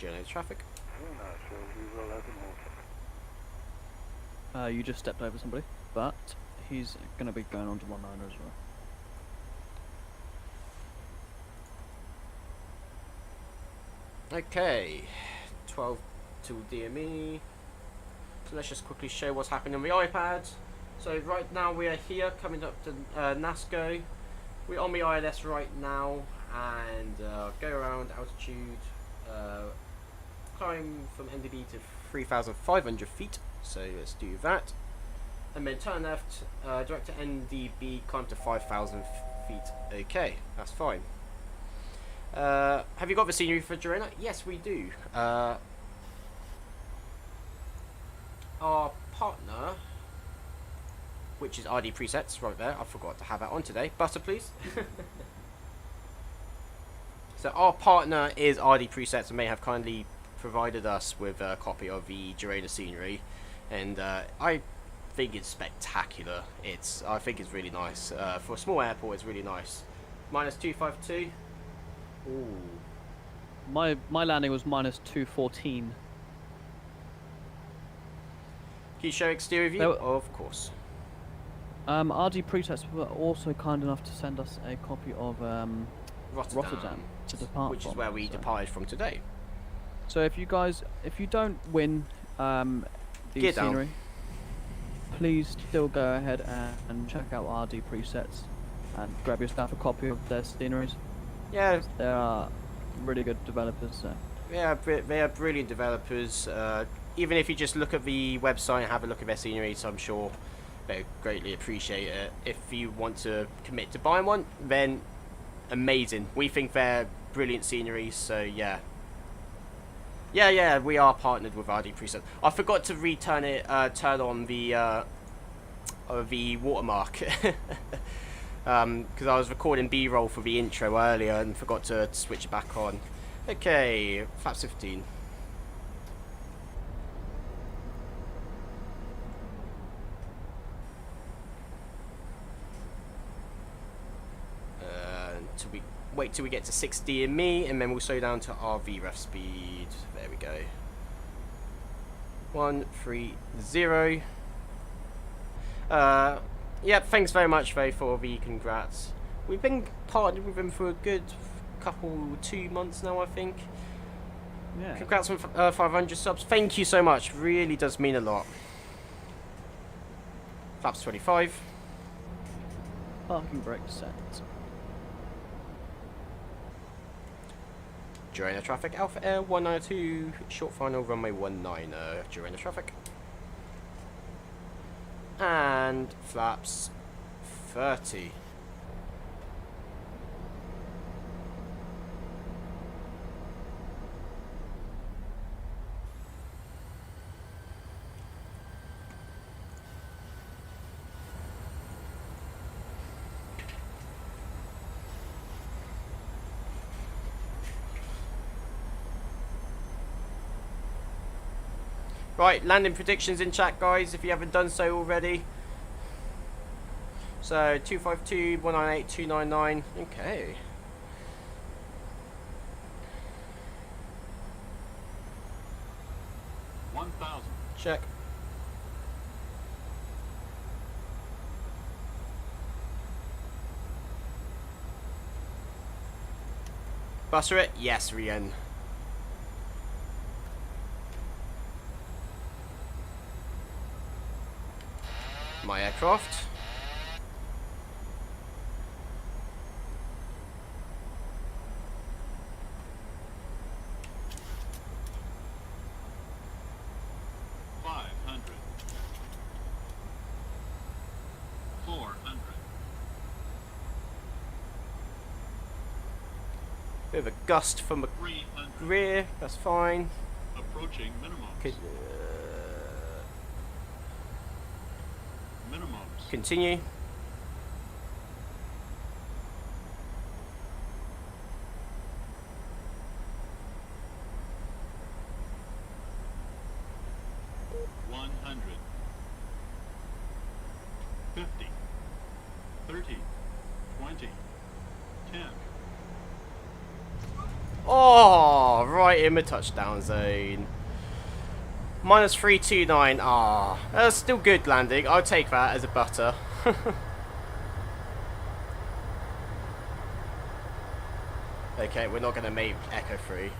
Girona traffic. You just stepped over somebody, but he's going to be going on to 19 as well. Okay, 12 to DME. So let's just quickly show what's happening on the iPad. So right now we are here coming up to NASCO. We're on the ILS right now and go around altitude, climb from NDB to 3,500 feet. So let's do that. And then turn left, direct to NDB, climb to 5,000 feet. Okay, that's fine. Have you got the scenery for Girona? Yes, we do. Our partner, which is RDPresets, right there. I forgot to have that on today. Butter, please. So our partner is RDPresets and may have kindly provided us with a copy of the Girona scenery, and I think it's spectacular. I think it's really nice. For a small airport, it's really nice. -252. Ooh. My landing was -214. Can you show exterior view? No. Of course. RDPresets were also kind enough to send us a copy of Rotterdam, to depart which is from, where we so. departed from today. So if you don't win the Gear down. scenery, please still go ahead and check out RDPresets and grab yourself a copy of their sceneries. Yeah, They are really good developers. So. yeah, they are brilliant developers. Even if you just look at the website and have a look at their scenery, so I'm sure they greatly appreciate it. If you want to commit to buying one, then amazing. We think they're brilliant sceneries, so yeah, Yeah, we are partnered with RDPresets. I forgot to turn on the watermark. Because I was recording B-roll for the intro earlier and forgot to switch it back on. Okay, flaps 15. Wait till we get to 60 in me, and then we'll slow down to our VREF speed. There we go. 130. Yep, thanks very much, Faye, for the congrats. We've been partnered with him for a good 2 months now, I think. Yeah. Congrats on 500 subs. Thank you so much. Really does mean a lot. Flaps 25. Parking brake set. Girona traffic, Alpha Air 192, short final runway 19, Girona traffic. And flaps 30. Right, landing predictions in chat, guys, if you haven't done so already. So, 252, 198, 299. Okay. Check. Buster it? Yes, Rien. My aircraft. Bit of a gust from the rear, that's fine. Approaching minimums. Okay. Minimums. Continue. Oh, right in the touchdown zone. Minus 329. Ah, that's still good landing. I'll take that as a butter. Okay, we're not going to make Echo through.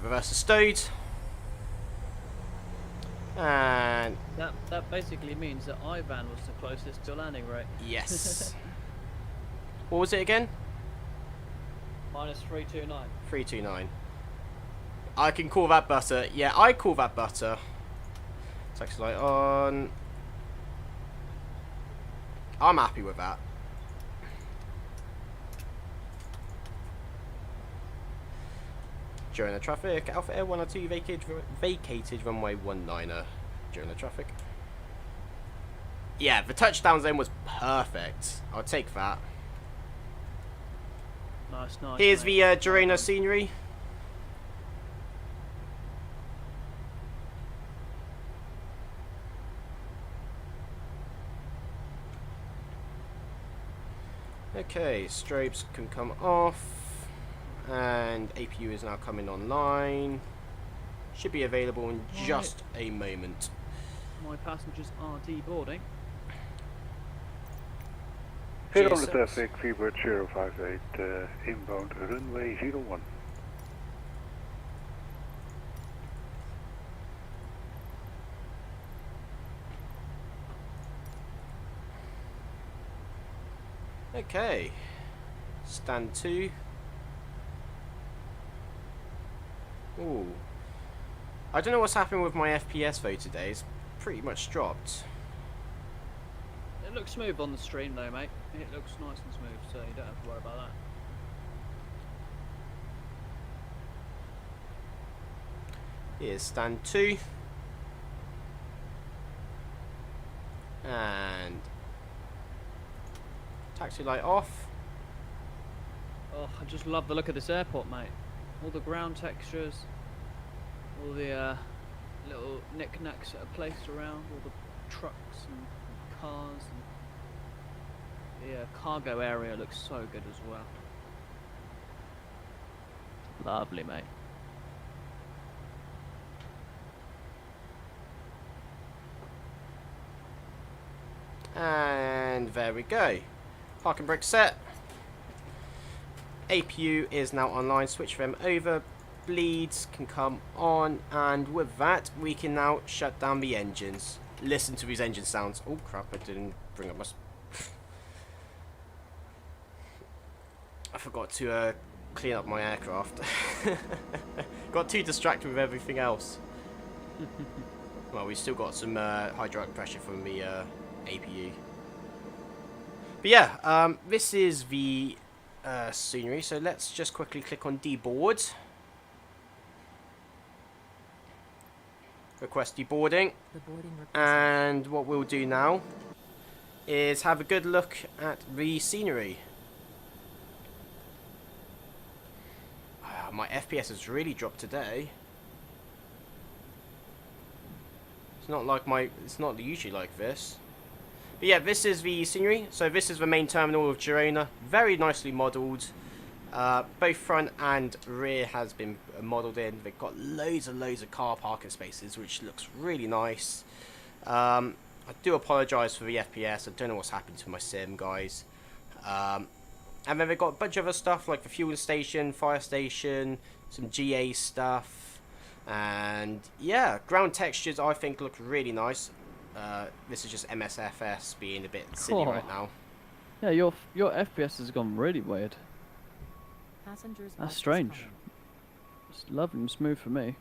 Reverse stowed. And that basically means that Ivan was the closest to landing rate. yes. What was it again? Minus 329. 329. I can call that butter. Yeah, I call that butter. It's actually like on. I'm happy with that. During the traffic, Alpha Air 102 vacated runway 19er during the traffic. Yeah, the touchdown zone was perfect. I'll take that. Nice, nice. Here's mate. the Girona scenery. Okay, strobes can come off. And APU is now coming online. Should be available in just a moment. My passengers are deboarding. Head on the traffic, Freebird 058, inbound runway 01. Okay, stand 2. Ooh, I don't know what's happening with my FPS though today. It's pretty much dropped. It looks smooth on the stream though, mate. It looks nice and smooth, so you don't have to worry about Here's stand 2. And taxi light off. Oh, I just love the look of this airport, mate. All the ground textures, all the little knickknacks that are placed around, all the trucks and cars, and the cargo area looks so good as well. Lovely, mate. And there we go. Parking brake set. APU is now online. Switch them over. Bleeds can come on, and with that we can now shut down the engines. Listen to these engine sounds. Oh crap, I didn't bring up my I forgot to clean up my aircraft. Got too distracted with everything else. Well, we still got some hydraulic pressure from the APU. But yeah, this is the scenery, so let's just quickly click on deboard. Request deboarding. And what we'll do now is have a good look at the scenery. My FPS has really dropped today. It's not usually like this. But yeah, this is the scenery. So this is the main terminal of Girona. Very nicely modelled. Both front and rear has been modelled in. They've got loads of car parking spaces, which looks really nice. I do apologise for the FPS. I don't know what's happened to my sim, guys. And then they've got a bunch of other stuff like the fuel station, fire station, some GA stuff. And yeah, ground textures I think look really nice. This is just MSFS being a bit silly right now. Yeah, your FPS has gone really weird. Passengers That's strange. It's lovely and smooth for me.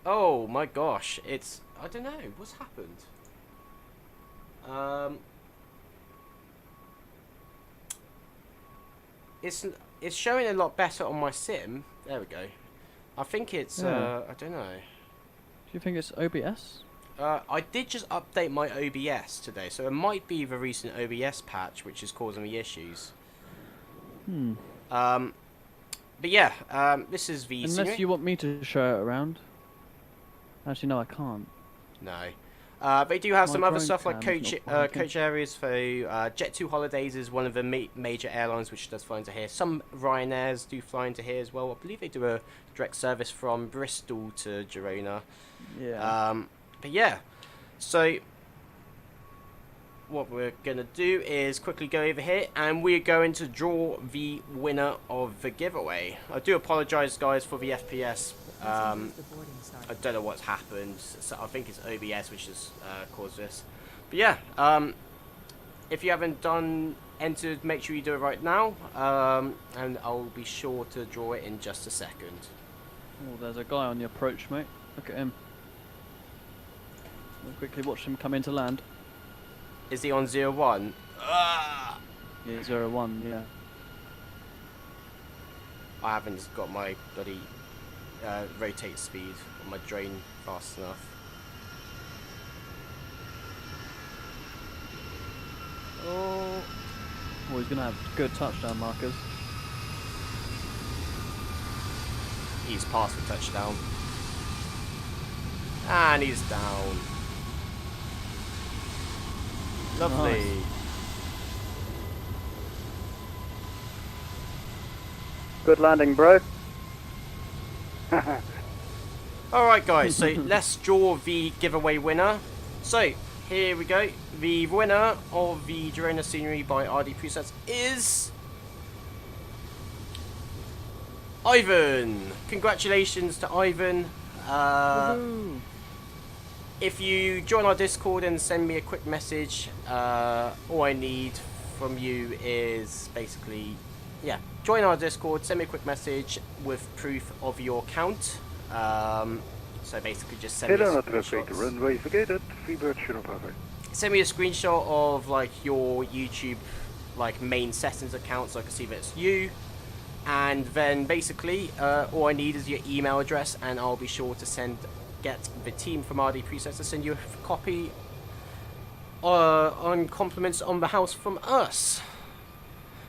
Oh my gosh, I don't know, what's happened? It's showing a lot better on my sim. There we go. I think it's I don't know. Do you think it's OBS? I did just update my OBS today, so it might be the recent OBS patch which is causing me issues. But yeah, this is the Unless scenery. you want me to show it around. Actually, no, I can't. No. They do have My some other drone stuff like cam's not working. coach areas for Jet2 Holidays is one of the major airlines which does fly into here. Some Ryanairs do fly into here as well. I believe they do a direct service from Bristol to Girona. Yeah. But yeah, so what we're going to do is quickly go over here and we're going to draw the winner of the giveaway. I do apologise guys for the FPS. I don't know what's happened, so I think it's OBS which has caused this. But yeah, if you haven't entered, make sure you do it right now, and I'll be sure to draw it in just a second. Oh, there's a guy on the approach, mate. Look at him. We'll quickly watch him come into land. Is he on 01? Yeah, 01, yeah. I haven't got my bloody rotate speed on my drone fast enough. Oh, he's going to have good touchdown markers. He's past the touchdown. And he's down. Lovely. Nice. Good landing, bro. Alright guys, so let's draw the giveaway winner. So, here we go. The winner of the Girona scenery by RDPresets is Ivan. Congratulations to Ivan. If you join our Discord and send me a quick message, all I need from you is basically, yeah, join our Discord, send me a quick message with proof of your account. So basically just send me a screenshot. Runway vacated, Freebird 05. Send me a screenshot of like your YouTube like main settings account so I can see that it's you. And then basically, all I need is your email address, and I'll be sure to get the team from RDPresets to send you a copy on compliments on the house from us.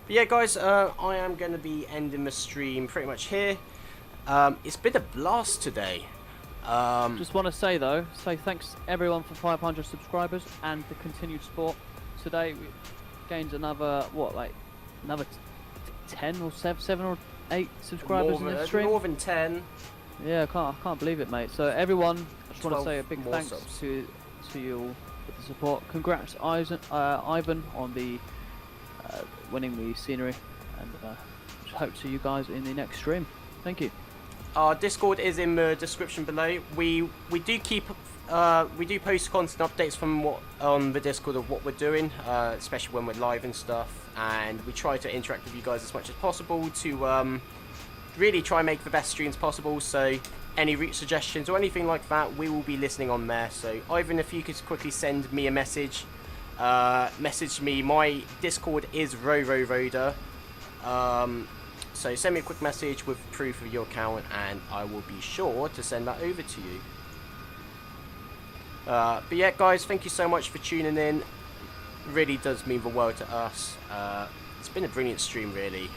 But yeah, guys, I am going to be ending the stream pretty much here. It's been a blast today. Just want to say though, thanks everyone for 500 subscribers and the continued support. Today we gained another, another 10 or 7 or 8 subscribers in the stream. More than 10. Yeah, I can't believe it, mate. So everyone, I just want to say a big thanks subs. to you all for the support. Congrats, Ivan, on the winning the scenery, and hope to see you guys in the next stream. Thank you. Our Discord is in the description below. We do post constant updates on the Discord of what we're doing, especially when we're live and stuff. And we try to interact with you guys as much as possible to really try and make the best streams possible. So any route suggestions or anything like that, we will be listening on there. So Ivan, if you could quickly send me a message, message me. My Discord is RoRoRoder. So send me a quick message with proof of your account, and I will be sure to send that over to you. But yeah, guys, thank you so much for tuning in. It really does mean the world to us. It's been a brilliant stream, really.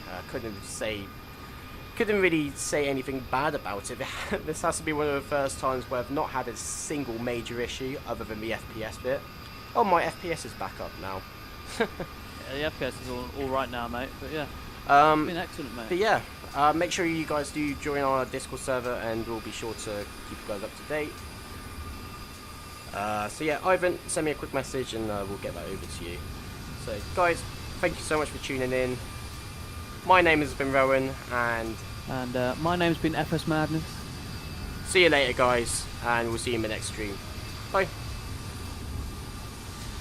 Couldn't really say anything bad about it. This has to be one of the first times where I've not had a single major issue other than the FPS bit. Oh, my FPS is back up now. Yeah, the FPS is all right now, mate. But yeah. It's been excellent, mate. But yeah, make sure you guys do join our Discord server, and we'll be sure to keep you guys up to date. So yeah, Ivan, send me a quick message and we'll get that over to you. So guys, thank you so much for tuning in. My name has been Rowan, and my name's been FS Madness. See you later, guys, and we'll see you in the next stream. Bye.